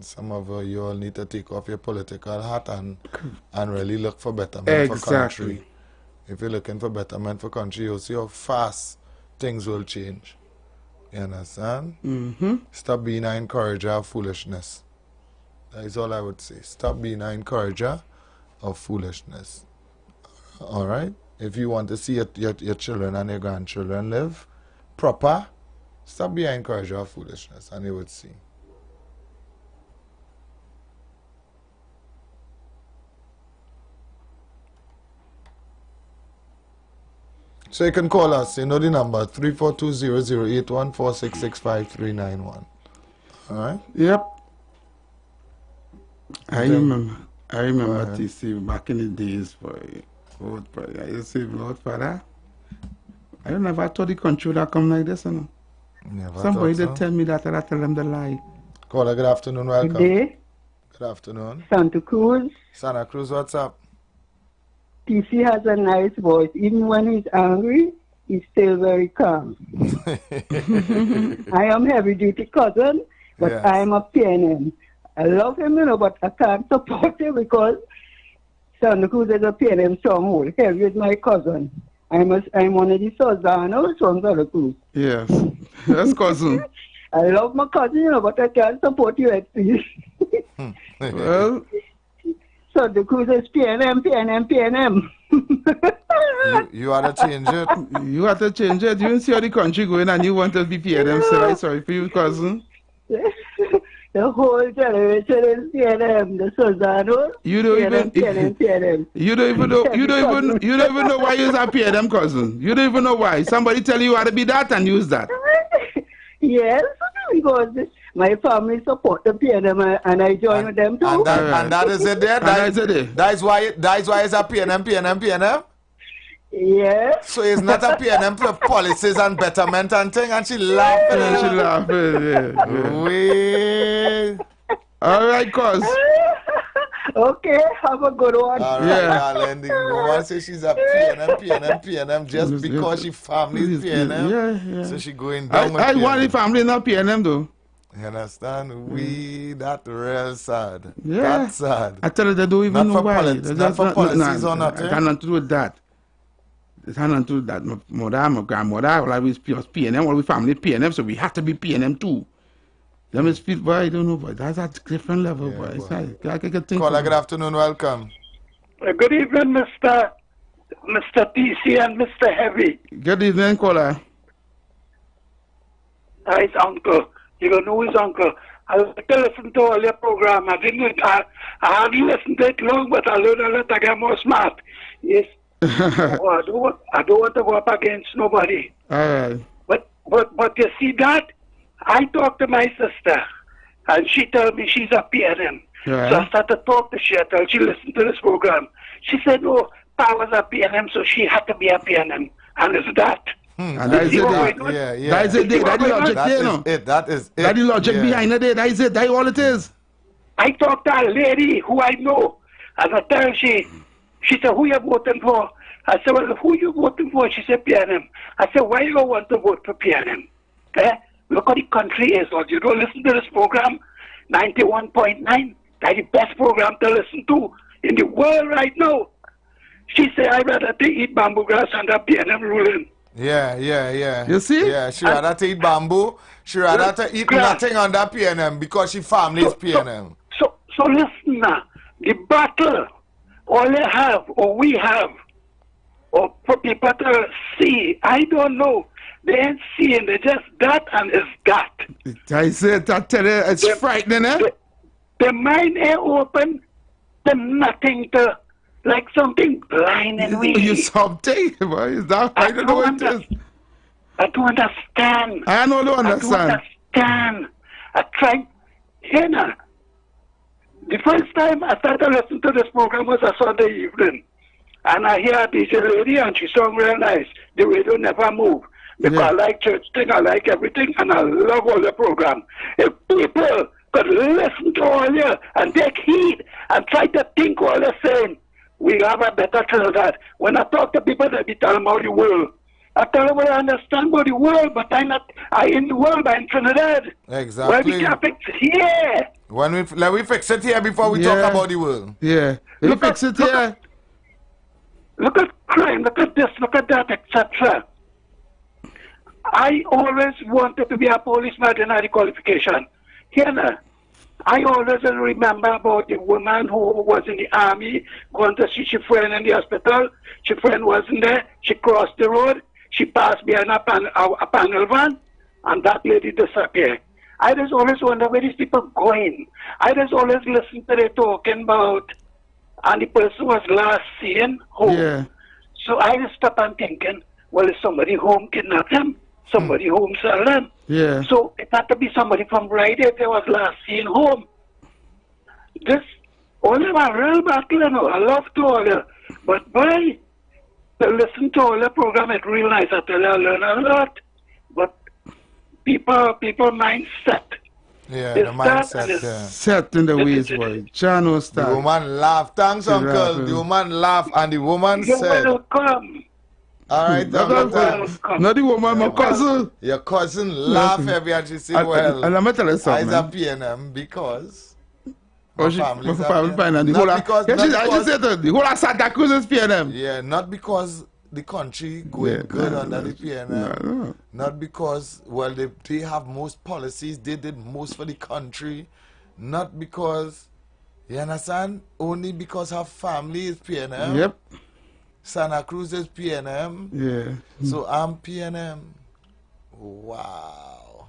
Some of you all need to take off your political hat and really look for betterment for country. If you're looking for betterment for country, you'll see how fast things will change. You understand? Stop being an encourager of foolishness. That is all I would say. Stop being an encourager of foolishness. All right? If you want to see your children and your grandchildren live proper, stop being an encourager of foolishness, and you would see. So you can call us, you know the number, 342-0081, 466-5391. All right? Yep. I remember TC back in the days for vote for I used to vote for that. I don't never thought the country would have come like this, you know. Never Somebody thought did tell me that and I tell them the lie. Caller, good afternoon, welcome. Good day. Good afternoon. Santa Cruz. Santa Cruz, what's up? TC has a nice voice. Even when he's angry, he's still very calm. I am heavy duty cousin, but yes. I am a PNM. I love him, you know, but I can't support him because Santa Cruz is a PNM stronghold. Heavy is my cousin. I'm one of the Sozanos from Santa Cruz. Yes, that's cousin. I love my cousin, you know, but I can't support you at least. Well, Santa Cruz is PNM. You have to change it. You have to change it. You don't see how the country going and you want to be PNM, so I'm sorry for you, cousin. The whole generation is PNM, the Sozanos. You don't PNM. You don't even know why you're a PNM, cousin. You don't even know why. Somebody tell you how to be that and use that. Yes, because my family support the PNM and I join with them too. And that is it there? That's why it's a PNM? Yes. So it's not a PNM for policies and betterment and thing, and she laughing. Yeah. All right, cuz. Okay, have a good one. All right, darling. The woman says she's a PNM just because she family is PNM. Yeah. So she going down I want the family not PNM though. You understand? That real sad. Yeah. That's sad. I tell you, they don't even know why. Not for policies or nothing. It has nothing to do with that. It has nothing to do with that. My mother, my grandmother, all always PNM, all we family PNM, so we have to be PNM too. Them is people, boy, I don't know, boy. That's a different level, boy. It's like, I can think. Caller, good afternoon, welcome. Good evening, Mr. TC and Mr. Heavy. Good evening, caller. His uncle. You don't know his uncle. I like to listen to all your program. I hardly listened to it long, but I learned a lot. I get more smart. Yes. I don't want to go up against nobody. All right. But you see that? I talked to my sister, and she told me she's a PNM. Right. So I started to talk to she. I told she listened to this program. She said, no, Power's a PNM, so she had to be a PNM. And it's that. And that is it. That is it. That is the logic there, no? That is it. That is the logic behind it. That is it. That is all it is. I talked to a lady who I know, and I tell her, she said, who you voting for? I said, well, who you voting for? She said, PNM. I said, why you want to vote for PNM? Look how the country is. Or you don't listen to this program, 91.9. That's the best program to listen to in the world right now. She said, I'd rather to eat bamboo grass and the PNM ruling. Yeah. You see? Yeah, she rather to eat bamboo. She rather to eat nothing on that PNM because she family is PNM. So listen now. The battle, all they have, or we have, or for people to see, I don't know. They ain't seeing, they just that and it's that. I said, I tell you, it's frightening, eh? The mind ain't open to nothing, to like something blind and weak. You something? Boy, is that, I don't know what it is. I don't understand. I don't understand. I don't understand. I tried, you know, the first time I started listening to this program was a Sunday evening. And I hear this lady and she sung real nice. The radio never move. Because I like church thing, I like everything, and I love all the program. If people could listen to all you and take heed and try to think what they're saying, we have a better children. When I talk to people, they be telling about the world. I tell them, well, I understand about the world, but I in the world, I'm in Trinidad. Exactly. Well, we can fix it here. Let me fix it here before we talk about the world. Yeah. Let me fix it here. Look at crime, look at this, look at that, etc. I always wanted to be a policeman in the qualification. Here, I always remember about the woman who was in the army, going to see her friend in the hospital. Her friend wasn't there. She crossed the road. She passed behind a panel van, and that lady disappeared. I just always wonder where these people going. I just always listen to them talking about, and the person was last seen home. Yeah. So I just stop and thinking, well, is somebody home kidnapped them? Somebody home sell them? Yeah. So it had to be somebody from right if they was last seen home. This, all of a real battle, you know, I love to all you. But boy, to listen to all the program, it's real nice. I tell you, I learn a lot. But people mindset. Yeah, the mindset. Set in the ways, boy. Chano style. The woman laughed. Thanks, uncle. The woman laughed, and the woman said, welcome. All right, not the woman, my cousin. Your cousin laughed heavy and she said, well, and I'm tell you something. I'm a PNM because my family is PNM. The whole of Santa Cruz is PNM. Yeah, not because the country going good under the PNM. Not because, well, they have most policies, they did most for the country. Not because, you understand? Only because her family is PNM. Yep. Santa Cruz is PNM. Yeah. So I'm PNM. Wow.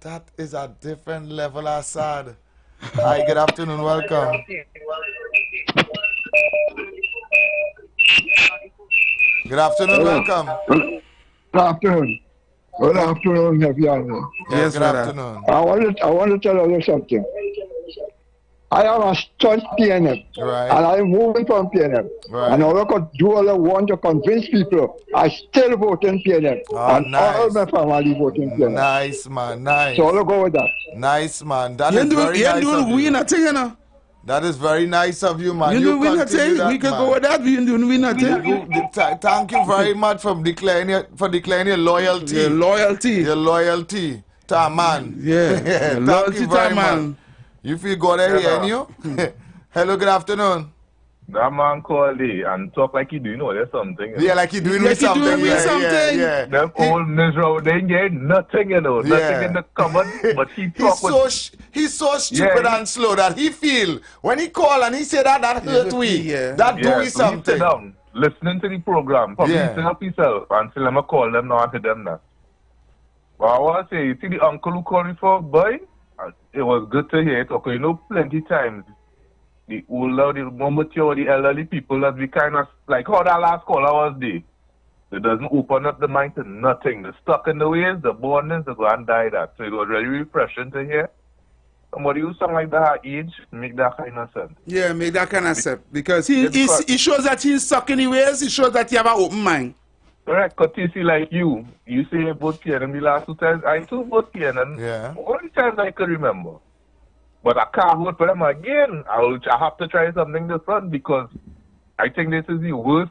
That is a different level of sad. Hi, good afternoon. Welcome. Good afternoon. Welcome. Good afternoon. Good afternoon, everyone. Yes, good afternoon. I want to tell you something. I am a stunt PNM, right, and I'm moving from PNM. Right. And all I could do all I want to convince people, I still vote in PNM. And all my family vote in PNM. Nice, man, nice. So I'll go with that. Nice, man. That is very nice of you. That is very nice of you, man. You continue that, we can go with that. We doing nothing. Thank you very much for declaring your loyalty. Your loyalty. Your loyalty to a man. Yeah. Thank you very much. You feel God hearing you? Hello, good afternoon. That man called you and talk like he doing all that something. Yeah, like he doing something. Yeah. Them old miserable, they ain't get nothing, you know. Nothing in the cupboard, but he talk he's so stupid and slow that he feel, when he call and he say that hurt we. That do we something. Sit down, listening to the program, probably sit up himself and tell him call them now and to them now. But I want to say, you see the uncle who called me for, boy? it was good to hear it. Okay, you know, plenty times, the older, the more mature, the elderly people that we kind of, like how that last caller was there. It doesn't open up the mind to nothing. They're stuck in the ways, the bondings, they go and die that. So it was really refreshing to hear. Somebody who sound like that age, make that kind of sense. Yeah, make that kind of sense. Because he shows that he's stuck in the ways, he shows that he have an open mind. Correct, because you see, like you say you vote PNM the last 2 times. I too vote PNM. Yeah. All the times I can remember. But I can't vote for them again. I have to try something different because I think this is the worst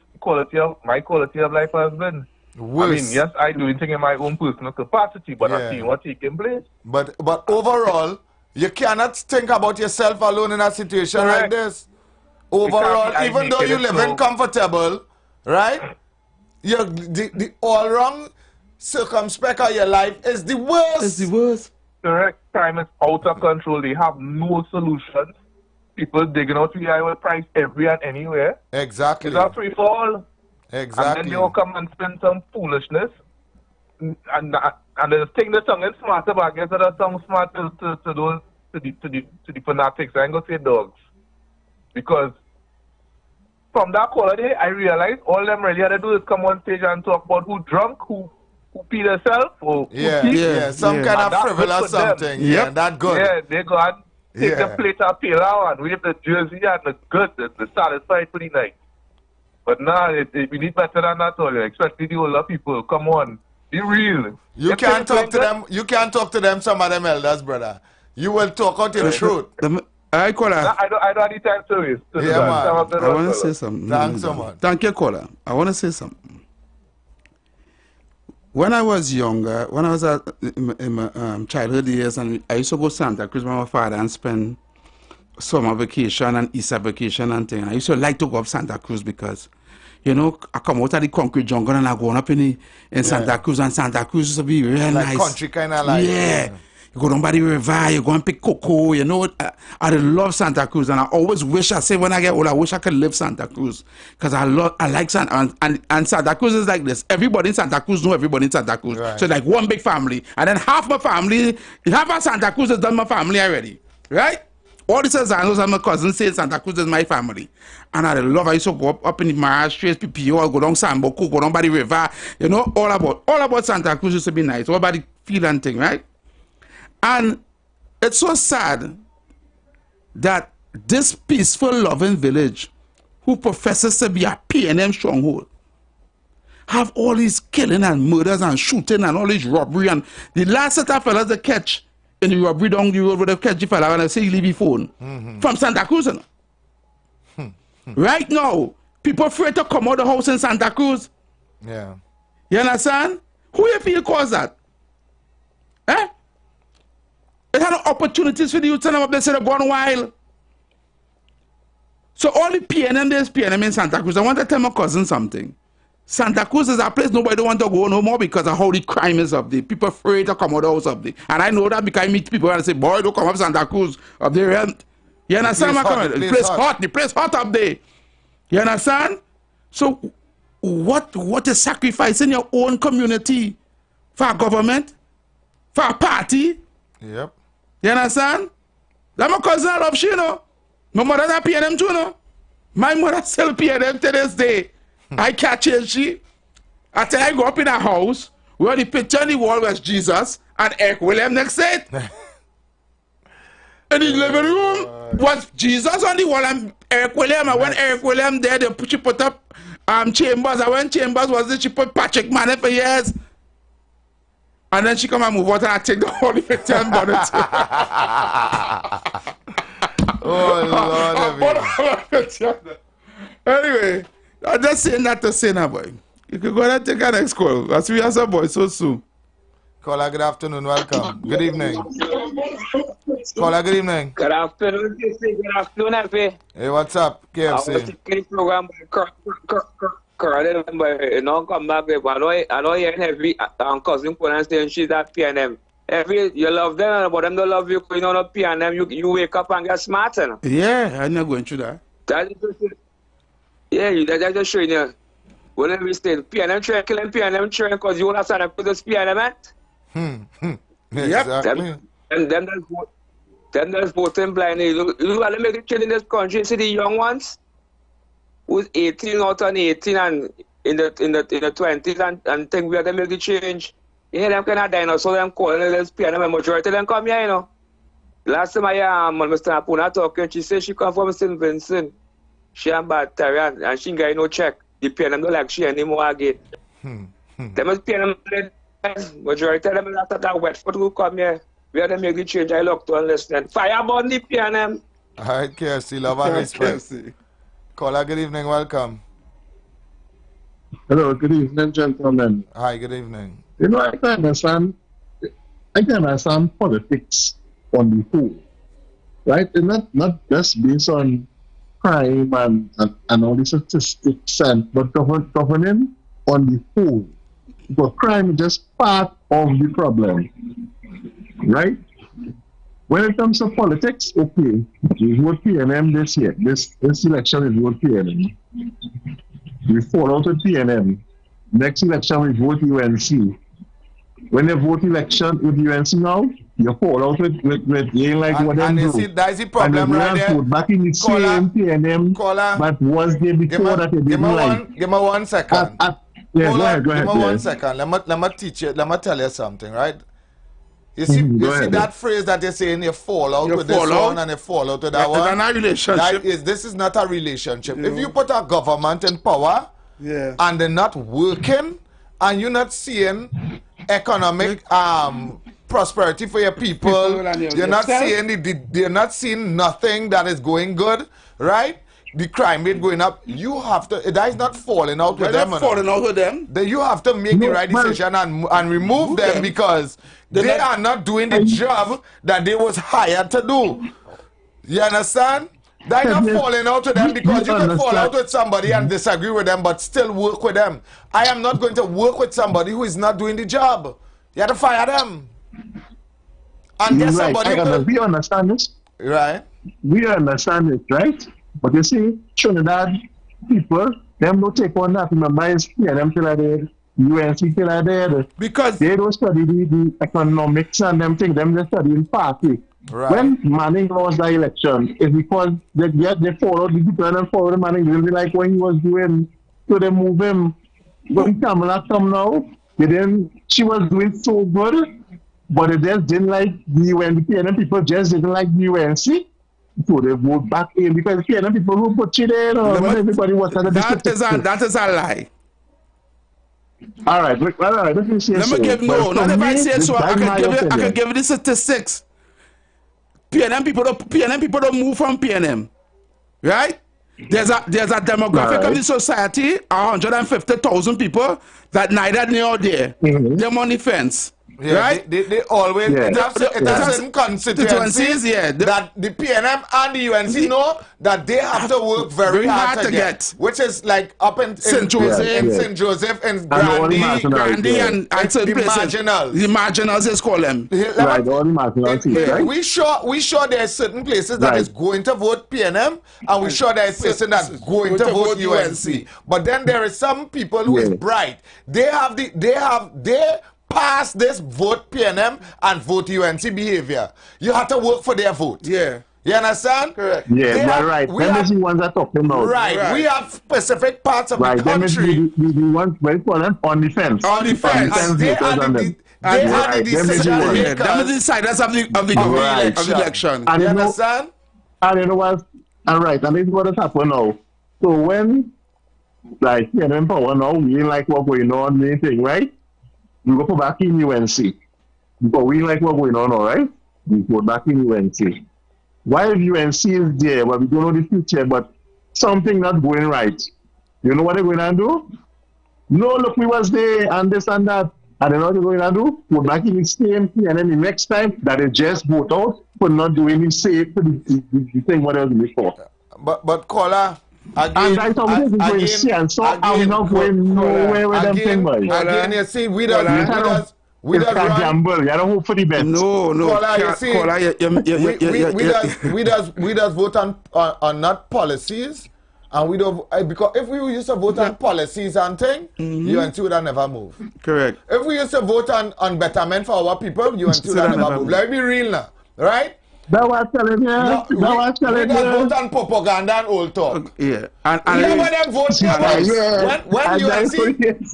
my quality of life has been. Worse. I mean, yes, I do anything in my own personal capacity, but I see what's taking place. But overall, you cannot think about yourself alone in a situation like this. Overall, even though you live in comfortable, right? The all-wrong circumspect of your life is the worst. It's the worst. Correct. Crime is out of control. They have no solutions. People digging out the IWER price every and anywhere. Exactly. It's a free fall. Exactly. And then they'll come and spend some foolishness. And the thing the tongue is smarter, but I guess that tongue smart to the fanatics. I ain't gonna say dogs. Because from that quality, I realized all them really had to do is come on stage and talk about who drunk, who peed herself, or some kind of frivolous something. Yeah, that good. Yeah, they go and take the plate of Pila and wave the jersey and the good, the satisfied for the night. But now, we need better than that, especially the older people. Come on, be real. You can't talk to them. You can't talk to them. Some of them elders, brother. You will talk out your truth. I don't have the time to waste. Yeah, man. I want to say something. Thanks so much. Thank you, caller. I want to say something. When I was younger, when I was in my childhood years, and I used to go to Santa Cruz with my father and spend summer vacation and Easter vacation and things. I used to like to go up Santa Cruz because, you know, I come out of the concrete jungle and I go up in Santa Cruz, and Santa Cruz used to be real nice. Like country kind of like. Yeah. You go down by the river, you go and pick cocoa, you know. I love Santa Cruz, and I always wish, I say when I get old, I wish I could live Santa Cruz. Because I like Santa, and Santa Cruz is like this. Everybody in Santa Cruz know everybody in Santa Cruz. Right. So like one big family. And then half of Santa Cruz is done my family already. Right? All the Cesanos and my cousins say Santa Cruz is my family. And I used to go up in the Mara Street, PPO, I go down Samboku, go down by the river, you know, all about Santa Cruz used to be nice. All about the feeling thing, right? And it's so sad that this peaceful, loving village, who professes to be a PNM stronghold, have all these killing and murders and shooting and all this robbery. And the last set of fellas they catch in the robbery down the road, where they catch the fella and they say he leave his phone from Santa Cruz. You know? Right now, people afraid to come out of the house in Santa Cruz. Yeah. You understand? Who you feel cause that? Eh? It had opportunities for the youth and up there, say they've gone wild. So all the PNM, there's PNM in Santa Cruz. I want to tell my cousin something. Santa Cruz is a place nobody don't want to go no more because of how the crime is up there. People afraid to come out of the house up there. And I know that because I meet people and I say, boy, don't come up Santa Cruz up there. You understand my comment? The place hot up there. You understand? So what is sacrificing your own community for a government? For a party? Yep. You understand? That my cousin I love she, you know. My mother's a PNM too, you know. My mother still PNM to this day. I can't change she. Until I go up in a house where the picture on the wall was Jesus and Eric William next to it. In the living room was Jesus on the wall and Eric William. And when Eric William there, she put up Chambers. And when Chambers was there, she put Patrick Mann for years. And then she come and move out and I take the Holy Picture and burn it. Oh, Lord. Anyway, I'm just saying that to say now, boy. You can go and take our next call. As we answer, boy, so soon. Caller, good afternoon. Welcome. Good evening. Caller, good evening. Good afternoon, Good afternoon, F. Hey, what's up, KFC? I was taking the program you know, come back. I know you're heavy cousin saying she's at PNM. You love them, but them don't love you. You know, not PNM. You wake up and get smart. You know? Yeah, I'm not going through that. That's just showing you. Whenever we stay, PNM train, killing PNM train because you want to sign up to this PNM. Exactly. Them Them just voting blindly. You want to make a change in this country. See the young ones who's 18 out on 18 and in the 20s and think we have to make the change. You hear them kind of dinosaurs them calling this PNM and majority of them come here, you know. Last time I Mr. Apuna talking, she said she come from St. Vincent. She and Batarian and she ain't got no check. The PNM don't like she anymore again. Them must PNM majority of them after that Westford who come here. We have to make the change. I look to and listen. Fire burn the PNM. All right, Kirsty, love and respect. Caller, good evening, welcome. Hello, good evening, gentlemen. Hi, good evening. You know, I can understand politics on the whole, right? And not just based on crime and all the statistics, but governing on the whole. But crime is just part of the problem, right? When it comes to politics, okay, we vote PNM this year. This election we vote PNM. We fall out with PNM. Next election we vote UNC. When you vote election with UNC now, you fall out with you ain't like what them do. See, that's the problem right there. Vote back in the same PNM, but was there before that you didn't like? Give me 1 second. Yeah, go ahead. Give me 1 second. Let me teach you. Let me tell you something, right? You see, that phrase that you're saying, you fall out with this one and you fall out with that one. It's not a relationship. This is not a relationship. If you put a government in power and they're not working and you're not seeing economic prosperity for your people, you're not seeing nothing that is going good, right? The crime rate going up, you have to, that is not falling out with them. You have to make the right decision and remove them because they are not doing the job that they was hired to do. You understand? They're not falling out with them because you can fall out with somebody and disagree with them but still work with them. I am not going to work with somebody who is not doing the job. You have to fire them. And get somebody we understand this. Right. We understand it, right? But you see, Trinidad people, them don't take on that. Remember, it's PNM till I did, UNC till I did. Because they don't study the economics and them things, them just study in party. Right. When Manning lost the election, it's because they followed the people and followed the Manning. Really like what he was doing, so they move him. When Kamala come now, she was doing so good, but they just didn't like the UNC. PNM people just didn't like the UNC. So they vote back in because PNM people who put you there, everybody was that is a lie. All right, let me say let me give not if I say so. I can give you the statistics. PNM people don't move from PNM, right? There's a demographic of the society, 150,000 people that neither near or there. They're on the fence. Yeah, right? They always it has certain constituencies that the PNM and the UNC know that they have to work very hard to get, which is like up in St. Joseph, and Grandy and certain places. The marginals is called them. We sure there are certain places that is going to vote PNM, and we sure there is certain that's going to vote UNC. But then there is some people who is bright. They pass this vote PNM and vote UNC behavior. You have to work for their vote. Yeah. You understand? Correct. Yeah, right. Them is the ones that talking about. Right. We have specific parts of the country. The ones we call them on the fence. On the fence. They are the decision makers. Them are the deciders of the election. And you understand? And you know what? And right. And this is what has happened now. So when like PNM power now, we ain't like what going on, anything, right? We go back in UNC. Because we like what's going on, all right? We go back in UNC. While UNC is there, well, we don't know the future, but something not going right. You know what they're going to do? No, look, we was there, and this and that. And then what they're going to do? Go back in the same thing, and then the next time, that they just vote out for not doing the same thing what they was before. But caller, again, and that's how we going to see, and so I'm not going nowhere with them thing, boy. Again, you see, we don't gamble. You don't hope for the best. No. We does vote on not policies, and we don't because if we used to vote on policies and thing, UNC would have never moved. Correct. If we used to vote on betterment for our people, UNC would have never moved. Let me be real now, right? That was telling you. That was telling you. We don't vote on propaganda and old talk. Yeah. And you know what them vote for?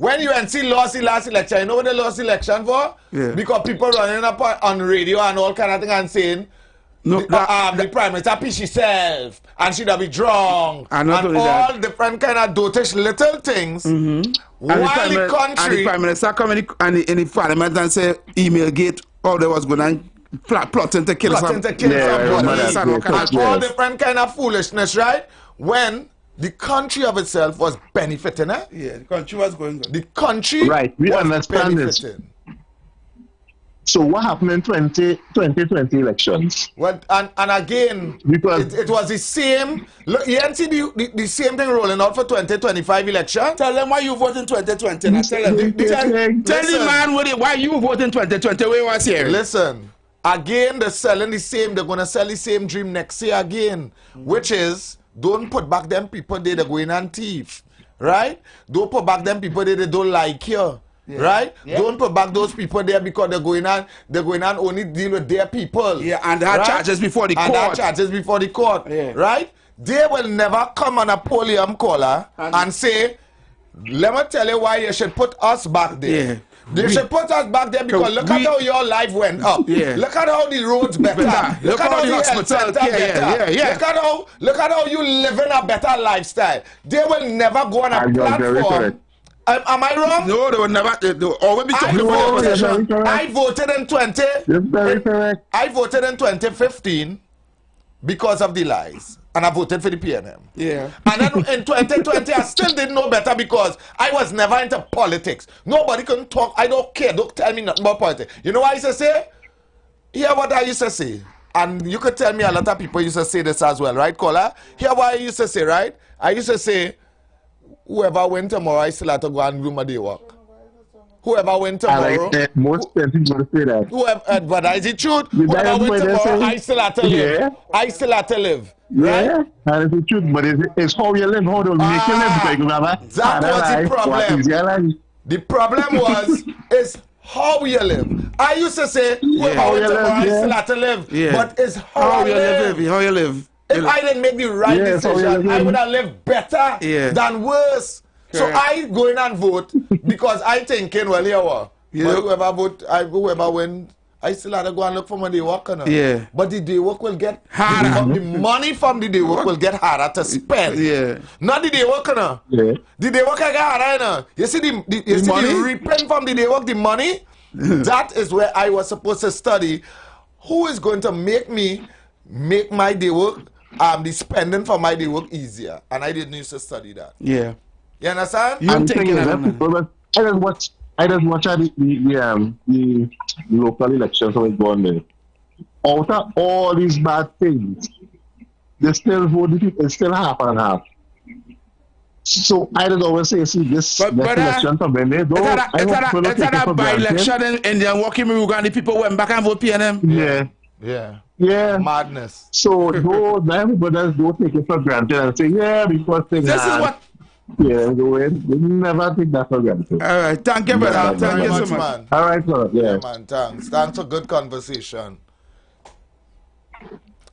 When UNC lost the last election, you know what they lost the election for? Yeah. Because people running up on radio and all kind of thing and saying the Prime Minister piss herself and she'd be drunk and all different kind of dotish little things. While the country... And the Prime Minister come in the Parliament and say, email gate, oh, there was going on plotting to kill somebody. All different kind of foolishness, right? When the country of itself was benefiting, eh? Yeah, the country was going good. The country we was understand benefiting. This. So what happened in 2020 elections? Well, and again, because it was the same. Look, you didn't see the same thing rolling out for 2025 election. Tell them why you voted in 2020. Now tell them. Tell the man why you voted in 2020. Where was here? Listen. Again, they're selling the same. They're gonna sell the same dream next year again, which is don't put back them people there. They're going and thief, right? Don't put back them people there. They don't like you. Yeah. Right? Yeah. Don't put back those people there because they're going on only deal with their people. Yeah, and they have charges before the court. And have charges before the court. Yeah. Right? They will never come on a podium caller and say, let me tell you why you should put us back there. Yeah. They should put us back there because look at how your life went up. Yeah. Look at how the roads better. Look at how the hospital better. Look at how you living a better lifestyle. They will never go on a platform. Am I wrong? No, they will never. They always be talking about opposition. I voted in 20. You're very correct. I voted in 2015 because of the lies, and I voted for the PNM. Yeah. And then in 2020, I still didn't know better because I was never into politics. Nobody can talk. I don't care. Don't tell me nothing about politics. You know what I used to say? Hear what I used to say. And you could tell me a lot of people used to say this as well, right, caller? Hear what I used to say, right? I used to say, whoever win tomorrow, I still have to go and do my day work. Whoever win tomorrow... most people say that. But is it true? Whoever win tomorrow, I still have to live. Yeah. I still have to live. Right? Yeah, and it's true, but it's how you live, how to make you live. That was the problem. The problem is how you live. I used to say, whoever win tomorrow, I still have to live. Yeah. But it's how you live. How you live. If I didn't make the right decision, I would have lived better than worse. Correct. So I go in and vote because I thinking, well, here what? Whoever win, I still have to go and look for my day work. Yeah. But the day work will get harder. The money from the day work will get harder to spend. Yeah. Not the day work. Yeah. The day work get harder. You see the reaping from the day work, the money? That is where I was supposed to study. Who is going to make my day work, the spending for my day work easier? And I didn't used to study that. Yeah. You understand? I'm thinking that people, I just watch the local elections when it's going there. Out of all these bad things, they still vote the people, it's still half and half. So I don't always say, see, this election from when they don't. It's a by-election and they're walking me and the people went back and vote PNM. Yeah. Madness. So those everybody don't take it for granted and say, yeah, because things this is what. Yeah, we never take that for granted. All right, thank you, brother. Thank you so much, man. All right, sir. Yeah, man. Thanks for good conversation.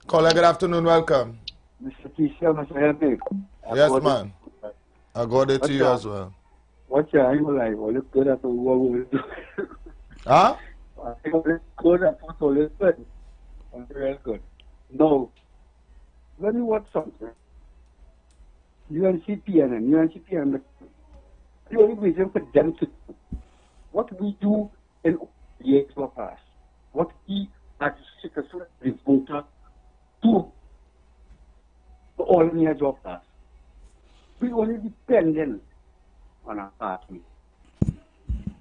Caller, good afternoon. Welcome. Mr. Tisha, Mr. Helping. Yes, man. I got it to you as well. What's your angle like? Well, look good at the what we will do. Huh? I think it's good at what all is good. Real good. No. Let me watch something. UNC PNM, the only reason for them to do what we do in the of us, what we as citizens, the voter, do for all the edge of us. We only dependent on our party.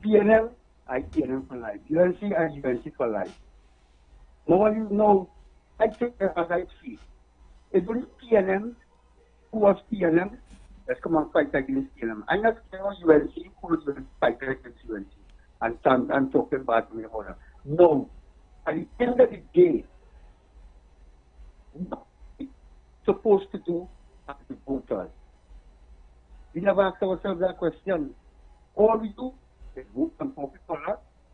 PNM, I PNM for life. UNC, I UNC for life. Nobody knows. I think as I see. It's only PNM who was PNM. Let's come and fight against PNM. I'm not saying UNC who is going to fight against UNC and talking about me order. No. At the end of the day, what we're supposed to do as the voters. We never ask ourselves that question. All we do is vote and for people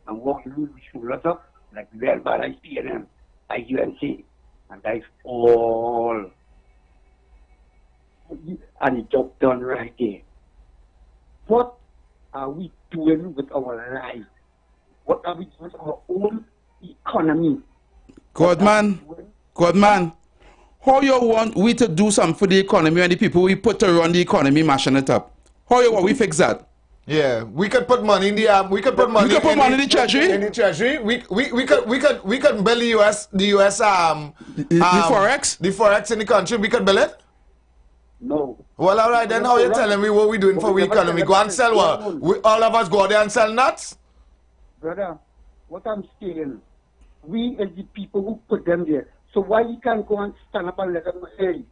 and what we do, we should let up like well bad I PNM, I UNC. And that's all. And the job done right there. What are we doing with our lives? What are we doing with our own economy? Godman, how you want we to do something for the economy and the people we put to run the economy mashing it up? How you want we fix that? Yeah, we could put money in the we could put money. You could put money in the treasury. In the treasury, we could build the US the forex. The forex in the country. We could build it. No. Well, all right then. How you telling me what we doing for we economy? Go and sell what? We, all of us go out there and sell nuts. Brother, what I'm saying, we as the people who put them there. So why you can't go and stand up and let them say?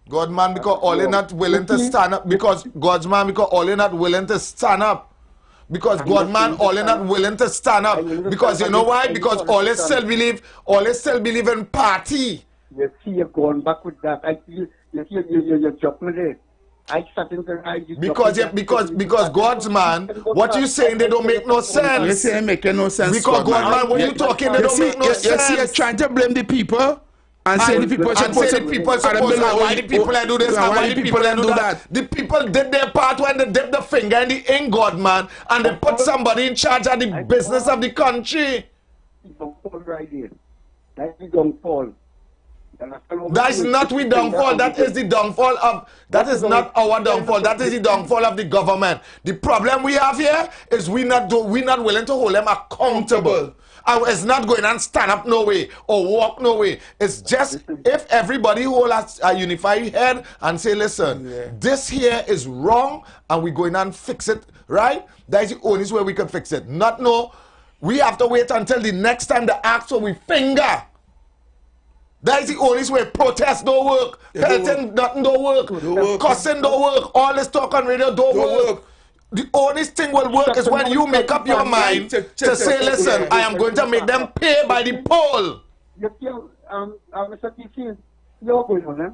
God man, because all you're not willing to stand up. Because God's man, because all you're not willing to stand up. Because God man, all you're not willing to stand up. Because you know why? Because all you still believe in party. You see, you're going back with that. I feel you're jumping it. I starting to ride you. Because God's man, what you saying they don't make no sense. You saying making no sense. Because God man, when you talking they don't make no sense. You see, you're trying to blame the people. And say the people supposed to why the people do this and why the people do that. The people did their part when they dipped the finger in the ink, God man, and they put somebody in charge of the business of the country. Don't fall right here. That's the downfall. That is not we downfall. That is the downfall of. That is not our downfall. That is the downfall of the government. The problem we have here is we not willing to hold them accountable. It's not going and stand up no way or walk no way. It's just if everybody hold a unified head and say, listen, this here is wrong and we're going and fix it, right? That's the only way we can fix it. Not no, we have to wait until the next time the axe so we finger. That is the only way. Protest don't work. Pelting nothing don't work. Cussing don't work. All this talk on radio don't work. The only thing will work is when you make up your mind to say, listen, I am going to make them pay by the poll. Mr. TC, you're going on, eh?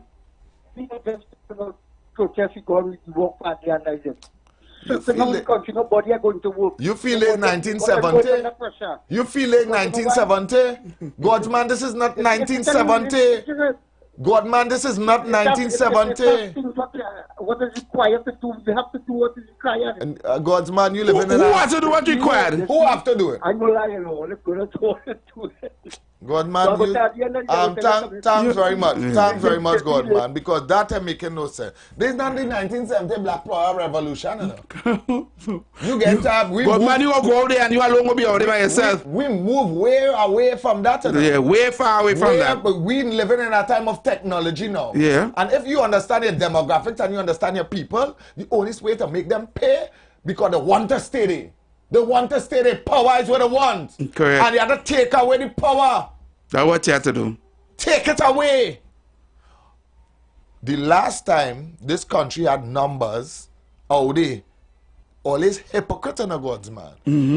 We just protest, we go and work party and like that. So now the country, nobody are going to work. You feel like 1970? You feel like 1970? God man, this is not 1970. God man, this is not 1970. What is required to do? We have to do what is required. And God's man, you live in who has to do what's required? Who have to do it? I'm not lying. Let's go to do it. God man, thanks very much. Thanks very much, God man, because that ain't making no sense. This is not the 1970 Black Power Revolution, you know. You get up, God man, you will go out there and you alone will be out there by yourself. We move way away from that, you know. Yeah, way far away from that. But we living in a time of technology now. Yeah. And if you understand your demographics and you understand your people, the only way to make them pay because they want to stay there. They want to stay there. Power is what they want. Correct. And you have to take away the power. That's what you have to do. Take it away. The last time this country had numbers, all is hypocrite in a God's man,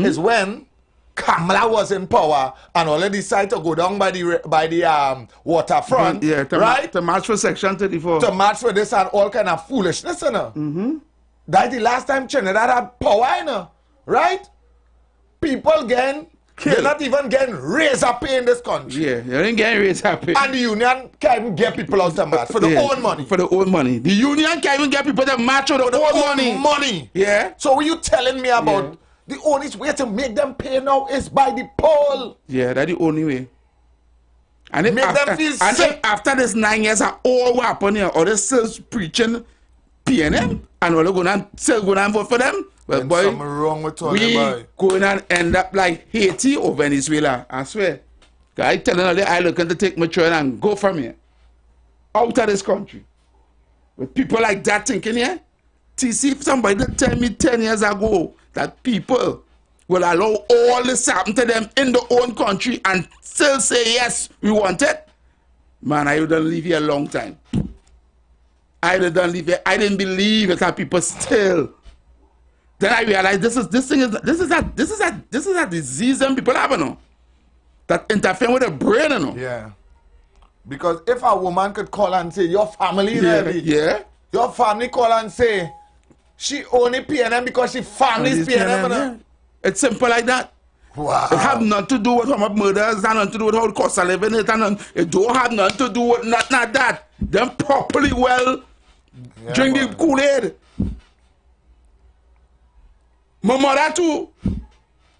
is when Kamala was in power and all decided to go down by the waterfront, to march for Section 34. To march for this and all kind of foolishness, you know. That's the last time Trinidad had power, you know. Right? People they're not even getting raise up pay in this country. Yeah, they ain't getting raise up pay. And the union can't even get people out to march for their own money. For their own money. The union can't even get people to march for their own money. Yeah. So what you telling me about the only way to make them pay now is by the poll? Yeah, that's the only way. And if, make them feel sick. After this 9 years are all what happened here, or they still preaching PNM and all going and still going and vote for them. Well, boy, something wrong with all we going and end up like Haiti or Venezuela. I swear. I telling all the I looking to take my train and go from here. Out of this country. With people like that thinking here. TC, if somebody tell me 10 years ago that people will allow all this happen to them in their own country and still say yes, we want it, man, I would have leave here a long time. I would have leave here. I didn't believe it that people still. Then I realized this is a disease and people have, you know, that interfere with the brain, you know. Yeah. Because if a woman could call and say your family, your family call and say she only PNM because she family's PNM. Yeah. It's simple like that. Wow. It have nothing to do with how much murders, and nothing to do with how the cost of living it, and it don't have nothing to do with nothing like that. Them properly well drink the Kool-Aid. My mother too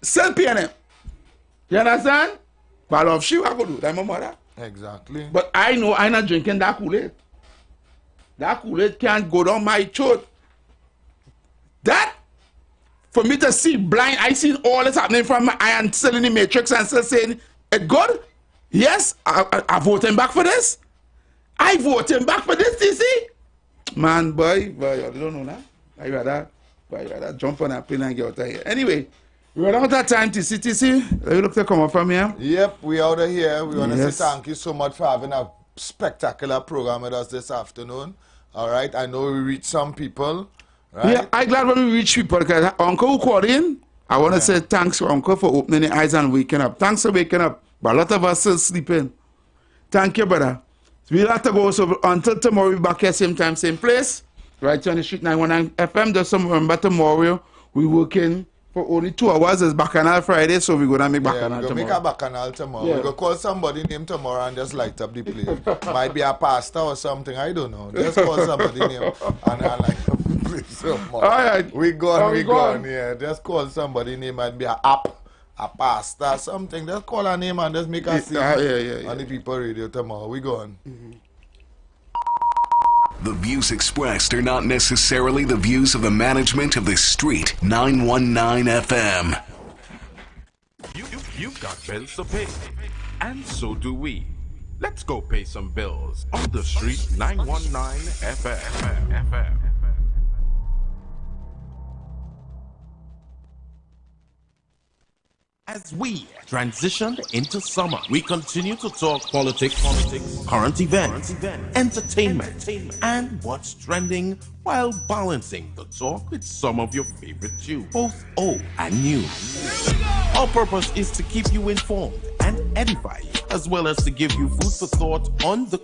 still paying him. You understand? But I love she I go do that, my mother. Exactly. But I know I'm not drinking that Kool-Aid. That Kool-Aid can't go down my throat. That, for me to see blind, I see all this happening from my eye and still in the matrix and still saying, it good? Yes, I vote him back for this. I vote him back for this, TC. Man, boy, you don't know that. I rather jump on that plane and get out of here. Anyway, we're out of time, TC. You look to come up from here? Yep, we out of here. We want to say thank you so much for having a spectacular program with us this afternoon. All right, I know we reached some people. Right? Yeah, I'm glad when we reach people because Uncle who called in, I want to say thanks to Uncle for opening the eyes and waking up. Thanks for waking up. But a lot of us still sleeping. Thank you, brother. So we'll have to go. So until tomorrow, we'll be back here same time, same place. Right here on the street 919 FM. Just remember tomorrow, we working for only 2 hours. It's Bacchanal Friday, so we're going to make Bacchanal tomorrow. Make a Bacchanal tomorrow. Yeah. We're going to call somebody named tomorrow and just light up the place. Might be a pastor or something. I don't know. Just call somebody name and light up the place tomorrow. All right. We gone. Yeah. Just call somebody name. Might be a pastor, something. Just call a name and just make a scene on the People Radio tomorrow. We gone. The views expressed are not necessarily the views of the management of the Street 919 FM. You've got bills to pay, and so do we. Let's go pay some bills on the Street 919 FM. As we transition into summer, we continue to talk politics, current events, entertainment, and what's trending while balancing the talk with some of your favorite tunes, both old and new. Our purpose is to keep you informed and edify you, as well as to give you food for thought on the